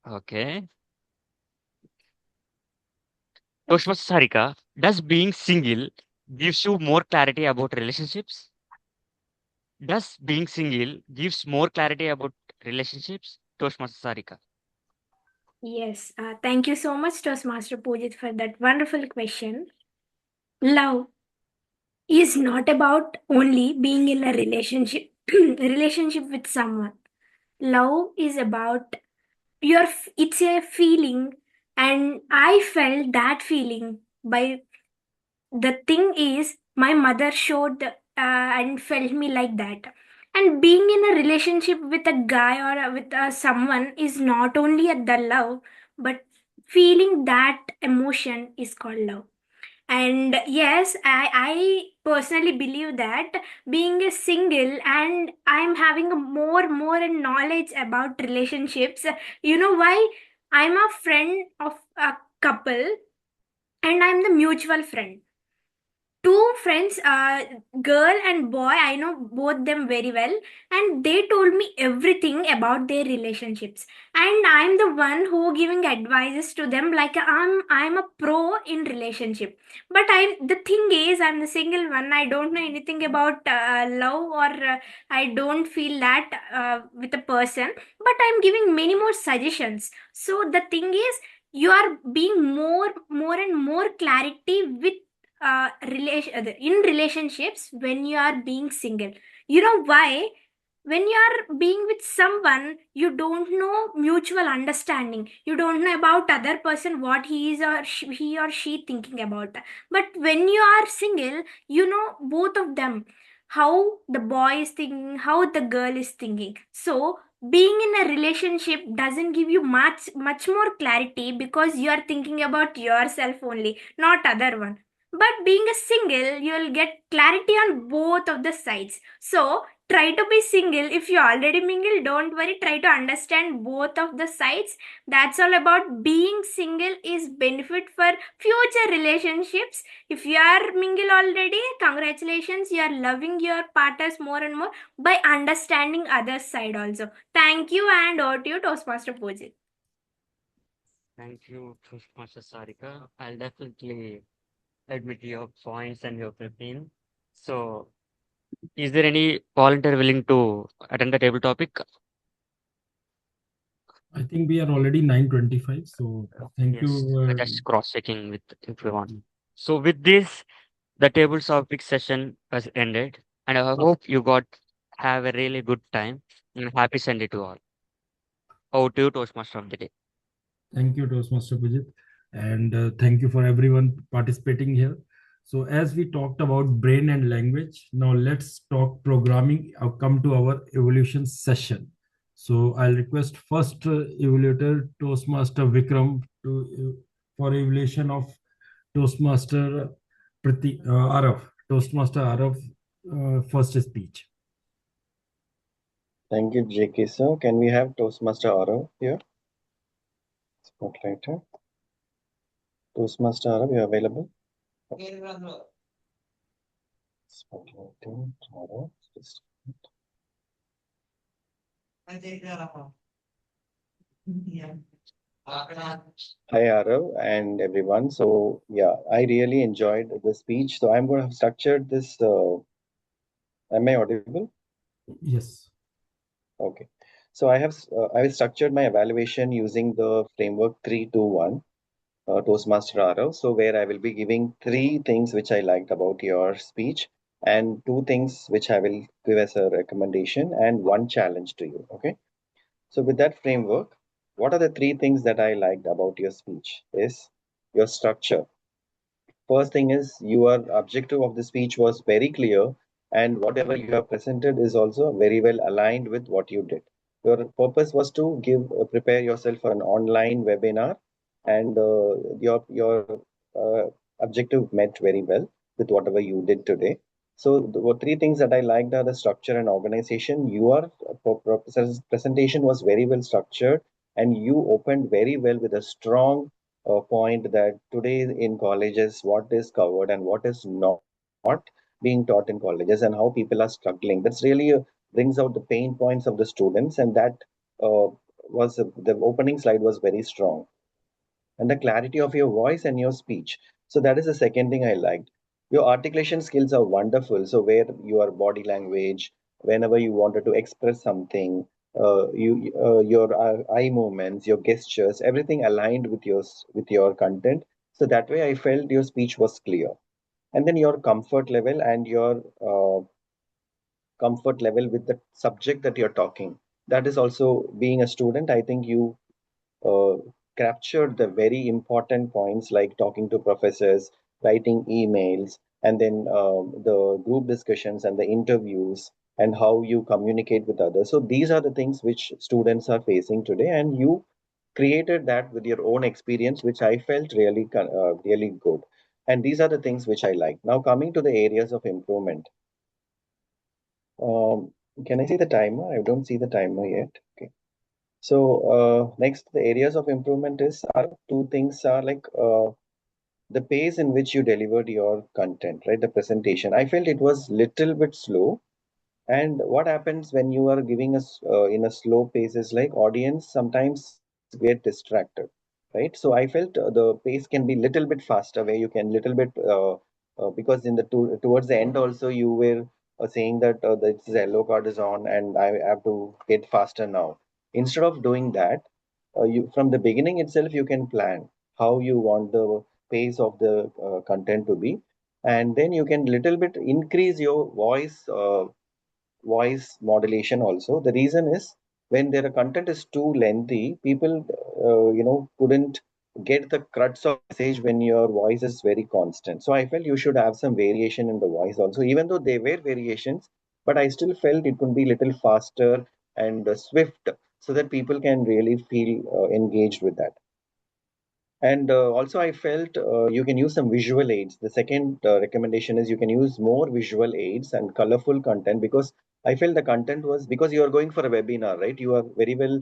Okay. Toastmaster Sarika, does being single gives you more clarity about relationships? Does being single gives more clarity about relationships? Toastmaster Sarika.
Yes. Thank you so much, Toastmaster Pujit, for that wonderful question. Love is not about only being in a relationship relationship with someone. Love is about it's a feeling, and I felt that feeling by the thing is my mother showed and felt me like that. And being in a relationship with a guy or with someone is not only the love, but feeling that emotion is called love. And yes, I personally believe that being a single and I'm having a more and knowledge about relationships. You know why? I'm a friend of a couple, and I'm the mutual friend. Two friends, girl and boy, I know both them very well, and they told me everything about their relationships, and I'm the one who giving advices to them, like I'm a pro in relationship. But the thing is, I'm the single one. I don't know anything about love, or I don't feel that with a person, but I'm giving many more suggestions. So the thing is, you are being more and more clarity with in relationships when you are being single. You know why? When you are being with someone, you don't know mutual understanding, you don't know about other person what he is or he or she thinking about. But when you are single, you know both of them, how the boy is thinking, how the girl is thinking. So being in a relationship doesn't give you much more clarity, because you are thinking about yourself only, not other one. But being a single, you'll get clarity on both of the sides. So try to be single. If you already mingle, don't worry. Try to understand both of the sides. That's all about being single is benefit for future relationships. If you are mingle already, congratulations. You are loving your partners more and more by understanding other side also. Thank you, and over to you, Toastmaster Pujit.
Thank you, Toastmaster Sarika. I'll definitely admit your points and your opinion. So, is there any volunteer willing to attend the table topic?
I think we are already 9:25. So thank
Yes,
you.
we're just cross-checking with everyone. So with this, the table topic session has ended, and I hope you got have a really good time and happy Sunday to all. Over to you, Toastmaster of the day.
Thank you, Toastmaster Pujit, and thank you for everyone participating here. So, as we talked about brain and language, now let's talk programming. I'll come to our evolution session. So, I'll request first evaluator Toastmaster Vikram to for evaluation of Toastmaster Aarav. Toastmaster Aarav, first speech.
Thank you, JK sir. Can we have Toastmaster Aarav here? Spotlighter. Toastmaster Aarav, you available? Spotlighting Aarav. Just Hi Aarav and everyone. So yeah, I really enjoyed the speech. So I'm going to have structured this. Am I audible?
Yes.
Okay. So I have structured my evaluation using the framework 3-2-1, Toastmaster Aarav. So where I will be giving three things which I liked about your speech, and two things which I will give as a recommendation, and one challenge to you. Okay. So with that framework, what are the three things that I liked about your speech? Is your structure. First thing is your objective of the speech was very clear, and whatever you have presented is also very well aligned with what you did. Your purpose was to prepare yourself for an online webinar, and your objective met very well with whatever you did today. So the three things that I liked are the structure and organization. Your presentation was very well structured, and you opened very well with a strong point that today in colleges, what is covered and what is not being taught in colleges, and how people are struggling. That's really brings out the pain points of the students, and that uh, the opening slide was very strong, and the clarity of your voice and your speech. So that is the second thing I liked. Your articulation skills are wonderful. So where your body language, whenever you wanted to express something, your eye movements, your gestures, everything aligned with your content. So that way, I felt your speech was clear. And then your comfort level and your comfort level with the subject that you're talking. That is also being a student. I think you uh, captured the very important points like talking to professors, writing emails, and then the group discussions and the interviews and how you communicate with others. So these are the things which students are facing today, and you created that with your own experience, which I felt really good. And these are the things which I like. Now coming to the areas of improvement. Um, can I see the timer? I don't see the timer yet. Okay. So next, the areas of improvement are two things are like the pace in which you delivered your content, right? The presentation. I felt it was little bit slow, and what happens when you are giving us in a slow pace is like audience sometimes get distracted, right? So I felt the pace can be little bit faster, where you can little bit because in the towards the end also you were saying that this yellow card is on and I have to get faster now. Instead of doing that, you from the beginning itself you can plan how you want the pace of the content to be, and then you can little bit increase your voice modulation also. The reason is when their content is too lengthy, people couldn't get the crux of the message when your voice is very constant. So I felt you should have some variation in the voice also, even though they were variations, but I still felt it could be little faster and swift so that people can really feel engaged with that. And also, I felt you can use some visual aids. The second recommendation is you can use more visual aids and colorful content, because I felt the content was because you are going for a webinar, right? You are very well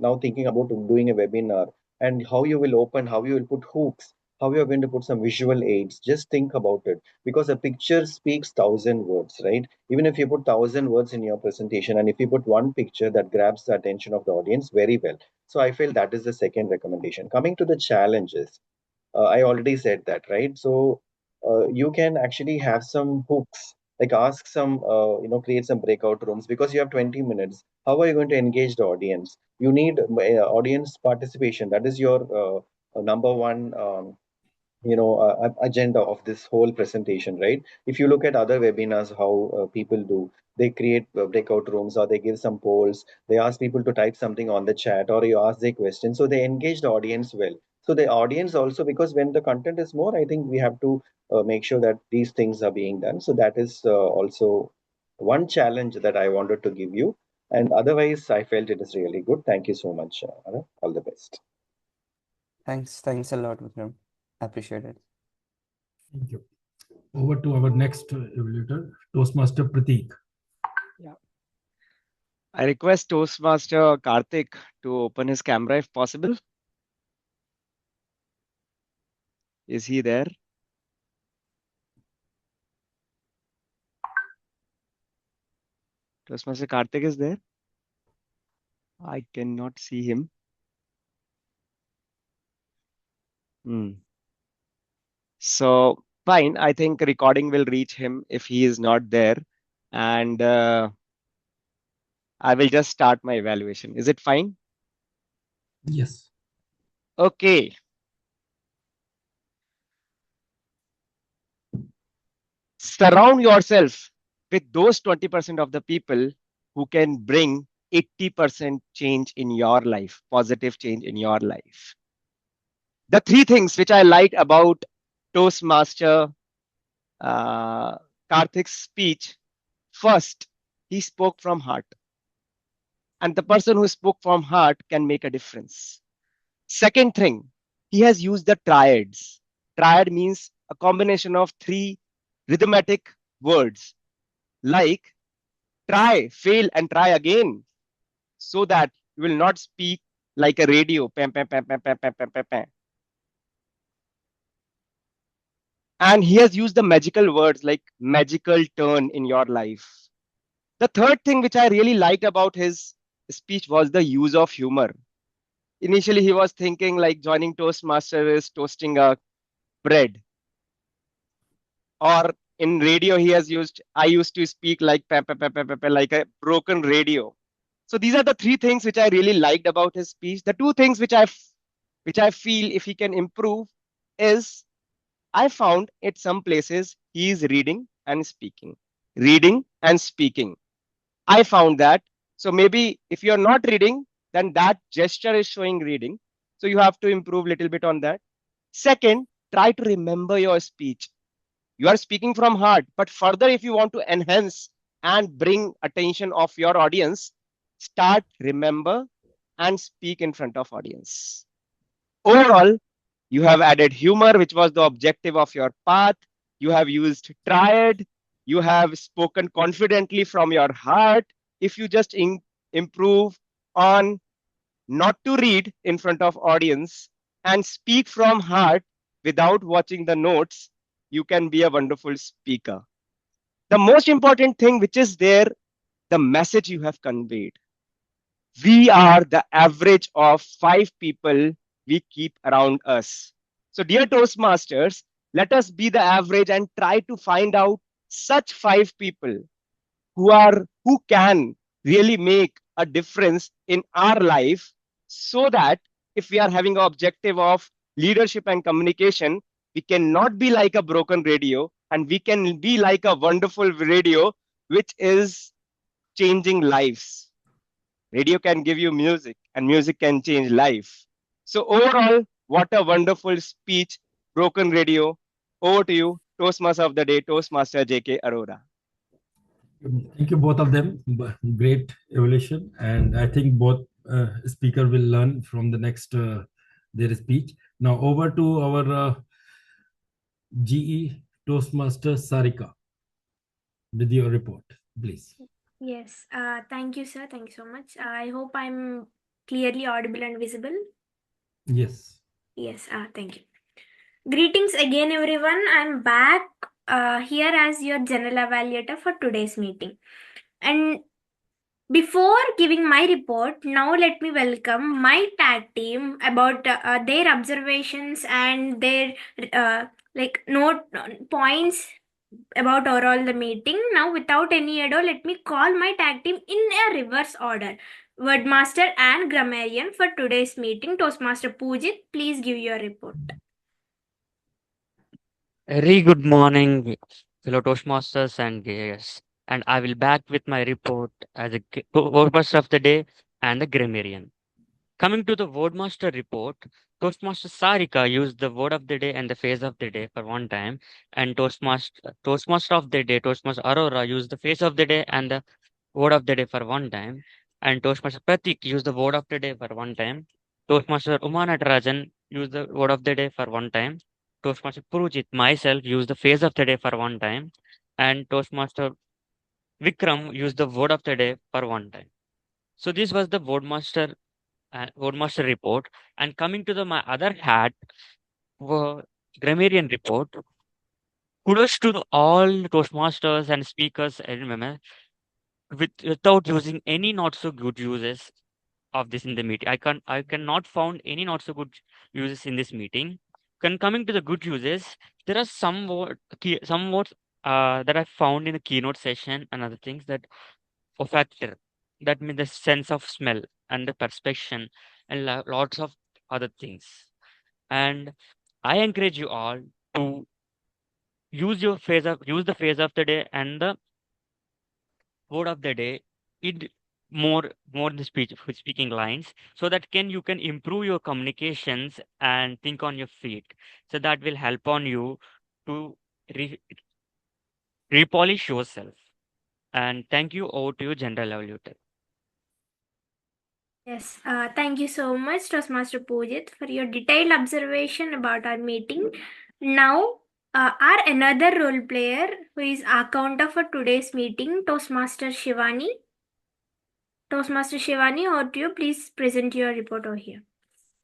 now thinking about doing a webinar, and how you will open, how you will put hooks, how you are going to put some visual aids. Just think about it, because a picture speaks thousand words, right? Even if you put thousand words in your presentation, and if you put one picture that grabs the attention of the audience very well, so I feel that is the second recommendation. Coming to the challenges, I already said that, right? So you can actually have some hooks, like ask some, create some breakout rooms, because you have 20 minutes. How are you going to engage the audience? You need audience participation. That is your number one agenda of this whole presentation, right? If you look at other webinars, how people do, they create breakout rooms, or they give some polls, they ask people to type something on the chat, or you ask their question, so they engage the audience well. So the audience also, because when the content is more, I think we have to make sure that these things are being done. So that is also one challenge that I wanted to give you, and otherwise I felt it is really good. Thank you so much, Aarav. All the best.
Thanks a lot, Vikram. Appreciate it.
Thank you. Over to our next evaluator, Toastmaster Prateek.
Yeah. I request Toastmaster Karthik to open his camera if possible. Is he there? Toastmaster Karthik is there? I cannot see him. So fine, I think recording will reach him if he is not there, and I will just start my evaluation. Is it fine?
Yes.
Okay. Surround yourself with those 20% of the people who can bring 80% change in your life, positive change in your life. The three things which I liked about Toastmaster Karthik's speech: first, he spoke from heart.
and the person who spoke from heart can make a difference. Second thing, he has used the triads. Triad means a combination of three rhythmic words like try, fail, and try again, so that you will not speak like a radio. Pam, pam, pam, pam, pam, pam, pam, pam, pam. And he has used the magical words like magical turn in your life. The third thing which I really liked about his speech was the use of humor. Initially, he was thinking like joining Toastmaster is toasting a bread, or in radio he has used I used to speak like like a broken radio. So these are the three things which I really liked about his speech. The two things which I feel if he can improve is I found at some places he is reading and speaking. I found that. So maybe if you're not reading, then that gesture is showing reading. So you have to improve a little bit on that. Second, try to remember your speech. You are speaking from heart, but further, if you want to enhance and bring attention of your audience, start remember and speak in front of audience. Overall, you have added humor, which was the objective of your path. You have used triad. You have spoken confidently from your heart. If you just improve on not to read in front of audience and speak from heart without watching the notes, you can be a wonderful speaker. The most important thing which is there, the message you have conveyed. We are the average of 5 people we keep around us. So, dear Toastmasters, let us be the average and try to find out such 5 people who can really make a difference in our life, so that if we are having an objective of leadership and communication, we cannot be like a broken radio, and we can be like a wonderful radio which is changing lives. Radio can give you music, and music can change life. So overall, what a wonderful speech, Broken Radio. Over to you, Toastmaster of the Day, Toastmaster JK Arora.
Thank you, both of them. Great evolution, and I think both speaker will learn from the next their speech. Now over to our GE Toastmaster Sarika with your report, please.
Yes, thank you, sir. Thank you so much. I hope I'm clearly audible and visible.
Yes.
Yes, thank you. Greetings again, everyone. I'm back here as your general evaluator for today's meeting. And before giving my report, now let me welcome my tag team about their observations and their note points about overall the meeting. Now, without any ado, let me call my tag team in a reverse order. Wordmaster and grammarian for today's meeting, Toastmaster Pujit, please give your report.
Very good morning, fellow Toastmasters and guests. And I will back with my report as a Wordmaster of the Day and the grammarian. Coming to the Wordmaster report, Toastmaster Sarika used the word of the day and the phrase of the day for one time, and Toastmaster of the Day, Toastmaster Aurora used the phrase of the day and the word of the day for one time, and Toastmaster Pratik used the word of the day for one time. Toastmaster Uma Natarajan used the word of the day for one time. Toastmaster Purujit, myself, used the phrase of the day for one time, and Toastmaster Vikram used the word of the day for one time. So this was the Wordmaster report. And coming to my other hat, grammarian report. Kudos to all Toastmasters and speakers and women without using any not so good uses of this in the meeting. I cannot found any not so good uses in this meeting. Coming to the good uses, there are some words that I found in the keynote session and other things that factor. That means the sense of smell and the perception and lots of other things. And I encourage you all to use the phrase of the day and the word of the day in more in the speaking lines, so that you can improve your communications and think on your feet. So that will help on you to repolish yourself. And thank you. Over to you, General Evaluator.
Yes, thank you so much, Toastmaster Pujit, for your detailed observation about our meeting. Now, our another role player who is our counter for today's meeting, Toastmaster Shivani. Toastmaster Shivani, over to you. Please present your report over here.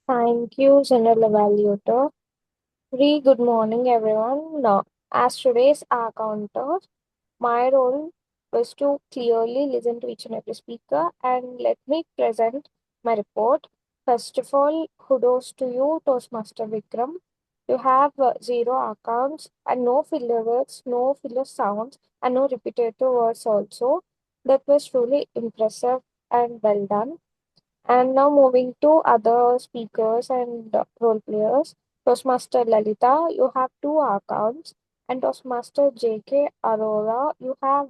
Thank you, General Evaluator. Very good morning, everyone. As today's counter, my role was to clearly listen to each and every speaker and let me present my report. First of all, kudos to you, Toastmaster Vikram. You have zero accounts and no filler words, no filler sounds, and no repetitive words also. That was truly impressive and well done. And now moving to other speakers and role players. Toastmaster Lalita, you have two accounts. And Toastmaster JK Aurora, you have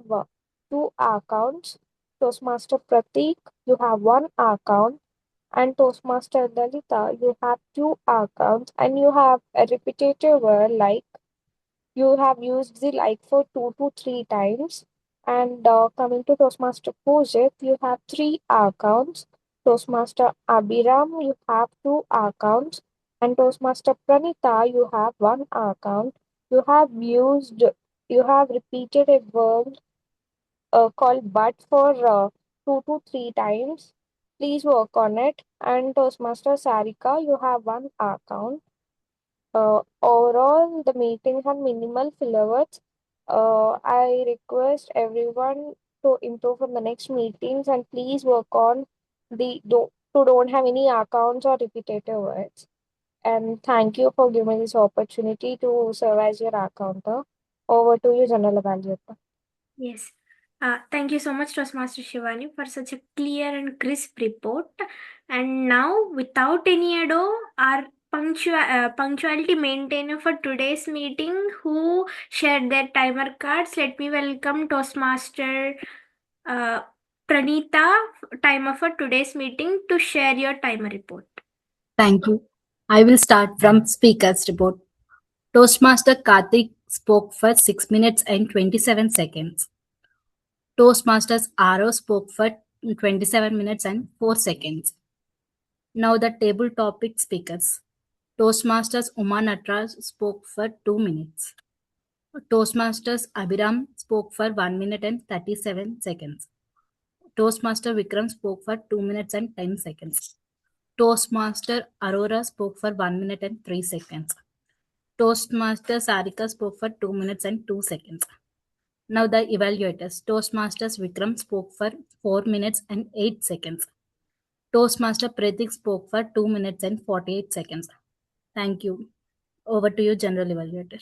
two accounts. Toastmaster Pratik, you have one account. And Toastmaster Lalita, you have two accounts. And you have a repetitive word like you have used the like for 2 to 3 times. And coming to Toastmaster Pujit, you have three accounts. Toastmaster Abhiram, you have two accounts. And Toastmaster Pranita, you have one account. You have used, you have repeated a word called but for 2 to 3 times. Please work on it. And Toastmaster Sarika, you have one account. Overall, the meeting had minimal filler words. I request everyone to improve from the next meetings and please work on the to don't have any accounts or repetitive words. And thank you for giving me this opportunity to serve as your accounter. Over to you, General Evaluator.
Yes. Thank you so much, Toastmaster Shivani, for such a clear and crisp report. And now, without any ado, our punctuality maintainer for today's meeting who shared their timer cards. Let me welcome Toastmaster uh, Pranita, timer for today's meeting, to share your timer report.
Thank you. I will start from speaker's report. Toastmaster Karthik spoke for 6 minutes and 27 seconds. Toastmasters Aarav spoke for 27 minutes and 4 seconds. Now the table topic speakers. Toastmasters Uma Natraj spoke for 2 minutes. Toastmasters Abhiram spoke for 1 minute and 37 seconds. Toastmaster Vikram spoke for 2 minutes and 10 seconds. Toastmaster Aurora spoke for 1 minute and 3 seconds. Toastmaster Sarika spoke for 2 minutes and 2 seconds. Now the evaluators. Toastmasters Vikram spoke for 4 minutes and 8 seconds. Toastmaster Pratik spoke for 2 minutes and 48 seconds. Thank you. Over to you, General Evaluator.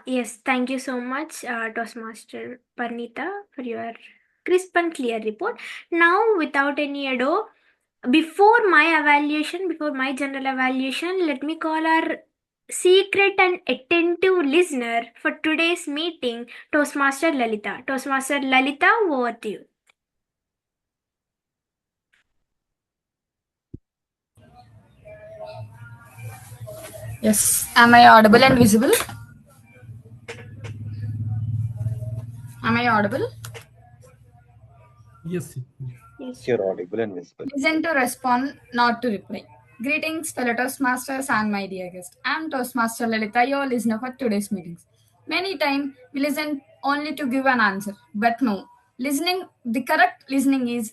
Yes, thank you so much, Toastmaster Parnita, for your crisp and clear report. Now, without any ado, before my general evaluation, let me call our secret and attentive listener for today's meeting, Toastmaster Lalita. Toastmaster Lalita, over to you.
Yes. Am I audible and visible? Am I audible?
Yes.
Yes.
You're audible and visible.
Listen to respond, not to reply. Greetings, fellow Toastmasters and my dear guest. I'm Toastmaster Lalita, your listener for today's meetings. Many times we listen only to give an answer, but no. The correct listening is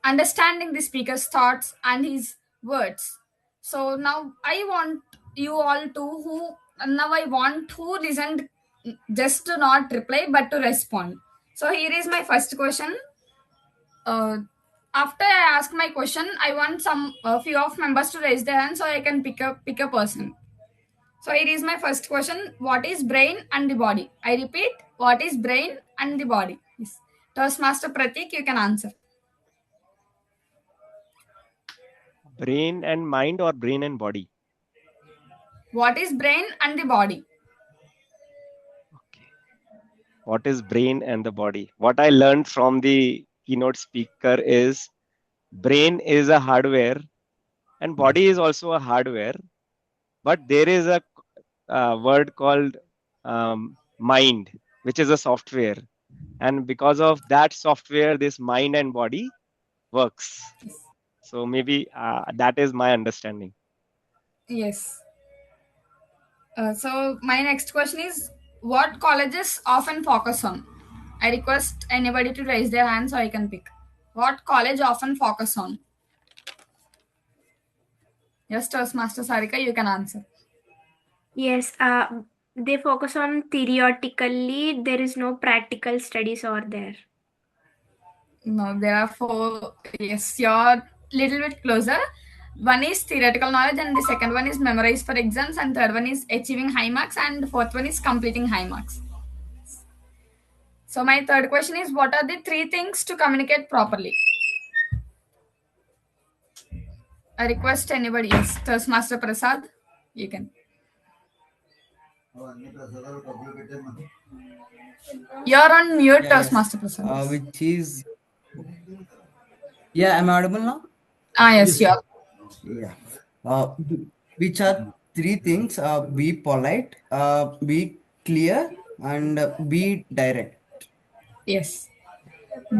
understanding the speaker's thoughts and his words. So now I want you all who listened just to not reply but to respond. So here is my first question. After I ask my question, I want some a few of members to raise their hand so I can pick a person. So it is my first question: what is brain and the body? I repeat, what is brain and the body? Yes. Toastmaster Pratik, you can answer.
Brain and mind or brain and body?
What is brain and the body?
Okay. What is brain and the body? What I learned from the keynote speaker is brain is a hardware and body is also a hardware, but there is a word called mind, which is a software. and because of that software, this mind and body works. So maybe that is my understanding.
Yes. So my next question is, what colleges often focus on? I request anybody to raise their hand so I can pick. What college often focus on? Yes, Toastmaster Sarika, you can answer.
Yes, they focus on theoretically. There is no practical studies over there.
No, there are four. Yes, you're little bit closer. One is theoretical knowledge, and the second one is memorize for exams, and third one is achieving high marks, and the fourth one is completing high marks. So my third question is, what are the three things to communicate properly? I request anybody. Yes, Toastmaster Prasad, you can. You're on mute,
Yes.
Toastmaster Prasad.
Which is, yeah, am I audible now?
Yes, you are.
Yeah. Which are three things: be polite, be clear, and be direct.
Yes.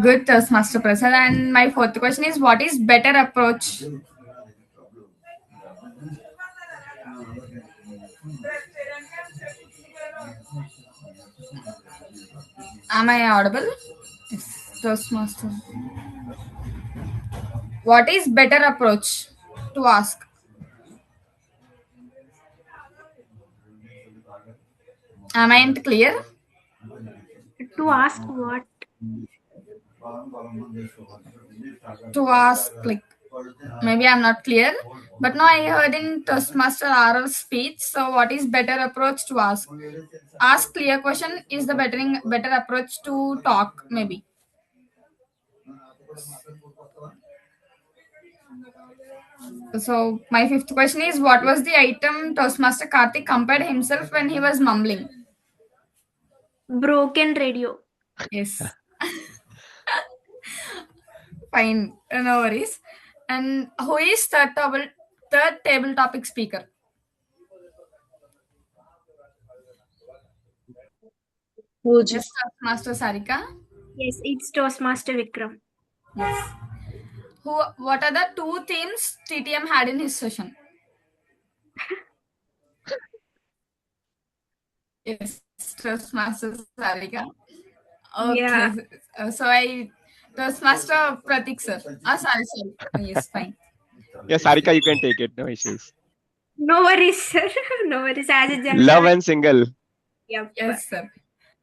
Good, Toastmaster Prasad. And my fourth question is, what is better approach? Am I audible? Yes, Toastmaster. What is better approach to ask? Am I not clear?
To ask what?
To ask, like, maybe I'm not clear, but now I heard in Toastmaster Aarav's speech. So, what is better approach to ask? Ask clear question is the better approach to talk, maybe. So, my fifth question is, what was the item Toastmaster Karthik compared himself when he was mumbling?
Broken radio.
Yes. Fine, no worries. And who is third table topic speaker? Yes, Master Sarika.
Yes, it's Toastmaster Vikram.
Yes. What are the two themes TTM had in his session? Yes, Toastmaster Sarika.
Yeah.
Okay. Toastmaster Pratik sir. Sorry. Yes, fine.
Yeah, Sarika, you can take it. No issues.
No worries, sir. No worries. As a general.
Love and single.
Yep.
Yes, sir.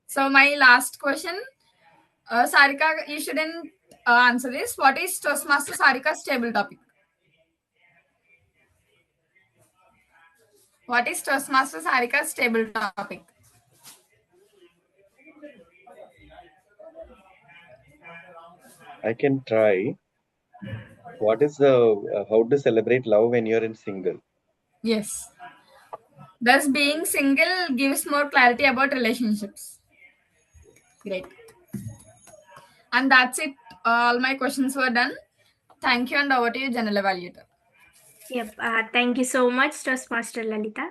So my last question, Sarika, you shouldn't answer this. What is Toastmaster Sarika's table topic? What is Toastmaster Sarika's table topic?
I can try. What is the how to celebrate love when you're in single?
Yes. Thus, being single gives more clarity about relationships. Great. And that's it. All my questions were done. Thank you, and over to you, General Evaluator.
Yep. Thank you so much, Toastmaster Lalita.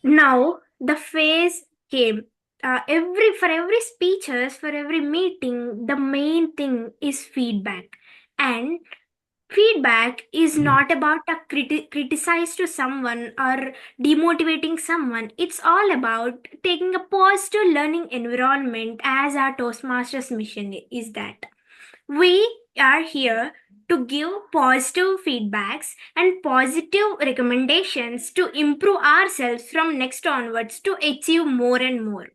Now the phase came. For every speeches, for every meeting, the main thing is feedback, and feedback is not about a criticize to someone or demotivating someone. It's all about taking a positive learning environment, as our Toastmasters mission is that. We are here to give positive feedbacks and positive recommendations to improve ourselves from next onwards to achieve more and more.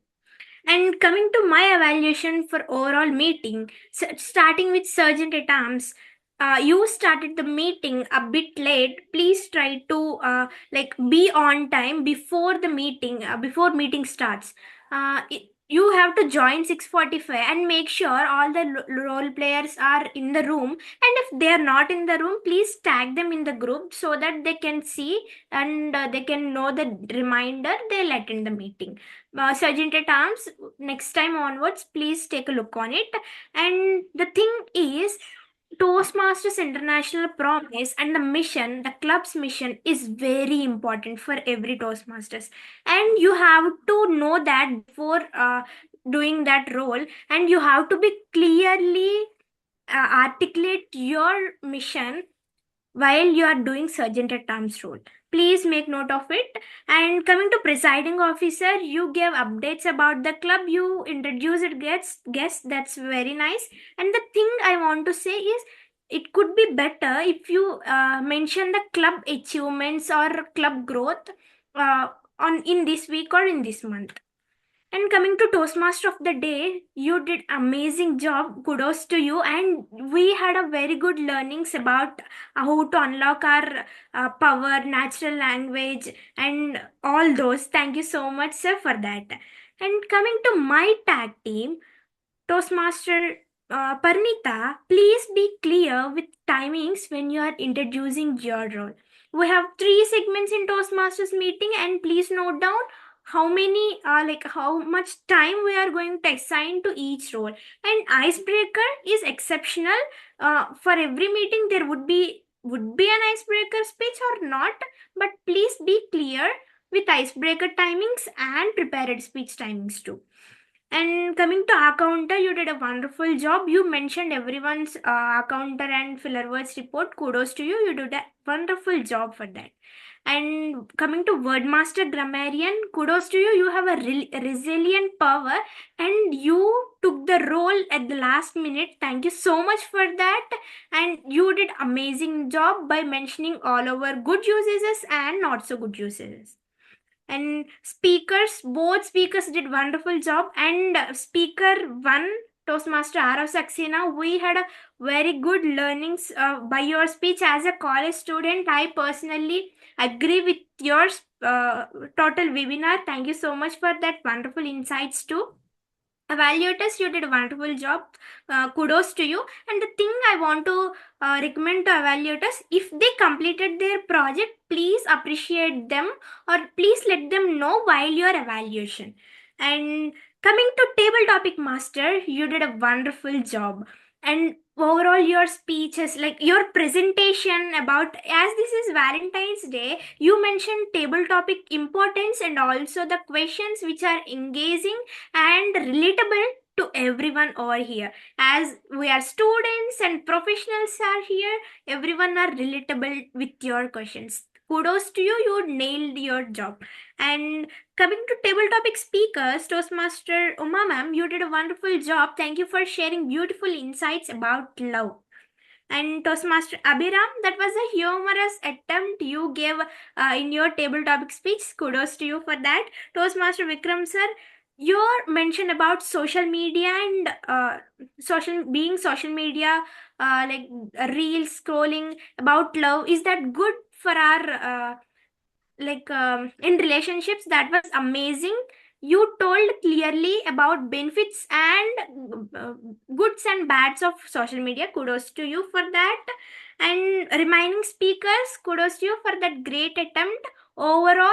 And coming to my evaluation for overall meeting, starting with Sergeant at Arms, you started the meeting a bit late. Please try to be on time before the meeting, before meeting starts. You have to join 6:45 and make sure all the role players are in the room. And if they are not in the room, please tag them in the group so that they can see and they can know the reminder they'll attend the meeting. Sergeant at Arms, next time onwards, please take a look on it. And the thing is, Toastmasters International promise and the mission, the club's mission, is very important for every Toastmasters, and you have to know that before doing that role, and you have to be clearly articulate your mission while you are doing sergeant at arms role. Please make note of it. And coming to presiding officer, you gave updates about the club, you introduced guests, that's very nice. And the thing I want to say is, it could be better if you mention the club achievements or club growth uh, on in this week or in this month. And coming to Toastmaster of the Day, you did amazing job. Kudos to you. And we had a very good learnings about how to unlock our power, natural language, and all those. Thank you so much, sir, for that. And coming to my tag team, Toastmaster Parnita, please be clear with timings when you are introducing your role. We have 3 segments in Toastmasters meeting, and please note down how many how much time we are going to assign to each role. And icebreaker is exceptional. For every meeting there would be an icebreaker speech or not, but please be clear with icebreaker timings and prepared speech timings too. And coming to accounter, you did a wonderful job. You mentioned everyone's accounter and filler words report. Kudos to you. You did a wonderful job for that. And coming to wordmaster grammarian, kudos to you. You have a resilient power, and you took the role at the last minute. Thank you so much for that. And you did amazing job by mentioning all our good usages and not so good usages. And speakers, both speakers did wonderful job. And speaker one, Toastmaster Aarav Saxena, we had a very good learnings by your speech. As a college student, I personally agree with your total webinar. Thank you so much for that wonderful insights too. Evaluators, you did a wonderful job. Kudos to you. And the thing I want to recommend to evaluators, if they completed their project, please appreciate them or please let them know while your evaluation. And coming to table topic master, you did a wonderful job. And overall your speeches, like your presentation about, as this is Valentine's Day, you mentioned table topic importance and also the questions which are engaging and relatable to everyone over here. As we are students and professionals are here, everyone are relatable with your questions. Kudos to you, you nailed your job. And coming to table topic speakers, Toastmaster Uma ma'am, you did a wonderful job. Thank you for sharing beautiful insights about love. And Toastmaster Abhiram, that was a humorous attempt you gave in your table topic speech. Kudos to you for that. Toastmaster Vikram sir, your mention about social media and social media, like reels scrolling about love, is that good for our in relationships? That was amazing. You told clearly about benefits and goods and bads of social media. Kudos to you for that. And remaining speakers, kudos to you for that great attempt. Overall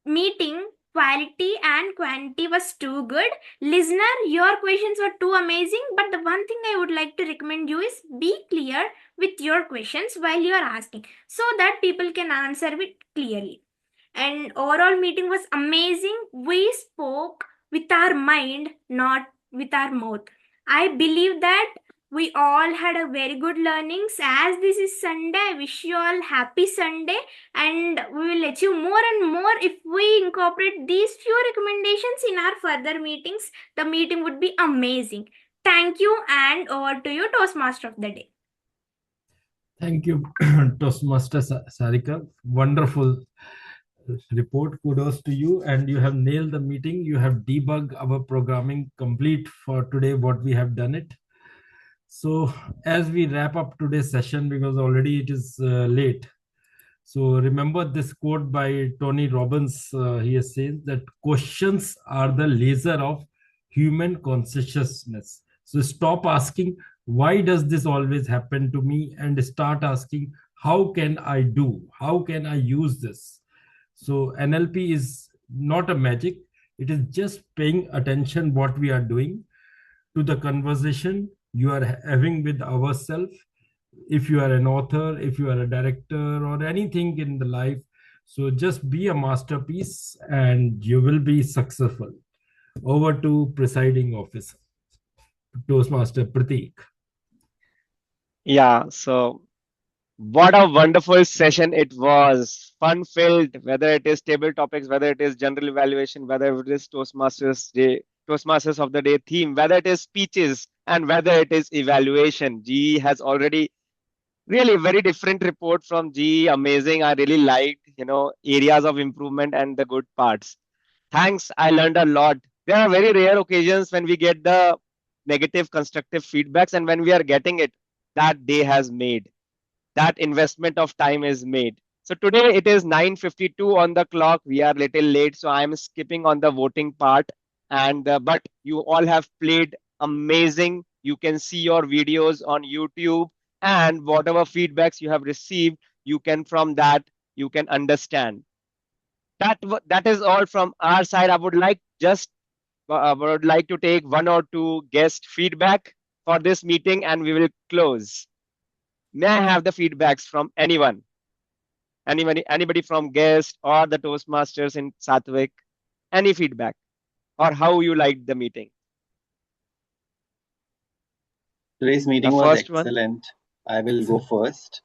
meeting quality and quantity was too good. Listener, your questions were too amazing, but the one thing I would like to recommend you is be clear with your questions while you are asking, so that people can answer it clearly. And overall meeting was amazing. We spoke with our mind, not with our mouth. I believe that we all had a very good learnings. As this is Sunday, I wish you all happy Sunday, and we will achieve more and more if we incorporate these few recommendations in our further meetings. The meeting would be amazing. Thank you, and over to you, Toastmaster of the Day.
Thank you, Toastmaster Sarika. Wonderful report. Kudos to you, and you have nailed the meeting. You have debugged our programming complete for today, what we have done it. So as we wrap up today's session, because already it is late, so remember this quote by Tony Robbins. He says that questions are the laser of human consciousness. So stop asking, why does this always happen to me? And start asking, how can I do? How can I use this? So NLP is not a magic. It is just paying attention what we are doing to the conversation you are having with ourselves. If you are an author, if you are a director or anything in the life, so just be a masterpiece and you will be successful. Over to presiding officer, Toastmaster Pratik.
Yeah, so what a wonderful session it was. Fun filled, whether it is table topics, whether it is general evaluation, whether it is Toastmasters of the Day theme, whether it is speeches, and whether it is evaluation. GE has already really very different report from GE. Amazing. I really liked, areas of improvement and the good parts. Thanks. I learned a lot. There are very rare occasions when we get the negative constructive feedbacks, and when we are getting it, that day has made that investment of time is made. So today it is 9:52 on the clock. We are little late, so I'm skipping on the voting part. And but you all have played amazing. You can see your videos on YouTube, and whatever feedbacks you have received, you can from that you can understand. That is all from our side. I would like would like to take one or two guest feedback for this meeting, and we will close. May I have the feedbacks from anyone? Anybody from guest or the Toastmasters in Sattvic? Any feedback or how you liked the meeting?
Today's
The
meeting was
first one.
excellent. I will go first.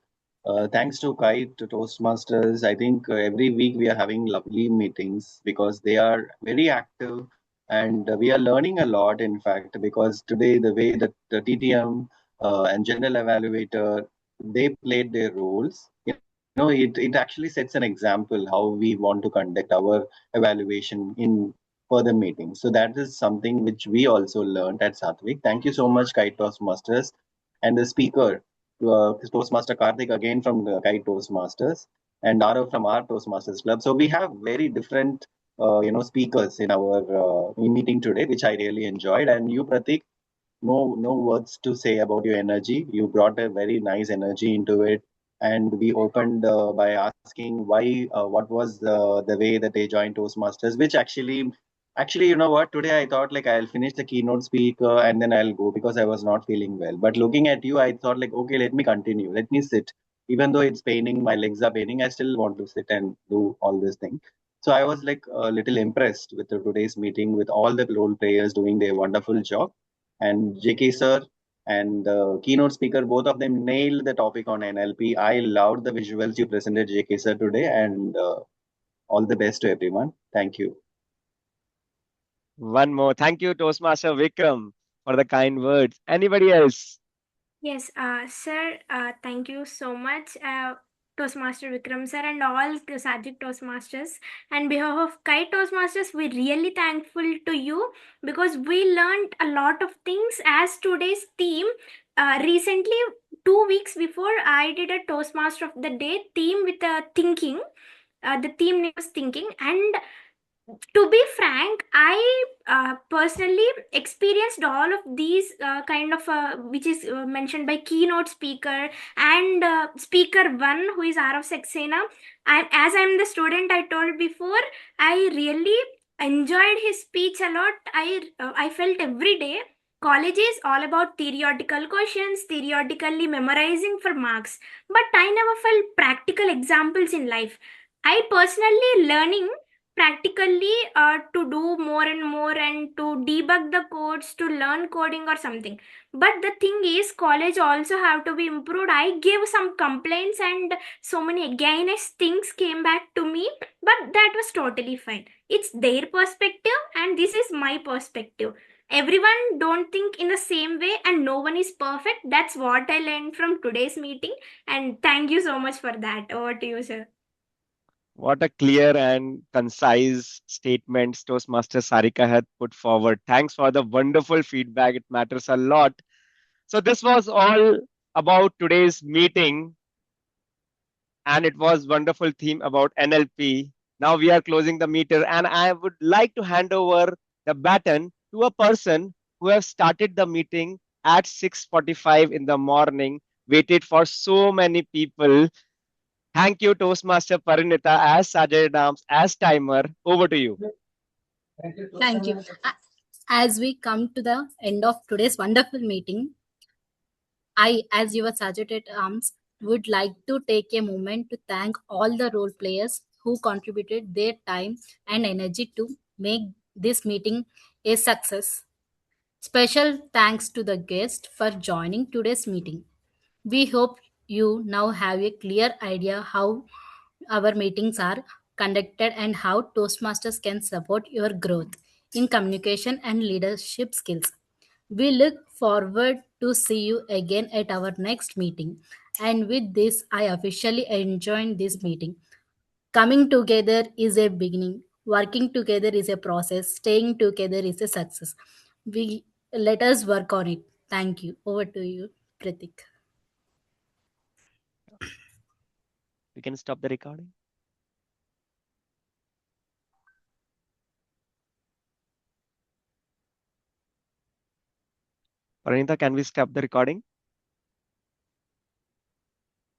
Thanks to Kite, to Toastmasters. I think every week we are having lovely meetings because they are very active and we are learning a lot, in fact, because today the way that the TTM and general evaluator, they played their roles. It actually sets an example how we want to conduct our evaluation in further meetings. So that is something which we also learned at Satvik. Thank you so much, Kite Toastmasters, and the speaker, Toastmaster Karthik, again from the Kite Toastmasters, and Aarav from our Toastmasters Club. So we have very different, speakers in our meeting today, which I really enjoyed. And you, Pratik, no words to say about your energy. You brought a very nice energy into it, and we opened by asking why, what was the way that they joined Toastmasters, which actually, you know what? Today I thought like I'll finish the keynote speaker and then I'll go because I was not feeling well. But looking at you, I thought like, okay, let me continue. Let me sit. Even though it's paining, my legs are paining, I still want to sit and do all this thing. So I was like a little impressed with today's meeting with all the role players doing their wonderful job. And JK sir and the keynote speaker, both of them nailed the topic on NLP. I loved the visuals you presented, JK sir, today, and all the best to everyone. Thank you.
One more. Thank you, Toastmaster Vikram, for the kind words. Anybody else?
Yes, sir, thank you so much, Toastmaster Vikram sir, and all the Sattvic Toastmasters. And behalf of Kite Toastmasters, we're really thankful to you because we learned a lot of things as today's theme. Recently, 2 weeks before, I did a Toastmaster of the Day theme with thinking. The theme name was thinking, and to be frank, I personally experienced all of these kind of which is mentioned by keynote speaker and speaker one, who is Aarav Saxena. And as I'm the student, I told before, I really enjoyed his speech a lot. I felt every day college is all about theoretical questions, theoretically memorizing for marks, but I never felt practical examples in life. I personally learning practically to do more and more and to debug the codes, to learn coding or something. But the thing is, college also have to be improved. I gave some complaints and so many against things came back to me, but that was totally fine. It's their perspective and this is my perspective. Everyone don't think in the same way and no one is perfect. That's what I learned from today's meeting, and thank you so much for that. Over to you, sir.
What a clear and concise statements Toastmaster Sarika had put forward. Thanks for the wonderful feedback. It matters a lot. So this was all about today's meeting, and it was wonderful theme about NLP. Now we are closing the meter, and I would like to hand over the baton to a person who has started the meeting at 6:45 in the morning, waited for so many people. Thank you, Toastmaster Parinita, as Sergeant Arms, as timer. Over to you.
Thank you. As we come to the end of today's wonderful meeting, I, as your Sergeant at Arms, would like to take a moment to thank all the role players who contributed their time and energy to make this meeting a success. Special thanks to the guest for joining today's meeting. We hope you now have a clear idea how our meetings are conducted and how Toastmasters can support your growth in communication and leadership skills. We look forward to see you again at our next meeting. And with this, I officially enjoin this meeting. Coming together is a beginning. Working together is a process. Staying together is a success. We let us work on it. Thank you. Over to you, Pratik.
We can stop the recording. Pranita, can we stop the recording?